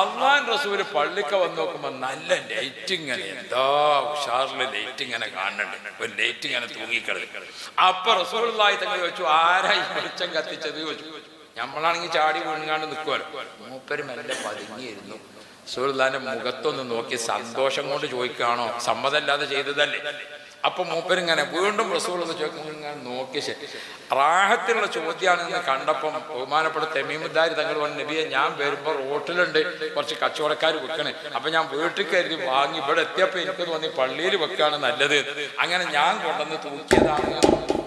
അള്ളാഹുവിന്റെ റസൂല് പള്ളിക്ക് വന്ന് നോക്കുമ്പോൾ നല്ല ലൈറ്റ് ഇങ്ങനെ, എന്താ ഉഷാറില് ലൈറ്റ് ഇങ്ങനെ കാണുന്നുണ്ട്, ഒരു ലൈറ്റ് ഇങ്ങനെ തൂങ്ങിക്കിടക്കുന്നത്. അപ്പൊ റസൂലുള്ളാഹി തങ്ങൾ ചോദിച്ചു, ആരാ ഈ വെളിച്ചം കത്തിച്ചത് ചോദിച്ചു. നമ്മളാണെങ്കിൽ ചാടി വീണുങ്ങാണ്ട് നിൽക്കുമല്ലോ. മൂപ്പര് മെല്ലെ പതുങ്ങിയിരുന്നു. റസൂലുള്ളാഹിന്റെ മുഖത്തൊന്ന് നോക്കി സന്തോഷം കൊണ്ട് ചോദിക്കുകയാണോ, സമ്മതമല്ലാതെ ചെയ്തതല്ലേ. അപ്പൊ മൂപ്പരിങ്ങനെ വീണ്ടും റസൂലുള്ള ചോദിക്കുമ്പോൾ ഇങ്ങനെ നോക്കി റാഹത്തിലുള്ള ചോദ്യമാണെന്ന് കണ്ടപ്പം ബഹുമാനപ്പെട്ട തമീമുദ്ദാരി തങ്ങൾ പറഞ്ഞു, നബിയെ ഞാൻ വരുമ്പോൾ റോട്ടിലുണ്ട് കുറച്ച് കച്ചവടക്കാർ വെക്കണേ, അപ്പൊ ഞാൻ വീട്ടിൽ കരുതി വാങ്ങി ഇവിടെ എത്തിയപ്പോ എനിക്ക് തോന്നി പള്ളിയിൽ വെക്കാണ് നല്ലത്, അങ്ങനെ ഞാൻ കൊണ്ടുവന്ന് തൂക്കിയതാണ്.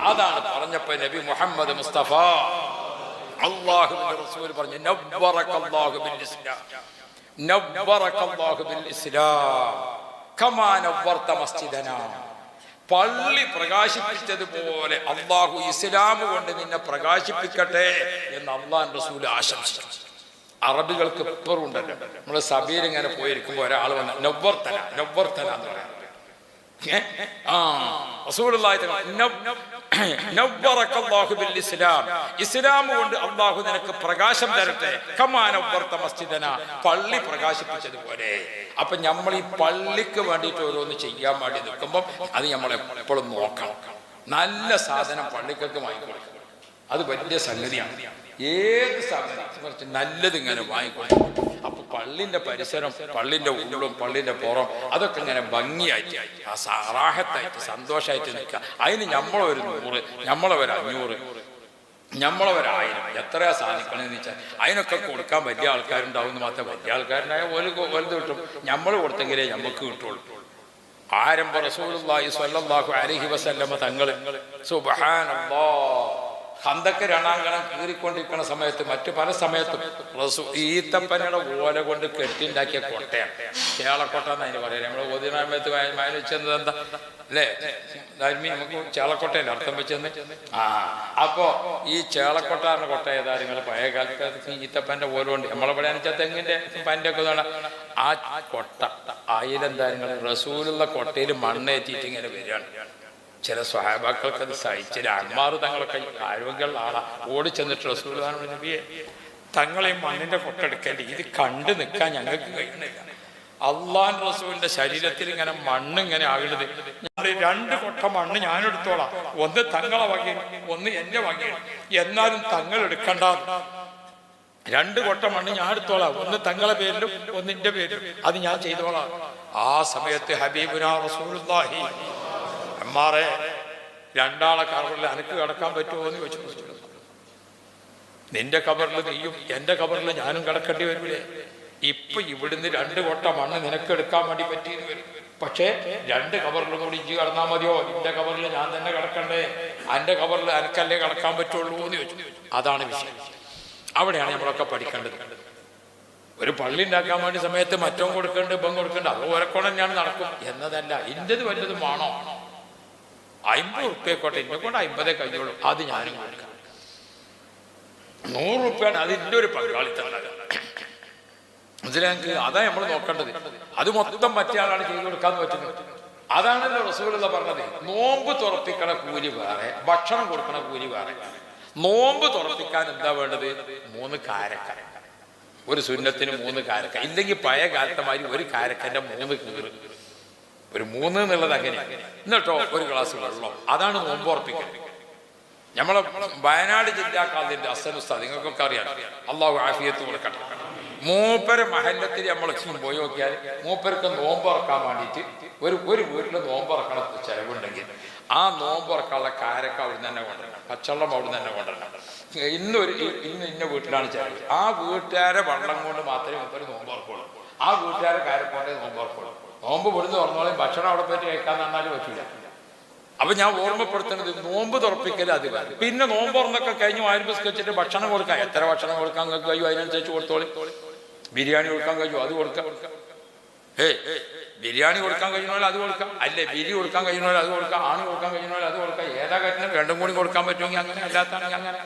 അതാണ് പറഞ്ഞപ്പോ നബി മുഹമ്മദ് മുസ്തഫ അല്ലാഹുവിന്റെ റസൂൽ പറഞ്ഞു, നവ്വറകല്ലാഹു ബിൽ ഇസ്ലാം, നവ്വറകല്ലാഹു ബിൽ ഇസ്ലാം കമാ നവ്വർത മസ്ജിദനാ. പള്ളി പ്രകാശിപ്പിച്ചതുപോലെ അള്ളാഹു ഇസ്ലാം കൊണ്ട് നിന്നെ പ്രകാശിപ്പിക്കട്ടെ എന്ന് അള്ളാഹുവിന്റെ റസൂൽ ആശംസിച്ചു. അറബികൾക്ക് എപ്പോഴും ഉണ്ടല്ലോ, നമ്മള് സഭയിൽ ഇങ്ങനെ പോയിരിക്കുമ്പോ ഒരാൾ വന്ന് നവ്വർതന നവ്വർതന എന്ന് പറയാം. ഇസ്ലാം കൊണ്ട് അള്ളാഹു നിനക്ക് പ്രകാശം തരട്ടെ, കമാ നവ്വർത മസ്ജിദനാ, പള്ളി പ്രകാശിപ്പിച്ചതുപോലെ. അപ്പൊ നമ്മൾ ഈ പള്ളിക്ക് വേണ്ടിയിട്ട് ഓരോന്ന് ചെയ്യാൻ വേണ്ടി നിൽക്കുമ്പോൾ അത് നമ്മൾ എപ്പോഴും നോക്കണം. നല്ല സാധനം പള്ളിക്കൊക്കെ വാങ്ങിക്കൊടുക്കണം, അത് വലിയ സംഗതിയാണ്. ഏത് സാധനം കുറച്ച് നല്ലത് ഇങ്ങനെ വാങ്ങിക്കൊടുക്കും. അപ്പൊ പള്ളിന്റെ പരിസരം, പള്ളിന്റെ ഉള്ളും പള്ളിന്റെ പുറം അതൊക്കെ ഇങ്ങനെ ഭംഗിയായിട്ട് ആ റാഹത്തായിട്ട് സന്തോഷമായിട്ട് നിൽക്കുക. അതിന് നമ്മളൊരു 100, നമ്മളൊരു 500, നമ്മളൊരു 1000 എത്രയാ സാധിക്കണമെന്ന് വെച്ചാൽ അതിനൊക്കെ കൊടുക്കാൻ വലിയ ആൾക്കാരുണ്ടാവും. മാത്രം വലിയ ആൾക്കാരുണ്ടായ വലുത് കിട്ടും, നമ്മൾ കൊടുത്തെങ്കിലേ നമുക്ക് കിട്ടുള്ളൂ. ആരംഭ റസൂലുള്ളാഹി സ്വല്ലല്ലാഹു അലൈഹി വസല്ലമ തങ്ങൾ സുബ്ഹാനല്ലാഹ് ഖന്തക്ക് രണാങ്കണം കീറിക്കൊണ്ടിരിക്കുന്ന സമയത്ത്, മറ്റു പല സമയത്തും ഈത്തപ്പനയുടെ ഓല കൊണ്ട് കെട്ടിണ്ടാക്കിയ കൊട്ടയാണ്, ചേളക്കൊട്ട എന്ന് അതിന് പറയാം. നമ്മൾ ഒതിനാമയത്ത് മയൽ വെച്ചത് എന്താ അല്ലേ, നമുക്ക് ചേളക്കൊട്ടയല്ലേ അർത്ഥം വെച്ചെന്ന്. അപ്പോ ഈ ചേളക്കൊട്ടാറിന്റെ കൊട്ട ഏതാ നിങ്ങൾ പഴയ കാലത്ത് ഈത്തപ്പന്റെ ഓല കൊണ്ട് നമ്മളെവിടെ വെച്ചാൽ തെങ്ങിന്റെ പൻ്റെ ഒക്കെ ആ കൊട്ട അതിലെന്താ നിങ്ങൾ റസൂലുള്ള കൊട്ടയിൽ മണ്ണേറ്റിട്ട് ഇങ്ങനെ വരികയാണ്. ചില സ്വഹാബാക്കൾക്ക് അത് സഹിച്ചില്ല. അമ്മാർ തങ്ങളൊക്കെ ആരോഗ്യമുള്ള ആളാ, ഓടിച്ചെന്നിട്ട് റസൂലുള്ളാഹി നബിയെ തങ്ങളെ മണ്ണിന്റെ കൊട്ടെടുക്കല്ലേ, ഇത് കണ്ടു നിൽക്കാൻ ഞങ്ങൾക്ക് കഴിയണില്ല. അള്ളാഹുവിന്റെ റസൂലിന്റെ ശരീരത്തിൽ ഇങ്ങനെ മണ്ണ് ഇങ്ങനെ ആകുന്നത്, 2 കൊട്ട മണ്ണ് ഞാനെടുത്തോളാം, ഒന്ന് തങ്ങളെ വകയും ഒന്ന് എന്റെ വകയും, എന്നാലും തങ്ങൾ എടുക്കണ്ട. 2 കൊട്ട മണ്ണ് ഞാൻ എടുത്തോളാം, ഒന്ന് തങ്ങളെ പേരിലും ഒന്ന് എന്റെ പേരിലും, അത് ഞാൻ ചെയ്തോളാം. ആ സമയത്ത് ഹബീബുനാ റസൂലുള്ളാഹി അമ്മാറെ 2 ആളെ കബറിൽ അനക്ക് കിടക്കാൻ പറ്റുമോ എന്ന് ചോദിച്ചു. നിന്റെ കബറിൽ നീയും എന്റെ കബറിൽ ഞാനും കിടക്കേണ്ടി വരില്ലേ? ഇപ്പൊ ഇവിടുന്ന് 2 കൊട്ട മണ്ണ് നിനക്ക് എടുക്കാൻ വേണ്ടി പറ്റിയെന്ന് വരും. പക്ഷേ 2 കബറിലും കൂടി ഇഞ്ചി കിടന്നാൽ മതിയോ? നിന്റെ കബറിൽ ഞാൻ തന്നെ കിടക്കണ്ടേ? എൻ്റെ കബറിൽ അനക്കല്ലേ കിടക്കാൻ പറ്റുള്ളൂ എന്ന് ചോദിച്ചു. അതാണ് വിഷയം. അവിടെയാണ് നമ്മളൊക്കെ പഠിക്കേണ്ടത്. ഒരു പള്ളി ഉണ്ടാക്കാൻ വേണ്ടി സമയത്ത് മറ്റോ കൊടുക്കേണ്ട ഇപ്പം കൊടുക്കേണ്ട അത് ഓരക്കോണം തന്നെയാണ് നടക്കും എന്നതല്ല. ഇന്റത് വല്ലതും വേണോ? 50 ഉറുപ്പ്യക്കോട്ടെ, എന്നെ കൊണ്ട് 50 കഴിയുള്ളൂ, അത് ഞാനും കൊടുക്കാം. 100 ഉറുപ്പ്യാണ് അത് എൻ്റെ ഒരു പങ്കാളിത്തം. മനസ്സിലാക്കി? അതാ നമ്മൾ നോക്കേണ്ടത്. അത് മൊത്തം മറ്റേ ആളാണ് ചെയ്തു കൊടുക്കാന്ന് പറ്റുന്നത്. അതാണല്ലോ റസൂലുള്ള പറഞ്ഞത്. നോമ്പ് തുറപ്പിക്കണ കൂലി വേറെ, ഭക്ഷണം കൊടുക്കണ കൂലി വേറെ. നോമ്പ് തുറപ്പിക്കാൻ എന്താ വേണ്ടത്? 3 കാരക്ക. ഒരു സുന്നത്തിന് 3 കാരക്ക. ഇല്ലെങ്കിൽ പഴയ കാലത്തമാതിരി ഒരു കാരക്കന്റെ 3 കീറ്. ഒരു 3 എന്നുള്ളത് അങ്ങനെ. എന്നിട്ടോ ഒരു ഗ്ലാസ് വെള്ളം. അതാണ് നോമ്പ് ഉറപ്പിക്കൽ. നമ്മളെ വയനാട് ജില്ലാ കാലിന്റെ അസൻ ഉസ്താദ് നിങ്ങൾക്കൊക്കെ അറിയാം, അള്ളാഹു ആഫിയത്ത് കൊടുക്കട്ടെ. മൂപ്പര് മഹല്ലത്തിൽ നമ്മൾ പോയി നോക്കിയാൽ മൂപ്പർക്ക് നോമ്പുറക്കാൻ വേണ്ടിയിട്ട് ഒരു വീട്ടിൽ നോമ്പുറക്കണ ചെലവുണ്ടെങ്കിൽ ആ നോമ്പുറക്കാനുള്ള കാരക്ക അവിടുന്ന് തന്നെ കൊണ്ടുവരണം, പച്ചവെള്ളം അവിടുന്ന് തന്നെ കൊണ്ടുവരണം. ഇന്ന വീട്ടിലാണ് ചെലവ്. ആ വീട്ടുകാരെ വെള്ളം കൊണ്ട് മാത്രമേ മൂപ്പര് നോമ്പുറക്കുള്ളൂ. ആ വീട്ടുകാരെ കാരക്കോണ്ടേ നോമ്പുറക്കുള്ളൂ. നോമ്പ് വിടുന്ന് പറഞ്ഞോളൂ, ഭക്ഷണം അവിടെ പറ്റി കേൾക്കാൻ തന്നാലും പറ്റില്ല. അപ്പൊ ഞാൻ ഓർമ്മപ്പെടുത്തുന്നത് നോമ്പ് തുറപ്പിക്കൽ അത് വേണം. പിന്നെ നോമ്പ് തുറന്നൊക്കെ കഴിഞ്ഞ് വാരിബസ് വെച്ചിട്ട് ഭക്ഷണം കൊടുക്കാം. എത്ര ഭക്ഷണം കൊടുക്കാൻ കഴിയും അതിനനുസരിച്ച് കൊടുത്തോളി. ബിരിയാണി കൊടുക്കാൻ കഴിയും, അത് കൊടുക്കാം. ബിരിയാണി കൊടുക്കാൻ കഴിയുന്നവരെ അത് കൊടുക്കാം. അല്ലെ ബിരി കൊടുക്കാൻ കഴിയുന്നവരെ അത് കൊടുക്കാം. ആണ് കൊടുക്കാൻ കഴിയുന്നവരെ അത് കൊടുക്കാം. ഏതാ കാര്യത്തിനും രണ്ടും കൂടി കൊടുക്കാൻ പറ്റുമെങ്കിൽ അങ്ങനെ, അല്ലാത്താണെങ്കിൽ അങ്ങനെ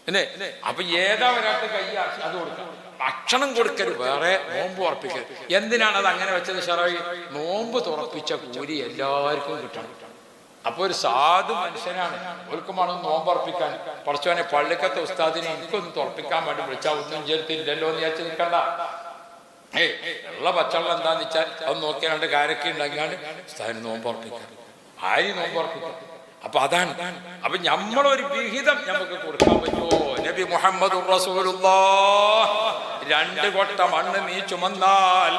അല്ലേ. അപ്പൊ ഏതാ ഒരാൾക്ക് കഴിയാ അത് കൊടുക്കാം. ഭക്ഷണം കൊടുക്കൽ വേറെ, നോമ്പ് ഉറപ്പിക്കൽ. എന്തിനാണ് അത് അങ്ങനെ വെച്ചത്? ശറഈ നോമ്പ് തുറപ്പിച്ച കൂലി എല്ലാവർക്കും കിട്ടണം. അപ്പൊ ഒരു സാധു മനുഷ്യനാണ്, ഓർക്കുമാണ് നോമ്പുറപ്പിക്കാൻ. പടച്ചോനെ പള്ളിക്കത്തെ ഉസ്താദിനെ എനിക്കൊന്ന് തുറപ്പിക്കാൻ വേണ്ടി വിളിച്ചാൽ ഒന്നും ചേർത്തില്ലല്ലോ എന്ന് വിചാരിച്ച് നിൽക്കണ്ട. ഉള്ള പച്ചവെള്ളം എന്താന്ന് വെച്ചാൽ അത് നോക്കിയാൽ 2 കാരക്ക ഉണ്ടാക്കിയാണ് ഉസ്താദിന് നോമ്പുറപ്പിക്കാൻ. ആര് നോമ്പുറപ്പിക്കാൻ? അപ്പൊ അതാണ്. അപ്പൊ നമ്മളൊരു വിഹിതം നമുക്ക് കൊടുക്കാൻ പറ്റുമോ? നബി മുഹമ്മദുർ റസൂലുള്ളാഹ് 2 കൊട്ട മണ്ണ് നീ ചുമന്നാൽ,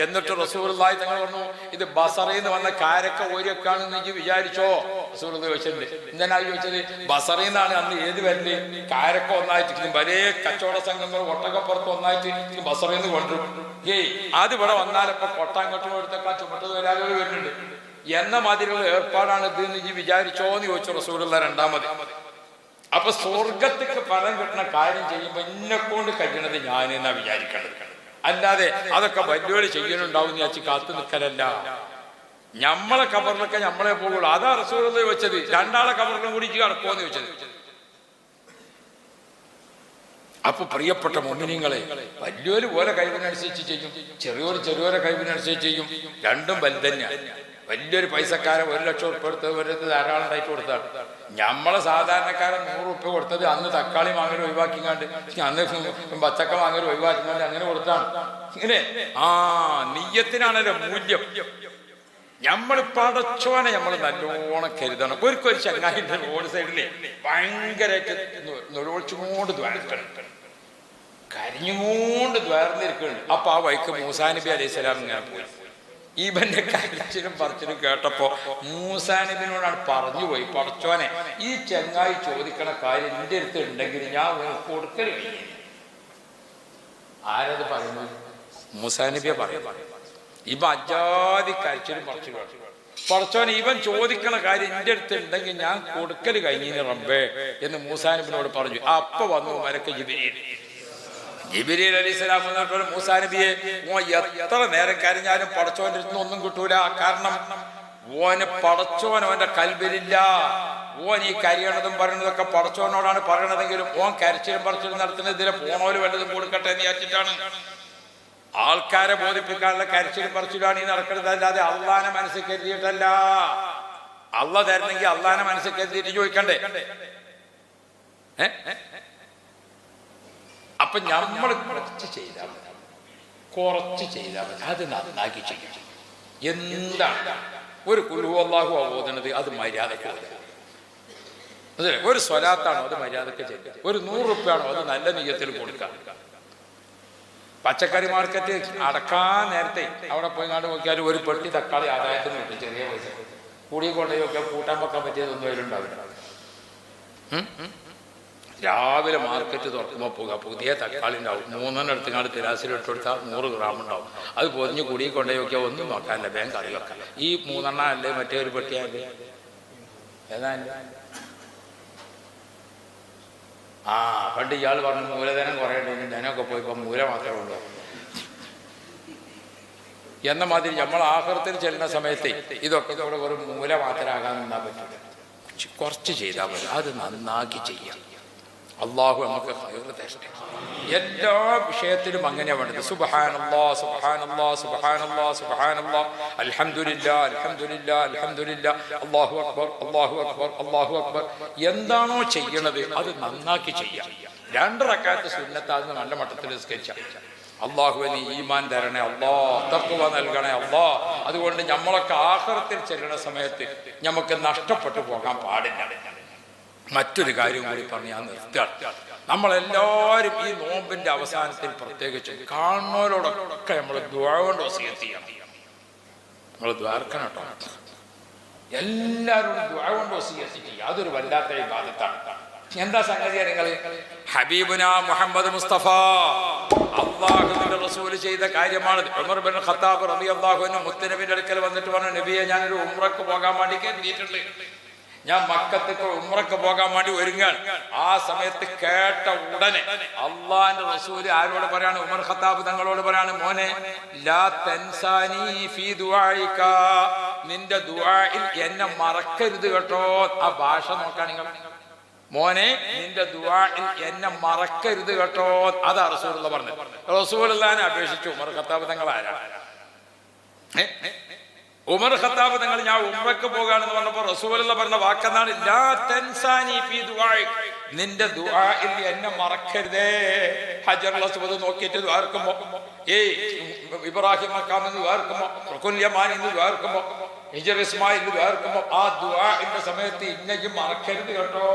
എന്നിട്ട് റസൂലുള്ളാഹി തങ്ങൾ പറഞ്ഞു ഇത് ബസറയിൽ നിന്ന് വന്ന കാരക്ക ഓരിയൊക്കെയാണെന്ന് നീ വിചാരിച്ചോ? റസൂലുള്ളാഹി ചോദിച്ചിട്ടുണ്ട്. എന്തിനാ ചോദിച്ചത്? ബസറയിൽ നിന്നാണ് അന്ന് ഏത് വരല് കാരക്ക ഒന്നായിട്ട് വലിയ കച്ചവട സംഘങ്ങൾ ഒട്ടകപ്പുറത്ത് ഒന്നായിട്ട് ബസറയിൽ നിന്ന് കൊണ്ടുവരും. അത് ഇവിടെ വന്നാലിപ്പോ കൊട്ടാങ്കട്ടും എടുത്തൊക്കെ ചുമട്ടത് വരാതെ വരുന്നുണ്ട് എന്ന മാതിരിയുള്ള ഏർപ്പാടാണ് ഇത് നീ വിചാരിച്ചോ എന്ന് ചോദിച്ചു റസൂലുള്ളാഹി 2ാമത്. അപ്പൊ സ്വർഗത്തേക്ക് ഫലം കിട്ടുന്ന കാര്യം ചെയ്യുമ്പോ എന്നെക്കൊണ്ട് കഴിയണത് ഞാൻ എന്നാ വിചാരിക്കേണ്ടത്. അല്ലാതെ അതൊക്കെ വലിയൊരു ചെയ്യുന്നുണ്ടാവും എന്ന് വെച്ച് കാത്തു നിൽക്കലല്ല. നമ്മളെ കബറിലൊക്കെ നമ്മളെ പോകുള്ളൂ. അതാ റസൂലുള്ളാഹി വെച്ചത്. 2 കബറിലും കൂടി കടക്കുമെന്ന് ചോദിച്ചത്. അപ്പൊ പ്രിയപ്പെട്ട മുഅ്മിനീങ്ങളെ, വലിയൊരു പോലെ കഴിവിനനുസരിച്ച് ചെയ്യും, ചെറിയൊരു കഴിവിനനുസരിച്ച് ചെയ്യും. രണ്ടും വലുതന്നെയാണ്. വലിയൊരു പൈസക്കാരൻ 1 ലക്ഷം ഉറുപ്പ്യ കൊടുത്തത് വരുന്നത് ധാരാളം ഉണ്ടായിട്ട് കൊടുത്താണ്. നമ്മളെ സാധാരണക്കാരൻ 100 ഉറുപ്പ്യ കൊടുത്തത് അന്ന് തക്കാളി വാങ്ങൽ ഒഴിവാക്കിങ്ങാണ്ട്, അന്ന് പച്ചക്ക വാങ്ങൽ ഒഴിവാക്കിങ്ങാണ്ട് അങ്ങനെ കൊടുത്താണ്. ഇങ്ങനെ നിയ്യത്തിനാണല്ലോ മൂല്യം. നമ്മൾ പടച്ചോനെ നമ്മൾ നല്ലോണം കരുതണം. ഒരു ചങ്ങായിന്റെ റോഡ് സൈഡിലെ ഭയങ്കരമായിട്ട് നൊലോളിച്ചുകൊണ്ട് ദ്വാരക്കണം, കരിഞ്ഞുകൊണ്ട് ദ്വാരന്നിരിക്കുന്നുണ്ട്. അപ്പൊ ആ വൈക്ക് മൂസാ നബി അലൈഹി സ്വലാം ഇങ്ങനെ പോയി. ഇവന്റെ കരിച്ചിലും പറിച്ചിലും കേട്ടപ്പോ മൂസാ നബിനോടാണ് പറഞ്ഞു പോയി, പടച്ചോനെ ഈ ചങ്ങായി ചോദിക്കണ കാര്യം എന്റെ അടുത്ത് ഉണ്ടെങ്കിൽ ഞാൻ കൊടുക്കൽ. ആരത് പറയുന്നത്? മൂസാ നബിയെ പറയും. ഇവ അജാതി കരിച്ചിലും പറിച്ചിലും പടച്ചോനെ ഇവൻ ചോദിക്കണ കാര്യം എന്റെ അടുത്ത് ഉണ്ടെങ്കിൽ ഞാൻ കൊടുക്കൽ കഴിഞ്ഞിന് റബ്ബേ എന്ന് മൂസാ നബിനോട് പറഞ്ഞു. അപ്പൊ വന്നു മലക്ക് ജിബ്രീൽ അലൈഹിസ്സലാം വന്നിട്ട് മൂസാ നബിയെ എത്ര നേരം കരഞ്ഞാലും പടച്ചോന്റെ അടുത്ത് ഒന്നും കിട്ടൂല. കാരണം ഓന് പടച്ചോൻ അവന്റെ കൽബിലില്ല. ഓൻ ഈ കരയണതും പറയണതൊക്കെ പടച്ചോനോടാണ് പറയണതെങ്കിലും ഓൻ കരച്ചിലും പറിച്ചിലും നടത്തുന്നത് ഇതിലെ പോണോല് വല്ലതും കൊടുക്കട്ടെ എന്ന് വിചാരിച്ചിട്ടാണ്. ആൾക്കാരെ ബോധിപ്പിക്കാനുള്ള കരച്ചിലും പറിച്ചിലാണ് ഈ നടക്കുന്നത്. അല്ലാതെ അള്ളാനെ മനസ്സിൽ കരുതിയിട്ടല്ല. അള്ള തരുന്നെങ്കിൽ അള്ളാനെ മനസ്സിൽ കരുതിയിട്ട് ചോദിക്കണ്ടേ? അപ്പൊ നമ്മൾ കുറച്ച് ചെയ്താൽ മതി, അത് നന്നാക്കി ചെയ്യും. എന്താണ് ഒരു ഖുൽ ഹുവല്ലാഹു ഓതുന്നത്? അത് മര്യാദക്ക് അതെ. ഒരു സ്വലാത്താണോ? അത് മര്യാദക്ക് ചെയ്യുക. ഒരു 100 ഉറുപ്പ്യാണോ? അത് നല്ല നിയ്യത്തിൽ കൊടുക്കാം. പച്ചക്കറി മാർക്കറ്റ് അടക്കാൻ നേരത്തെ അവിടെ പോയി കണ്ടു നോക്കിയാൽ ഒരു പെട്ടി തക്കാളി ആദായത്തിന് കിട്ടും. ചെറിയ പൈസ കൂടി കൊണ്ടുപോയി കൂട്ടാൻ വെക്കാൻ പറ്റിയതൊന്നും അതിലുണ്ടാവില്ല. രാവിലെ മാർക്കറ്റ് തുറക്കുമ്പോൾ പുതിയ തക്കാളി ഉണ്ടാവും. 3 എടുത്തുകൊണ്ട് തിരാസിലിട്ട് കൊടുത്താൽ 100 ഗ്രാം ഉണ്ടാവും. അത് പൊതിഞ്ഞ് കുടി കൊണ്ടുപോയി നോക്കിയാൽ ഒന്നും നോക്കാനില്ല, വേഗം കറി വെക്കാം. ഈ 3 അല്ലേ മറ്റേ ഒരു പെട്ടിയാല് ഏതാ പണ്ട് ഇയാൾ പറഞ്ഞു മൂലധനം കുറേ ഉണ്ടെങ്കിൽ ധനമൊക്കെ പോയിപ്പോൾ മൂല മാത്രമേ ഉള്ളൂ എന്ന മാതിരി നമ്മൾ ആഖിറത്തിൽ ചെല്ലുന്ന സമയത്ത് ഇതൊക്കെ കൂടെ ഒരു മൂല മാത്രമാകാൻ നിന്നാൽ പറ്റില്ല. കുറച്ച് ചെയ്താൽ മതി, അത് നന്നാക്കി ചെയ്യാം. അള്ളാഹു നമുക്ക് ഖൈർ തരട്ടെ. എല്ലാ വിഷയത്തിലും അങ്ങനെയാണ് വേണ്ടത്. സുബ്ഹാനല്ലാഹ് സുബ്ഹാനല്ലാഹ് സുബ്ഹാനല്ലാഹ് സുബ്ഹാനല്ലാഹ് അൽഹംദുലില്ലാഹ് അൽഹംദുലില്ലാഹ് അൽഹംദുലില്ലാഹ് അല്ലാഹു അക്ബർ അല്ലാഹു അക്ബർ അല്ലാഹു അക്ബർ. എന്താണോ ചെയ്യണത് അത് നന്നാക്കി ചെയ്യാം. 2 റക്അത്ത് സുന്നത്താന്ന് നല്ല മട്ടത്തിൽ നിസ്കരിച്ചാൽ അള്ളാഹുവെ നീ ഈമാൻ തരണേ അല്ലാ, തഖ്വ നൽകണേ അല്ലാ. അതുകൊണ്ട് നമ്മളൊക്കെ ആഖിറത്തിൽ ചെല്ലുന്ന സമയത്ത് നമുക്ക് നഷ്ടപ്പെട്ടു പോകാൻ പാടില്ല. മറ്റൊരു കാര്യം കൂടി പറഞ്ഞ് ഞാൻ നിർത്തുകയാണ്. നമ്മളെല്ലാവരും ഈ നോമ്പിന്റെ അവസാനത്തിൽ പ്രത്യേകിച്ചും കാണുന്നവരോടൊക്കെ നമ്മൾ ദുആ കൊണ്ട് വസിയത്ത് ചെയ്യണം. നമ്മൾ ദ്വാർക്കണം കേട്ടോ. എല്ലാവരോടും ദുആ കൊണ്ട് വസിയത്ത് ചെയ്യുക. അതൊരു വല്ലാത്ത ഇബാദത്താണ്. എന്താ സംഗതി? നിങ്ങൾ ഹബീബുന മുഹമ്മദ് മുസ്തഫ അല്ലാഹുവിന്റെ റസൂൽ ചെയ്ത കാര്യമാണ്. ഉമർ ബിൻ ഖത്താബ് റളിയല്ലാഹു അൻഹു മുത്തനബിയുടെ അടുക്കൽ വന്നിട്ട് പറഞ്ഞു, നബിയെ ഞാനൊരു ഉംറക്ക് പോകാൻ വേണ്ടി കരുതിയിട്ടുണ്ട്. ഞാൻ മക്കത്തേക്ക് ഉംറക്ക് പോകാൻ വേണ്ടി ഒരുങ്ങാണ്. ആ സമയത്ത് കേട്ട ഉടനെ അള്ളാന്റെ റസൂല് ആരോട് പറയാണ്? ഉമർ ഖത്താബ് തങ്ങളോട് പറയാണ്, മോനെ ലാ തൻസാനി ഫീ ദുആഇക, നിന്റെ ദുആഇൽ എന്നെ മറക്കരുത് കേട്ടോ. ആ ഭാഷ നോക്കാൻ നിങ്ങൾ, മോനെ നിന്റെ ദുആഇൽ എന്നെ മറക്കരുത് കേട്ടോ. അതാ റസൂലുള്ള പറഞ്ഞത്. റസൂലുള്ളാഹിനെ അപേക്ഷിച്ച് ഉമർ ഖത്താബ് തങ്ങൾ ആരാണ്? ഉമർ ഖത്താബ് തങ്ങൾ ഞാൻ ഉംറക്ക് പോകാണെന്ന് പറഞ്ഞപ്പോൾ റസൂലുള്ള പറഞ്ഞ വാക്കെന്താണ്? ലാ തൻസാനി ഫീ ദുആഇക, നിന്റെ ദുആഇൽ എന്നെ മറക്കരുതേ. ഹജറുൽ അസ്വദ് നോക്കിയിട്ട് ദുആർക്കുമ്പോ, ഇബ്രാഹിം മഖാമെന്ന് ദുആർക്കുമ്പോ, റുക്നുൽ യമാനി എന്ന് ദുആർക്കുമ്പോ, ഹിജർ ഇസ്മായിൽ ദുആർക്കുമ്പോ ആ ദുആഇന്റെ സമയത്ത് ഇന്നയും മറക്കരുത് കേട്ടോ.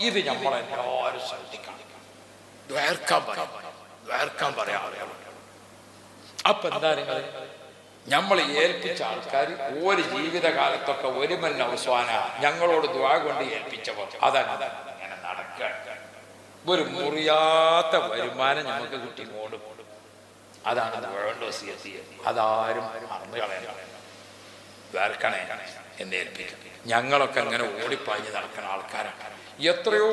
ഇത് നമ്മളെല്ലാവരും ശ്രദ്ധിക്കണം. ദ്വാർക്കാൻ പറയാം. അപ്പൊ എന്താ നിങ്ങൾ നമ്മൾ ഏൽപ്പിച്ച ആൾക്കാർ ഒരു ജീവിതകാലത്തൊക്കെ ഒരു മന്ന അവസാന ഞങ്ങളോട് ദുആ കൊണ്ട് ഏൽപ്പിച്ചവർ അതാണ് അങ്ങനെ നടക്കുക. ഒരു മുറിയാത്ത വരുമാനം നമുക്ക് കിട്ടിങ്ങോട് കൂടും. അതാണ് ദുആ കൊണ്ട് വസിയത്ത് ചെയ്യുന്നത്. അതാരും മറന്നു കളയണം. ദ്വാർക്കണേ എന്ന് ഏൽപ്പിക്കും. ഞങ്ങളൊക്കെ അങ്ങനെ ഓടിപ്പാഞ്ഞ് നടക്കുന്ന ആൾക്കാരാണ്. എത്രയോ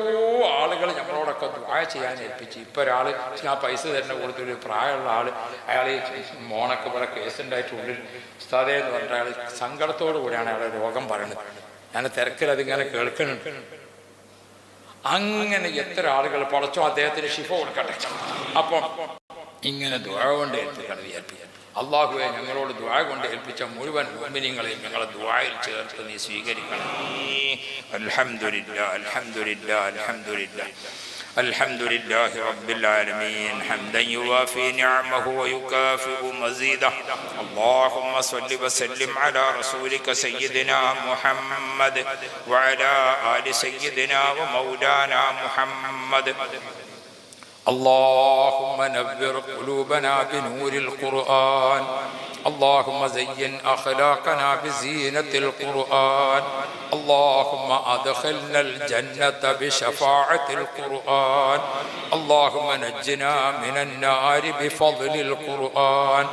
ആളുകൾ ഞങ്ങളോടൊക്കെ ദുആ ചെയ്യാൻ ഏൽപ്പിച്ച്. ഇപ്പൊ ഒരാള് ഞാൻ പൈസ തന്നെ കൊടുത്തൊരു പ്രായമുള്ള ആള്, അയാൾ മോണൊക്കെ ഇവിടെ കേസുണ്ടായിട്ടുള്ളിൽ ഉസ്താദേ എന്ന് പറഞ്ഞിട്ട് അയാൾ സങ്കടത്തോടു കൂടിയാണ് അയാളെ രോഗം പറയുന്നത്. ഞാൻ തിരക്കിൽ അതിങ്ങനെ കേൾക്കുന്നുണ്ട്. അങ്ങനെ എത്ര ആളുകൾ പടച്ചോ അദ്ദേഹത്തിന് ശിഫ കൊടുക്കട്ടെ. അപ്പം ഇങ്ങനെ ദുആ കൊണ്ട് ഏൽപ്പിക്കണം. വിചാരിപ്പിക്കാൻ അള്ളാഹുവെ ഞങ്ങളോട് ദുആ കൊണ്ട് ഏൽപ്പിച്ച മുഴുവൻ മുഅ്മിനീങ്ങളെയും ഞങ്ങളെ ദുആയിൽ ചേർത്ത് നീ സ്വീകരിക്കണം. അൽഹംദുലില്ലാഹ് അൽഹംദുലില്ലാഹ് അൽഹംദുലില്ലാഹ് അൽഹംദുലില്ലാഹി റബ്ബിൽ ആലമീൻ ഹംദൻ യുവാഫി നിഅമഹു വയുകാഫിഉ മസീദഹു. അല്ലാഹുമ്മ സ്വല്ലി വസല്ലിം അലാ റസൂലിക സയ്യിദിനാ മുഹമ്മദ് വഅലാ ആലി സയ്യിദിനാ വമൗലാനാ മുഹമ്മദ്. اللهم نور قلوبنا بنور القرآن. اللهم زين أخلاقنا بزينة القرآن. اللهم أدخلنا الجنة بشفاعة القرآن. اللهم نجنا من النار بفضل القرآن.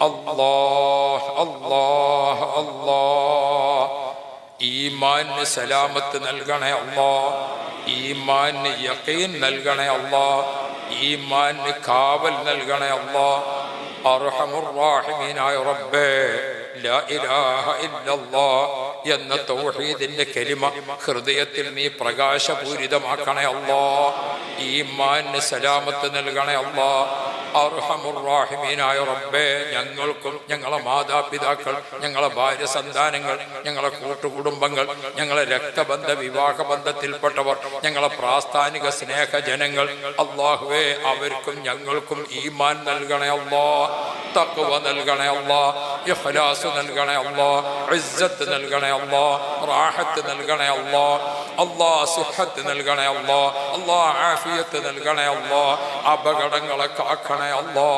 الله الله الله. ഈമാൻ സലാമത്ത് നൽകണേ അല്ലാ. ഈമാൻ യഖീൻ നൽകണേ അല്ലാ. ഈമാൻ കാവൽ നൽകണേ അല്ലാ. അർഹമുർ റഹീമീനായ റബ്ബേ, ലാ ഇലാഹ ഇല്ലല്ലാഹ് എന്ന തൗഹീദിന്റെ കലിമ ഹൃദയത്തിൽ നീ പ്രകാശപൂരിതമാക്കണേ അല്ലാ. ഈമാൻ സലാമത്ത് നൽകണേ അല്ലാ. അർഹമുർ റഹീമീനായ റബ്ബേ, ഞങ്ങൾക്കും ഞങ്ങളെ മാതാപിതാക്കൾ, ഞങ്ങളെ ഭാര്യ സന്താനങ്ങൾ, ഞങ്ങളെ കൂട്ടുകുടുംബങ്ങൾ, ഞങ്ങളെ രക്തബന്ധ വിവാഹ ബന്ധത്തിൽപ്പെട്ടവർ, ഞങ്ങളെ പ്രാസ്ഥാനിക സ്നേഹജനങ്ങൾ, അല്ലാഹുവേ അവർക്കും ഞങ്ങൾക്കും ഈമാൻ നൽകണേ അല്ലാ. തഖ്വ നൽകണേ അല്ലാ. ഇഖ്ലാസ് നൽകണേ അല്ലാ. ഇസ്സത്ത് നൽകണേ അല്ലാ. റാഹത്ത് നൽകണേ അല്ലാ. അല്ലാ സിഹത്ത് നൽകണേ അല്ലാ. അല്ലാ ആഫിയത്ത് നൽകണേ അല്ലാ. അപകടങ്ങളെ കാക്കണേ അല്ലാ.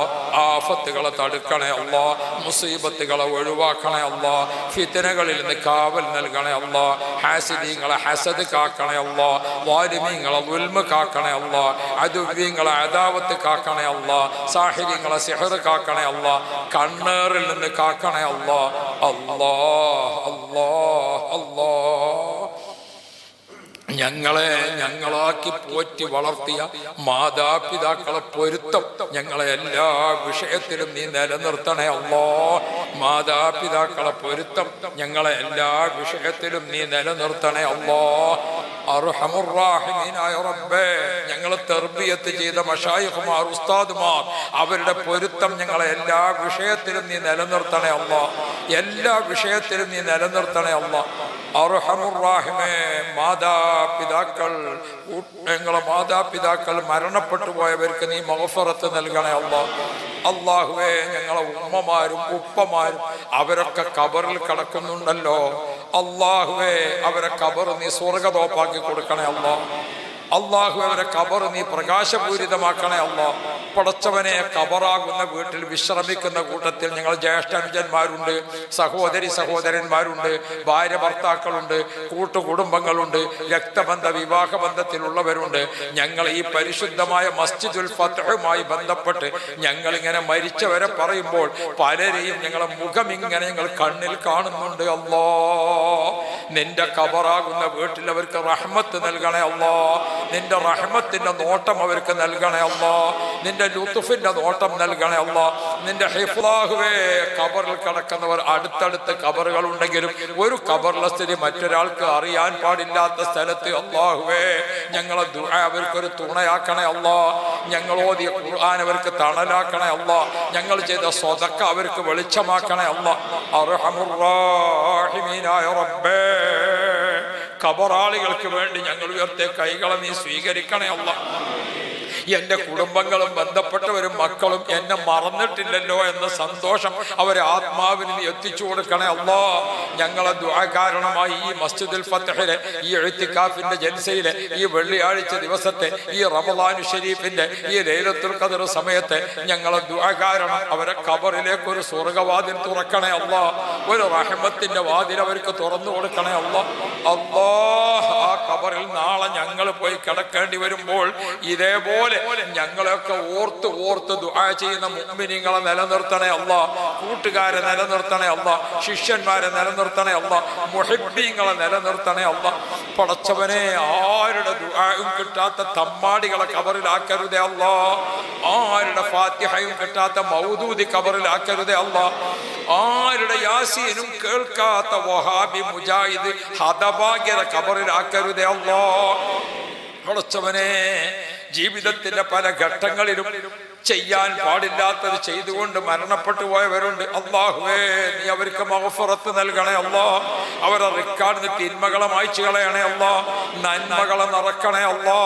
ആഫത്തുകളെ തടുക്കണേ അല്ലാ. മുസീബത്തുകളെ ഒഴിവാക്കണേ അല്ലാ. ഫിത്നകളിൽ നിന്ന് കാവൽ നൽകണേ അല്ലാ. ഹാസിദീങ്ങളെ ഹസദ് കാക്കണേ അല്ലാ. വാലിമീങ്ങളെ ദുൽമ് കാക്കണേ അല്ലാ. അദുവ്യങ്ങളെ അദാവത്ത് കാക്കണേ അല്ലാ. സാഹിര്യങ്ങളെ സിഹർ കാക്കണേ അല്ലാ. കണ്ണേറിൽ നിന്ന് കാക്കണേ അല്ലാ. അല്ലാ അല്ലാ അല്ലാ. ഞങ്ങളെ ഞങ്ങളാക്കി പോറ്റി വളർത്തിയ മാതാപിതാക്കളെ പൊരുത്തം ഞങ്ങളെ എല്ലാ വിഷയത്തിലും നീ നിലനിർത്തണേ അല്ലാ. മാതാപിതാക്കളെ പൊരുത്തം ഞങ്ങളെ എല്ലാ വിഷയത്തിലും നീ നിലനിർത്തണേ അല്ലാ. അർഹമുർ റഹീമീനായ റബ്ബേ, ഞങ്ങൾ തർബിയത്ത് ചെയ്ത മശായിഖുമാർ, ഉസ്താദുമാർ, അവരുടെ പൊരുത്തം ഞങ്ങളെ എല്ലാ വിഷയത്തിലും നീ നിലനിർത്തണേ അല്ലാ. എല്ലാ വിഷയത്തിലും നീ നിലനിർത്തണേ അല്ലാ. അർഹമുർ റഹീമേ, മാതാപിതാക്കൾ, ഞങ്ങളെ മാതാപിതാക്കൾ മരണപ്പെട്ടു പോയവർക്ക് നീ മഗ്ഫിറത്ത് നൽകണേ അല്ലാ. അല്ലാഹുവേ, ഞങ്ങളെ ഉമ്മമാരും ഉപ്പമാരും അവരൊക്കെ ഖബറിൽ കിടക്കുന്നുണ്ടല്ലോ. അല്ലാഹുവേ, അവരെ ഖബർ നീ സ്വർഗ്ഗതോപ്പാക്കി കൊടുക്കണേ അല്ലാ. അല്ലാഹു, അവരെ ഖബർ നീ പ്രകാശപൂരിതമാക്കണേ അല്ലാ. പടച്ചവനെ, ഖബറാകുന്ന വീട്ടിൽ വിശ്രമിക്കുന്ന കൂട്ടത്തിൽ ഞങ്ങൾ ജ്യേഷ്ഠനുജന്മാരുണ്ട്, സഹോദരി സഹോദരന്മാരുണ്ട്, ഭാര്യ ഭർത്താക്കളുണ്ട്, കൂട്ടുകുടുംബങ്ങളുണ്ട്, രക്തബന്ധ വിവാഹ ബന്ധത്തിലുള്ളവരുണ്ട്. ഞങ്ങൾ ഈ പരിശുദ്ധമായ മസ്ജിദുൽ ഫത്ഹുമായി ബന്ധപ്പെട്ട് ഞങ്ങളിങ്ങനെ മരിച്ചവരെ പറയുമ്പോൾ പലരെയും ഞങ്ങളെ മുഖം ഇങ്ങനെ ഞങ്ങൾ കണ്ണിൽ കാണുന്നുണ്ട്. അല്ലാ, നിന്റെ ഖബറാകുന്ന വീട്ടിൽ അവർക്ക് റഹ്മത്ത് നൽകണേ അല്ലാ. നിന്റെ റഹ്മത്തിന്റെ നോട്ടം അവർക്ക് നൽകണേ അല്ലാ. നിന്റെ ലുത്ഫിന്റെ നോട്ടം നൽകണേ അല്ലാ. നിന്റെ ഹിഫ്ലാഹുവേ, ഖബറിൽ കിടക്കുന്നവർ അടുത്തടുത്ത് ഖബറുകൾ ഉണ്ടെങ്കിലും ഒരു ഖബറിലെ സ്ഥിതി മറ്റൊരാൾക്ക് അറിയാൻ പാടില്ലാത്ത സ്ഥലത്ത് അല്ലാഹുവേ ഞങ്ങളെ ദുആ അവർക്കൊരു തുണയാക്കണേ അല്ലാ. ഞങ്ങൾ ഓതിയ ഖുർആൻ അവർക്ക് തണലാക്കണേ അല്ലാ. ഞങ്ങൾ ചെയ്ത സ്വതക്ക അവർക്ക് വെളിച്ചമാക്കണേ അല്ലാ. അർഹമുർ റഹീമീനായ റബ്ബേ, ഖബറാളികൾക്ക് വേണ്ടി ഞങ്ങൾ ഉയർത്തിയ കൈകളെ നീ സ്വീകരിക്കണേ അല്ലാ. എൻ്റെ കുടുംബങ്ങളും ബന്ധപ്പെട്ടവരും മക്കളും എന്നെ മറന്നിട്ടില്ലല്ലോ എന്ന സന്തോഷം അവരെ ആത്മാവിന് നീ എത്തിച്ചു കൊടുക്കണേ അല്ലാ. ഞങ്ങളെ ദുആ കാരണമായി ഈ മസ്ജിദുൽ ഫത്ഹിലെ, ഈ ഇഅ്തികാഫിന്റെ ജൽസയിലെ, ഈ വെള്ളിയാഴ്ച ദിവസത്തെ, ഈ റമളാൻ ഷരീഫിന്റെ ഈ ലൈലത്തുൽ ഖദർ സമയത്തെ ഞങ്ങളെ ദുആ കാരണം അവരെ ഖബറിലേക്ക് ഒരു സ്വർഗ്ഗവാതിൽ തുറക്കണേ അല്ലാ. ഒരു റഹ്മത്തിന്റെ വാതിൽ അവർക്ക് തുറന്നു കൊടുക്കണേ അല്ലാ. അല്ലാഹ്, ആ ഖബറിൽ നാളെ ഞങ്ങൾ പോയി കിടക്കേണ്ടി വരുമ്പോൾ ഇതേപോലെ ഞങ്ങളെയൊക്കെ ഓർത്ത് ഓർത്ത് ദുആ ചെയ്യുന്ന മുഅ്മിനീങ്ങളെ നിലനിർത്തണേ അല്ലാ. കൂട്ടുകാരെ നിലനിർത്തണേ അല്ലാ. ശിഷ്യന്മാരെ നിലനിർത്തണേ അല്ലാ. മുഹിബ്ബീങ്ങളെ നിലനിർത്തണേ അല്ലാ. പടച്ചവനെ, ആരുടെ ദുആയും കിട്ടാത്ത തമ്മാടികളെ ഖബറിലാക്കരുതേ അല്ലാ. ആരുടെ ഫാത്തിഹയും കിട്ടാത്ത മൗദൂദി ഖബറിലാക്കരുതേ അല്ലാ. ആരുടെ യാസീനും കേൾക്കാത്ത വഹാബി മുജാഹിദ് ഹതഭാഗ്യത ഖബറിലാക്കരുതേ അല്ലാ. പടച്ചവനെ, ജീവിതത്തിന്റെ പല ഘട്ടങ്ങളിലും ചെയ്യാൻ പാടില്ലാത്തത് ചെയ്തുകൊണ്ട് മരണപ്പെട്ടു പോയവരുണ്ട്. അല്ലാഹുവേ, നീ അവർക്ക് മഗ്ഫിറത്ത് നൽകണേ അല്ലാ. അവരെ റിക്കാർഡിന് തിന്മകളെ മായ്ച്ചു കളയണേ അല്ലാ. നന്മകളെ നിറക്കണേ അല്ലാ.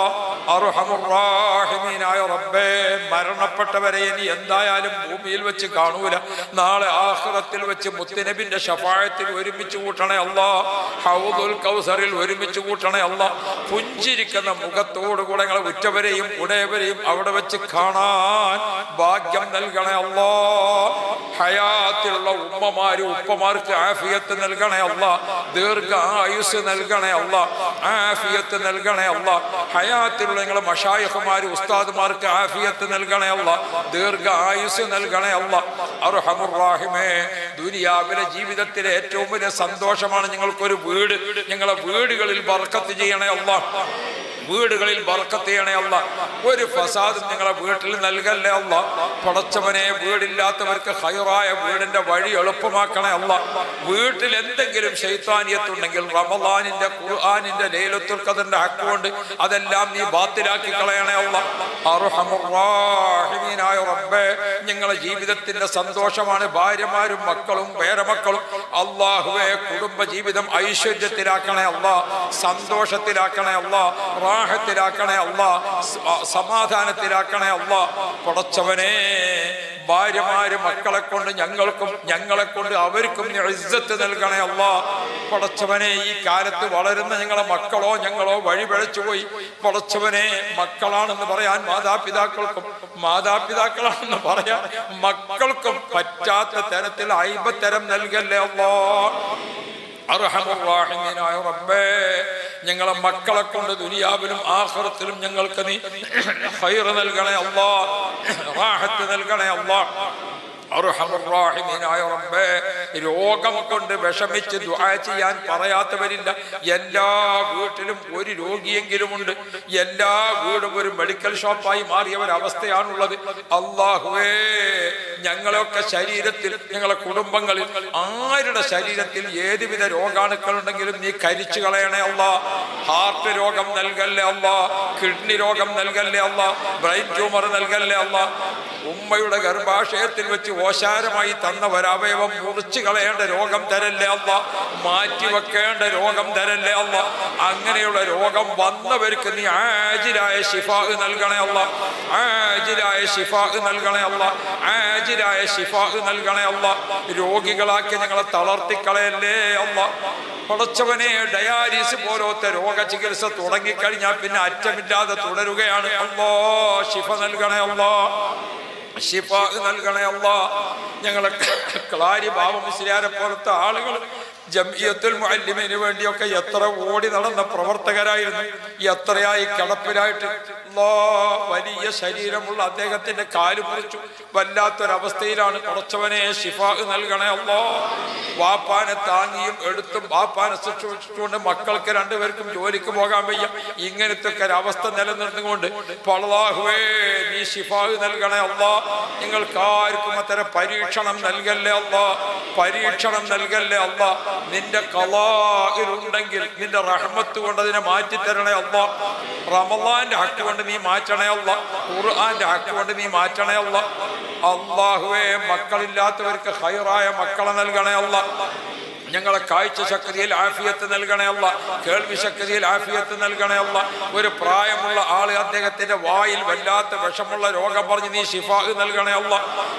അർഹമുർ റഹീമീനായ റബ്ബേ, മരണപ്പെട്ടവരെ ഇനി എന്തായാലും ഭൂമിയിൽ വെച്ച് കാണൂല. നാളെ ആഖിറത്തിൽ വെച്ച് മുത്തുനബിന്റെ ശഫാഅത്തിൽ ഒരുമിച്ച് കൂട്ടണേ അല്ലാ. ഹൗദുൽ കൗസറിൽ ഒരുമിച്ച് കൂട്ടണേ അല്ലാ. പുഞ്ചിരിക്കുന്ന മുഖത്തോടുകൂടെ ഞങ്ങളെ ഉറ്റവരെയും ഉടയവരെയും അവിടെ വെച്ച് കാണാൻ ഭാഗ്യം നൽകണേ അല്ലാ. ഹയാത്തിലുള്ള ഉമ്മമാരും ഉപ്പമാർക്ക് ആഫിയത്ത് നൽകണേ അല്ലാ. ദീർഘ ആയുസ് നൽകണേ അല്ലാ. ആഫിയത്ത് നൽകണേ അല്ലാ. ഹയാത്തിലുള്ള ഞങ്ങളെ മശായിഖുമാരും ഉസ്താദുമാർക്ക് ആഫിയത്ത് നൽകണേ അല്ലാ. ദീർഘ ആയുസ് നൽകണേ അല്ലാ. അർഹമുർ റഹീമേ, ദുനിയാവിലെ ജീവിതത്തിലെ ഏറ്റവും വലിയ സന്തോഷമാണ് ഞങ്ങൾക്കൊരു വീട്. ഞങ്ങളെ വീടുകളിൽ ബർക്കത്ത് ചെയ്യണേ അല്ലാ. വീടുകളിൽ ബർക്കത്ത് ചെയ്യണേ അല്ലാ. ഒരു ഫസാദും നിങ്ങളെ വീട്ടിൽ നൽകല്ലേ അല്ലാ. പടച്ചവനെ, വീടില്ലാത്തവർക്ക് ഖൈറായ വീടിന്റെ വഴി എളുപ്പമാക്കണേ അല്ലാ. വീട്ടിൽ എന്തെങ്കിലും ശൈത്താനിയത്തുണ്ടെങ്കിൽ റമളാനിന്റെ, ഖുർആനിന്റെ, ലൈലത്തുൽ ഖദറിന്റെ ഹക്ക് കൊണ്ട് അതെല്ലാം നീ ബാത്തിലാക്കി കളയണേ അല്ലാ. അർഹമുർ റഹീമീനായ റബ്ബേ, ഞങ്ങളെ ജീവിതത്തിന്റെ സന്തോഷമാണ് ഭാര്യമാരും മക്കളും പേരമക്കളും. അല്ലാഹുവേ, കുടുംബ ജീവിതം ഐശ്വര്യത്തിലാക്കണേ അല്ലാ. സന്തോഷത്തിലാക്കണേ അല്ലാ. റാഹത്തിലാക്കണേ അല്ലാ. സമാധാനത്തിലാക്കണേ അല്ലാ. പടച്ചവനെ, ഭാര്യമാര് മക്കളെ കൊണ്ട് ഞങ്ങൾക്കും ഞങ്ങളെ കൊണ്ട് അവർക്കും ഇസ്സത്ത് നൽകണേ അല്ലാ. പടച്ചവനെ, ഈ കാലത്ത് വളരുന്ന ഞങ്ങളെ മക്കളോ ഞങ്ങളോ വഴിപിഴച്ചുപോയി. പടച്ചവനെ, മക്കളാണെന്ന് പറയാൻ മാതാപിതാക്കൾക്കും, മാതാപിതാക്കളാണെന്ന് പറയാൻ മക്കൾക്കും പറ്റാത്ത തരത്തിൽ അയ്ബത്തരം നൽകല്ലേ അല്ലാ. അർഹമുർ റഹീമീനായ റബ്ബേ, ഞങ്ങളെ മക്കളെ കൊണ്ട് ദുനിയാവിലും ആഖിറത്തിലും ഞങ്ങൾക്ക് നീ ഖൈർ നൽകണേ അല്ലാ. റാഹത്ത് നൽകണേ അല്ലാ. അർഹമുർ-റഹീമീനായ റബ്ബേ, രോഗം കൊണ്ട് വിഷമിച്ച് ദുആ ചെയ്യാൻ പറയാത്തവരില്ല. എല്ലാ വീട്ടിലും ഒരു രോഗിയെങ്കിലും ഉണ്ട്. എല്ലാ വീടും ഒരു മെഡിക്കൽ ഷോപ്പായി മാറിയ ഒരവസ്ഥയാണുള്ളത്. അല്ലാഹുവേ, ഞങ്ങളൊക്കെ ശരീരത്തിൽ, ഞങ്ങളെ കുടുംബങ്ങളിൽ ആരുടെ ശരീരത്തിൽ ഏതുവിധ രോഗാണുക്കളുണ്ടെങ്കിലും നീ കരിച്ചു കളയണേ അല്ലാ. ഹാർട്ട് രോഗം നൽകല്ലേ അല്ലാ, കിഡ്നി രോഗം നൽകല്ലേ അല്ലാ, ബ്രെയിൻ ട്യൂമർ നൽകല്ലേ അല്ലാ. ഉമ്മയുടെ ഗർഭാശയത്തിൽ വെച്ച് ഓശാരമായി തന്ന ഒരവയവം മുറിച്ചു കളയേണ്ട രോഗം തരല്ലേ അല്ല, മാറ്റിവെക്കേണ്ട രോഗം തരല്ലേ അല്ല. അങ്ങനെയുള്ള രോഗം വന്നവർക്ക് നീ ആജിലായ ശിഫാ നൽകണേ അല്ല, ആജിലായ ശിഫാ നൽകണേ അല്ല, ആജിലായ ശിഫാ നൽകണേ അല്ല. രോഗികളാക്കി ഞങ്ങളെ തളർത്തിക്കളയല്ലേ അല്ല. പടച്ചവനെ, ഡയാലിസിസ് പോലത്തെ രോഗ ചികിത്സ തുടങ്ങിക്കഴിഞ്ഞാൽ പിന്നെ അറ്റമില്ലാതെ തുടരുകയാണ്. അല്ലാ, ശിഫ നൽകണേ അല്ലാ, ശിഫ നൽകണേ അല്ലാ. ഞങ്ങളെ ക്ലാരി ബാബ മുസ്ലിയാരെ പോലത്തെ ആളുകൾ ജംഇയ്യത്തുൽ മുഅല്ലിമീന് വേണ്ടിയൊക്കെ എത്ര ഓടി നടന്ന പ്രവർത്തകരായിരുന്നു. എത്രയായി കിടപ്പിലായിട്ട്. വലിയ ശരീരമുള്ള അദ്ദേഹത്തിന്റെ കാല് മുറിച്ചു. വല്ലാത്തൊരവസ്ഥയിലാണ്. കുറച്ചവനെ ശിഫാ നൽകണേ അല്ലാ. വാപ്പാനെ താങ്ങിയും എടുത്തും വാപ്പാനെ ശിക്ഷിച്ചുകൊണ്ട് മക്കൾക്ക് രണ്ടുപേർക്കും ജോലിക്ക് പോകാൻ വയ്യ. ഇങ്ങനത്തെ ഒരവസ്ഥ നിലനിർന്നുകൊണ്ട് അല്ലാഹുവേ, നീ ശിഫാ നൽകണേ അല്ലാ. നിങ്ങൾക്കാർക്കും അത്തരം പരീക്ഷണം നൽകല്ലേ അല്ലാ, പരീക്ഷണം നൽകല്ലേ അല്ലാ. നിന്റെ ഖളാഇലുണ്ടെങ്കിൽ നിന്റെ റഹ്മത്ത് കൊണ്ട് അതിനെ മാറ്റിത്തരണേ അല്ലാ. റമളാന്റെ ഹക്ക് കൊണ്ട് നീ മാറ്റണേ അല്ലാ, ഖുർആന്റെ ഹക്ക് കൊണ്ട് നീ മാറ്റണേ അല്ലാ. അല്ലാഹുവേ, മക്കളില്ലാത്തവർക്ക് ഖൈറായ മക്കളെ നൽകണേ അല്ലാ. ഞങ്ങളെ കാഴ്ച ശക്തിയിൽ ആഫിയത്ത് നൽകണേ അല്ല, കേൾവി ശക്തിയിൽ ആഫിയത്ത് നൽകണേ അല്ല. ഒരു പ്രായമുള്ള ആള് അദ്ദേഹത്തിന്റെ വായിൽ വല്ലാത്ത വിഷമുള്ള രോഗം പറഞ്ഞ് നീ ശിഫാ നൽകണേ അല്ല.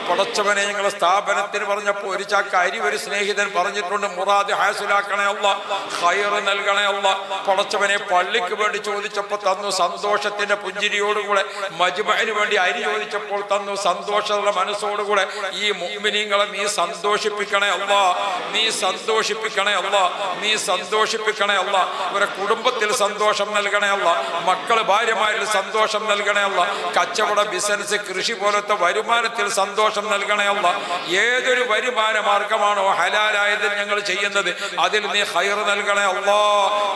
പടച്ചവനെ, ഞങ്ങളെ സ്ഥാപനത്തിന് പറഞ്ഞപ്പോൾ ഒരു ചാക്ക അരി ഒരു സ്നേഹിതൻ പറഞ്ഞിട്ടുണ്ട്, മുറാദ് ഹാസിലാക്കണേ അല്ല, ഖൈർ നൽകണേ അല്ല. പടച്ചവനെ, പള്ളിക്ക് വേണ്ടി ചോദിച്ചപ്പോൾ തന്നു സന്തോഷത്തിന്റെ പുഞ്ചിരിയോടുകൂടെ. മജ്മഅന് വേണ്ടി അരി ചോദിച്ചപ്പോൾ തന്നു സന്തോഷമുള്ള മനസ്സോടുകൂടെ. ഈ മുഅ്മിനീങ്ങളെ നീ സന്തോഷിപ്പിക്കണേ അല്ല, നീ സന്തോഷിപ്പിക്കണേ അല്ല, നീ സന്തോഷിപ്പിക്കണേ അല്ല. ഒരു കുടുംബത്തിൽ സന്തോഷം നൽകണേ അല്ല, മക്കള് ഭാര്യമാരിൽ സന്തോഷം നൽകണേ അല്ല. കച്ചവട, ബിസിനസ്, കൃഷി പോലത്തെ വരുമാനത്തിൽ സന്തോഷം നൽകണേ അല്ല. ഏതൊരു വരുമാന മാർഗമാണോ ഹലാലായത് ഞങ്ങൾ ചെയ്യുന്നത്, അതിൽ നീ ഖൈർ നൽകണേ അല്ല.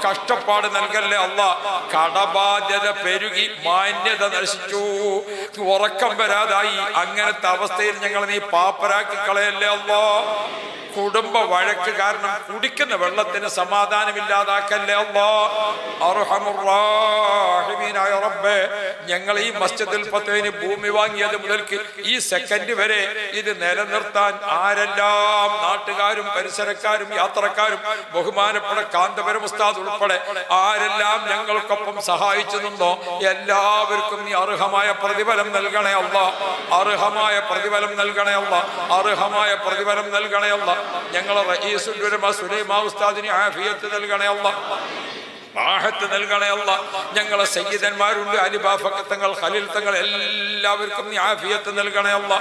കഷ്ടപ്പാട് നൽകല്ലേ അല്ല. കടബാധ്യത പെരുകി മാന്യത നശിച്ചു, ഉറക്കം വരാതായി. അങ്ങനത്തെ അവസ്ഥയിൽ ഞങ്ങൾ നീ പാപ്പരാക്കി കളയല്ലേ അല്ല. കുടുംബ വഴക്ക് കാരണം കുടിക്കുന്ന വെള്ളത്തിന് സമാധാനമില്ലാതാക്കല്ലേ അല്ലാ. അർഹമുർ-റഹീമീനായ റബ്ബേ, ഞങ്ങൾ ഈ മസ്ജിദുൽ ഫതഹിന് ഭൂമി വാങ്ങിയത് മുതൽക്ക് ഈ സെക്കൻഡ് വരെ ഇത് നിലനിർത്താൻ ആരെല്ലാം നാട്ടുകാരും പരിസരക്കാരും യാത്രക്കാരും ബഹുമാനപ്പെട്ട കാന്തപുരം ഉസ്താദ് ഉൾപ്പെടെ ആരെല്ലാം ഞങ്ങൾക്കൊപ്പം സഹായിച്ചു നിന്നോ എല്ലാവർക്കും നീ അർഹമായ പ്രതിഫലം നൽകണേ അല്ലാ, അർഹമായ പ്രതിഫലം നൽകണേ അല്ലാ, അർഹമായ പ്രതിഫലം നൽകണേ അല്ലാ. ഞങ്ങളെ റഈസുൽ ഉലമ സുലൈമാൻ ഉസ്താദിന് ആഫിയത്ത് നൽകണേ അല്ലാ, റാഹത്ത് നൽകണേ അല്ലാ. ഞങ്ങളെ സയ്യിദന്മാരുണ്ട്, അലിബാഫ തങ്ങൾ, ഖലീൽ തങ്ങൾ, എല്ലാവർക്കും നീ ആഫിയത്ത് നൽകണേ അല്ലാ.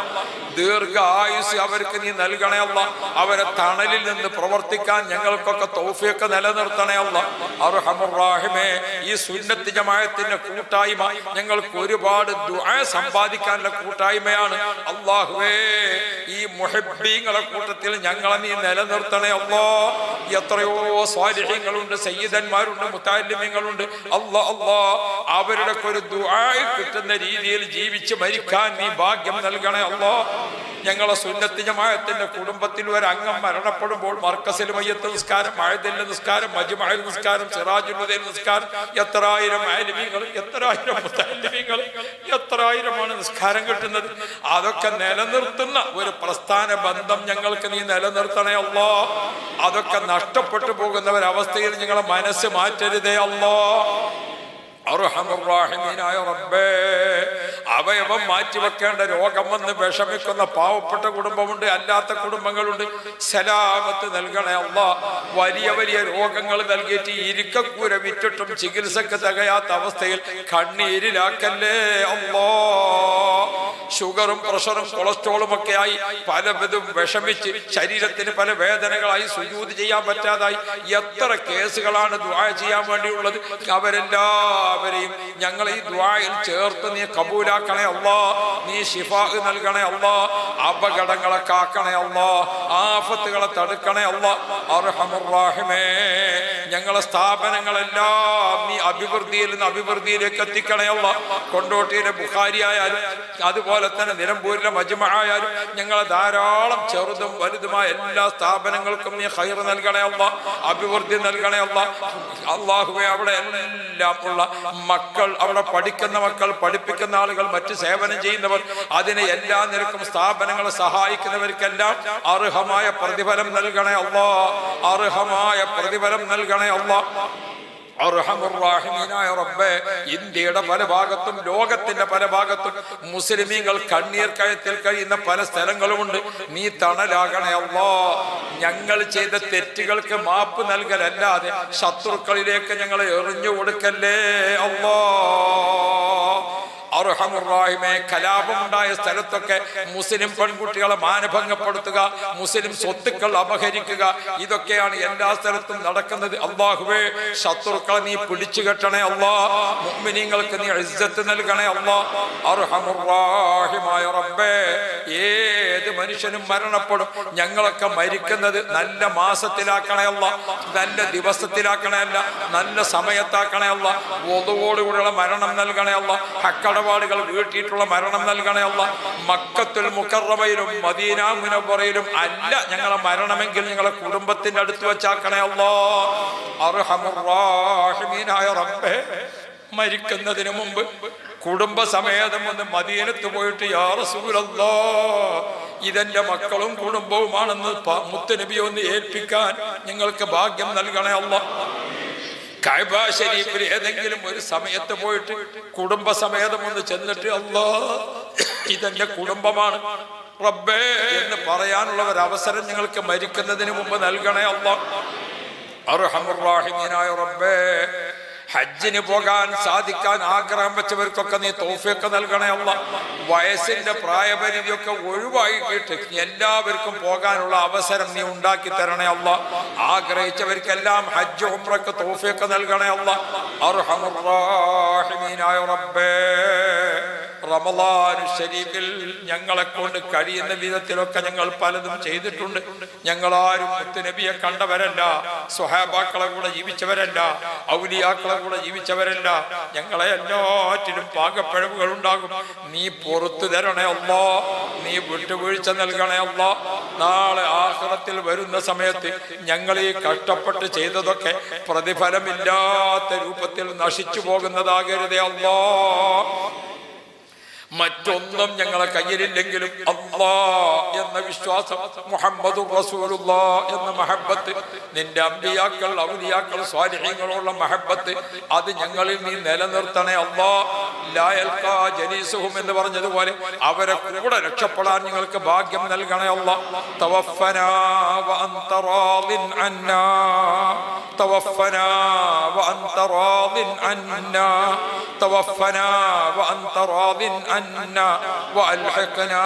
ദീർഘായുസ് അവർക്ക് നീ നൽകണേ അല്ലാ. അവരെ തണലിൽ നിന്ന് പ്രവർത്തിക്കാൻ ഞങ്ങൾക്കൊക്കെ തൗഫീഖ് നിലനിർത്തണേ അല്ലാ. അർഹമുർ-റഹീമേ, ഈ സുന്നത്ത് ജമാഅത്തിന്റെ കൂട്ടായ്മ ഞങ്ങൾക്ക് ഒരുപാട് ദുആ സമ്പാദിക്കാനുള്ള കൂട്ടായ്മയാണ്. അല്ലാഹുവേ, ഈ മുഹബ്ബീങ്ങളെ കൂട്ടത്തിൽ ഞങ്ങളെ നീ നിലനിർത്തണേ അല്ലാ. എത്രയോ സ്വാലിഹീങ്ങളുണ്ട്, സയ്യിദന്മാരുണ്ട്, മുതഅല്ലിമീങ്ങളുണ്ട്. അല്ലാ അല്ലാ, അവരുടെ ഒരു ദുആ കിട്ടുന്ന രീതിയിൽ ജീവിച്ച് മരിക്കാൻ നീ ഭാഗ്യം നൽകണേ അല്ലാ. ഞങ്ങളെ സുന്നത്ത് ജമാഅത്തിന്റെ കുടുംബത്തിൽ ഒരു അംഗം മരണപ്പെടുമ്പോൾ മർക്കസിൽ മയ്യത്ത് നിസ്കാരം, മഅദിൽ നിസ്കാരം, മജ്മഅൽ നിസ്കാരം, സിറാജുൽ ഹുദ നിസ്കാരം, എത്രായിരം ആലിമീങ്ങൾ, എത്രായിരം മുതഅല്ലിമീങ്ങൾ, എത്രായിരമാണ് നിസ്കാരം കിട്ടുന്നത്. അതൊക്കെ നിലനിർത്തുന്ന ഒരു പ്രസ്ഥാന ബന്ധം ഞങ്ങൾക്ക് നീ നിലനിർത്തണേ അല്ലാ. അതൊക്കെ നഷ്ടപ്പെട്ടു പോകുന്ന ഒരവസ്ഥയിൽ ഞങ്ങളെ മനസ്സ് മാറ്റരുതേ അല്ലാ. അർഹമുർ-റഹീമീനായ റബ്ബേ, അവയവം മാറ്റിവെക്കേണ്ട രോഗം വന്ന് വിഷമിക്കുന്ന പാവപ്പെട്ട കുടുംബമുണ്ട്, അല്ലാത്ത കുടുംബങ്ങളുണ്ട്. സലാമത്ത് നൽകണേ അല്ലാ. വലിയ വലിയ രോഗങ്ങൾ നൽകിയിട്ട് ഇരിക്കക്കൂര വിറ്റിട്ടും ചികിത്സക്ക് തികയാത്ത അവസ്ഥയിൽ കണ്ണീരിലാക്കല്ലേ അല്ലാ. ഷുഗറും പ്രഷറും കൊളസ്ട്രോളും ഒക്കെ ആയി പലതും വിഷമിച്ച് ശരീരത്തിന് പല വേദനകളായി സുജൂദ് ചെയ്യാൻ പറ്റാതായി എത്ര കേസുകളാണ് ദുആ ചെയ്യാൻ വേണ്ടിയുള്ളത്. അവരെല്ലാവരെയും ഞങ്ങൾ ഈ ദുആയിൽ ചേർത്ത് നീ കബൂലാക്കണേ അല്ലാ. നീ ശിഫാ നൽകണേ അല്ലാ. അപകടങ്ങളെ കാക്കണേ അല്ലാ. ആഫത്തുകളെ തടുക്കണേ അല്ലാ. അർഹമുർ റഹീമേ, ഞങ്ങളെ സ്ഥാപനങ്ങളെല്ലാം നീ അഭിവൃദ്ധിയിൽ നിന്ന് അഭിവൃദ്ധിയിലേക്ക് എത്തിക്കണേ അല്ലാ. കൊണ്ടോട്ടിയിലെ ബുഖാരി ആയാലും അതുപോലെ തന്നെ നിലമ്പൂരിലെ മജ്മഅ ആയാലും ഞങ്ങളെ ധാരാളം ചെറുതും വലുതുമായ എല്ലാ സ്ഥാപനങ്ങൾക്കും നീ ഖൈർ നൽകണേ അല്ലാ. അഭിവൃദ്ധി നൽകണേ അല്ലാ. അല്ലാഹുവേ, അവിടെ എല്ലാം ഉള്ള മക്കൾ, അവിടെ പഠിക്കുന്ന മക്കൾ, പഠിപ്പിക്കുന്ന ആളുകൾ, മറ്റ് സേവനം ചെയ്യുന്നവർ, അതിനെ എല്ലാ നിരക്കും സ്ഥാപനങ്ങളെ സഹായിക്കുന്നവർക്കെല്ലാം അർഹമായ പ്രതിഫലം നൽകണേ അല്ലാ. അർഹമായ പ്രതിഫലം നൽകണേ അല്ലാ. അർഹമുർ റഹീമീനായ റബ്ബേ, ഇന്ത്യയുടെ പല ഭാഗത്തും ലോകത്തിന്റെ പല ഭാഗത്തും മുസ്ലിമീങ്ങൾ കണ്ണീർ കയത്തിൽ കഴിയുന്ന പല സ്ഥലങ്ങളുമുണ്ട്. നീ തണലാകണേ അല്ലാ. ഞങ്ങൾ ചെയ്ത തെറ്റുകൾക്ക് മാപ്പ് നൽകലല്ലാതെ ശത്രുക്കളിലേക്ക് ഞങ്ങളെ എറിഞ്ഞു കൊടുക്കല്ലേ അല്ലാ. അർഹമുറാഹിമേ, കലാപമുണ്ടായ സ്ഥലത്തൊക്കെ മുസ്ലിം പെൺകുട്ടികളെ മാനഭംഗപ്പെടുത്തുക, മുസ്ലിം സ്വത്തുക്കൾ അപഹരിക്കുക, ഇതൊക്കെയാണ് എല്ലാ സ്ഥലത്തും നടക്കുന്നത്. അല്ലാഹുവേ, ശത്രുക്കളെ നീ പിടിച്ചു കെട്ടണേ അല്ലാ. മുഅ്മിനീങ്ങൾക്ക് നീ ഇസ്സത്ത് നൽകണേ അല്ലാ. അർഹമുറാഹിമായ റബ്ബേ, ഏത് മനുഷ്യനും മരണപ്പെടും. ഞങ്ങളൊക്കെ മരിക്കുന്നത് നല്ല മാസത്തിലാക്കണേ അല്ലാ, നല്ല ദിവസത്തിലാക്കണേ അല്ല, നല്ല സമയത്താക്കണേ അല്ലാ. വദുവോടുകൂടിയുള്ള മരണം നൽകണേ അല്ലാ. ഹക്കടപാടുകൾ വീട്ടിയിട്ടുള്ള മരണം നൽകണേ അല്ലാ. മക്കത്തുൽ മുകറമയിലും മദീന മുനവ്വറയിലും അല്ല ഞങ്ങളെ മരണമെങ്കിൽ ഞങ്ങളെ കുടുംബത്തിന്റെ അടുത്ത് വെച്ചാക്കണേ അല്ലാ. അർഹമുർ റഹീമീനായ റബ്ബേ, മരിക്കുന്നതിന് മുമ്പ് കുടുംബസമേതം ഒന്ന് മദീനത്ത് പോയിട്ട് യാ റസൂലല്ലാഹ്, ഇതെന്റെ മക്കളും കുടുംബവുമാണെന്ന് മുത്തുനബി ഒന്ന് ഏൽപ്പിക്കാൻ ഞങ്ങൾക്ക് ഭാഗ്യം നൽകണേ അല്ലാ. കഅബ ശരീഫിൽ ഏതെങ്കിലും ഒരു സമയത്ത് പോയിട്ട് കുടുംബസമേതം ഒന്ന് ചെന്നിട്ട് അല്ലാഹ്, ഇതെന്റെ കുടുംബമാണ് റബ്ബേ എന്ന് പറയാനുള്ള ഒരു അവസരം ഞങ്ങൾക്ക് മരിക്കുന്നതിന് മുമ്പ് നൽകണേ അല്ലാഹ്. അർഹമുർ റഹീമീനായ റബ്ബേ, ഹജ്ജിന് പോകാൻ സാധിക്കാൻ ആഗ്രഹം വെച്ചവർക്കൊക്കെ നീ തൗഫീഖ് നൽകണേ അല്ലാഹ്. വയസ്സിന്റെ പ്രായപരിധിയൊക്കെ ഒഴിവാക്കിയിട്ട് എല്ലാവർക്കും പോകാനുള്ള അവസരം നീ ഉണ്ടാക്കി തരണേ അല്ലാഹ്. ആഗ്രഹിച്ചവർക്കെല്ലാം ഹജ്ജ് ഉംറക്ക് തൗഫീഖ് നൽകണേ അല്ലാഹ്. അർഹമുർ റഹീമീനായ റബ്ബേ, റമളാൻ ശരീഫിൽ ഞങ്ങളെ കൊണ്ട് കഴിയുന്ന വിധത്തിലൊക്കെ ഞങ്ങൾ പലതും ചെയ്തിട്ടുണ്ട്. ഞങ്ങളാരും മുത്തുനബിയെ കണ്ടവരല്ല, സ്വഹാബാക്കളെ കൂടെ ജീവിച്ചവരല്ല, ഔലിയാക്കളെ കൂടെ ജീവിച്ചവരല്ല. ഞങ്ങളെ എല്ലാറ്റിലും പാകപ്പിഴവുകൾ ഉണ്ടാകും. നീ പുറത്തു തരണേ അല്ലാ. നീ വിട്ടുവീഴ്ച നൽകണേ അല്ലാ. നാളെ ആഖിറത്തിൽ വരുന്ന സമയത്ത് ഞങ്ങൾ ഈ കഷ്ടപ്പെട്ട് ചെയ്തതൊക്കെ പ്രതിഫലമില്ലാത്ത രൂപത്തിൽ നശിച്ചു പോകുന്നതാകരുതേ അല്ലാ. മറ്റൊന്നും ഞങ്ങളെ കയ്യിലില്ലെങ്കിലും അല്ലാഹ് എന്ന വിശ്വാസം, മുഹമ്മദുർ റസൂലുള്ളാഹ് എന്ന മഹബ്ബത്ത്, നിന്റെ അമ്പിയാക്കൾ, ഔലിയാക്കൾ, സ്വാലിഹീങ്ങളുള്ള മഹബ്ബത്ത്, അത് ഞങ്ങളിൽ നീ നിലനിർത്തണേ അല്ലാഹ്. ലാ യൽഖാ ജലീസുഹും എന്ന് പറഞ്ഞതുപോലെ അവരെ കൂടെ രക്ഷപ്പെടാൻ ഞങ്ങൾക്ക് ഭാഗ്യം നൽകണേ അല്ലാഹ്. തവഫനാ വഅൻത റാദിൻ അന്നാ, തവഫനാ വഅൻത റാദിൻ അന്നാ, തവഫനാ വഅൻത റാദിൻ عنا وألحقنا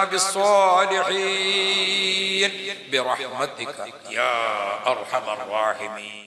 بالصالحين برحمتك يا أرحم الراحمين.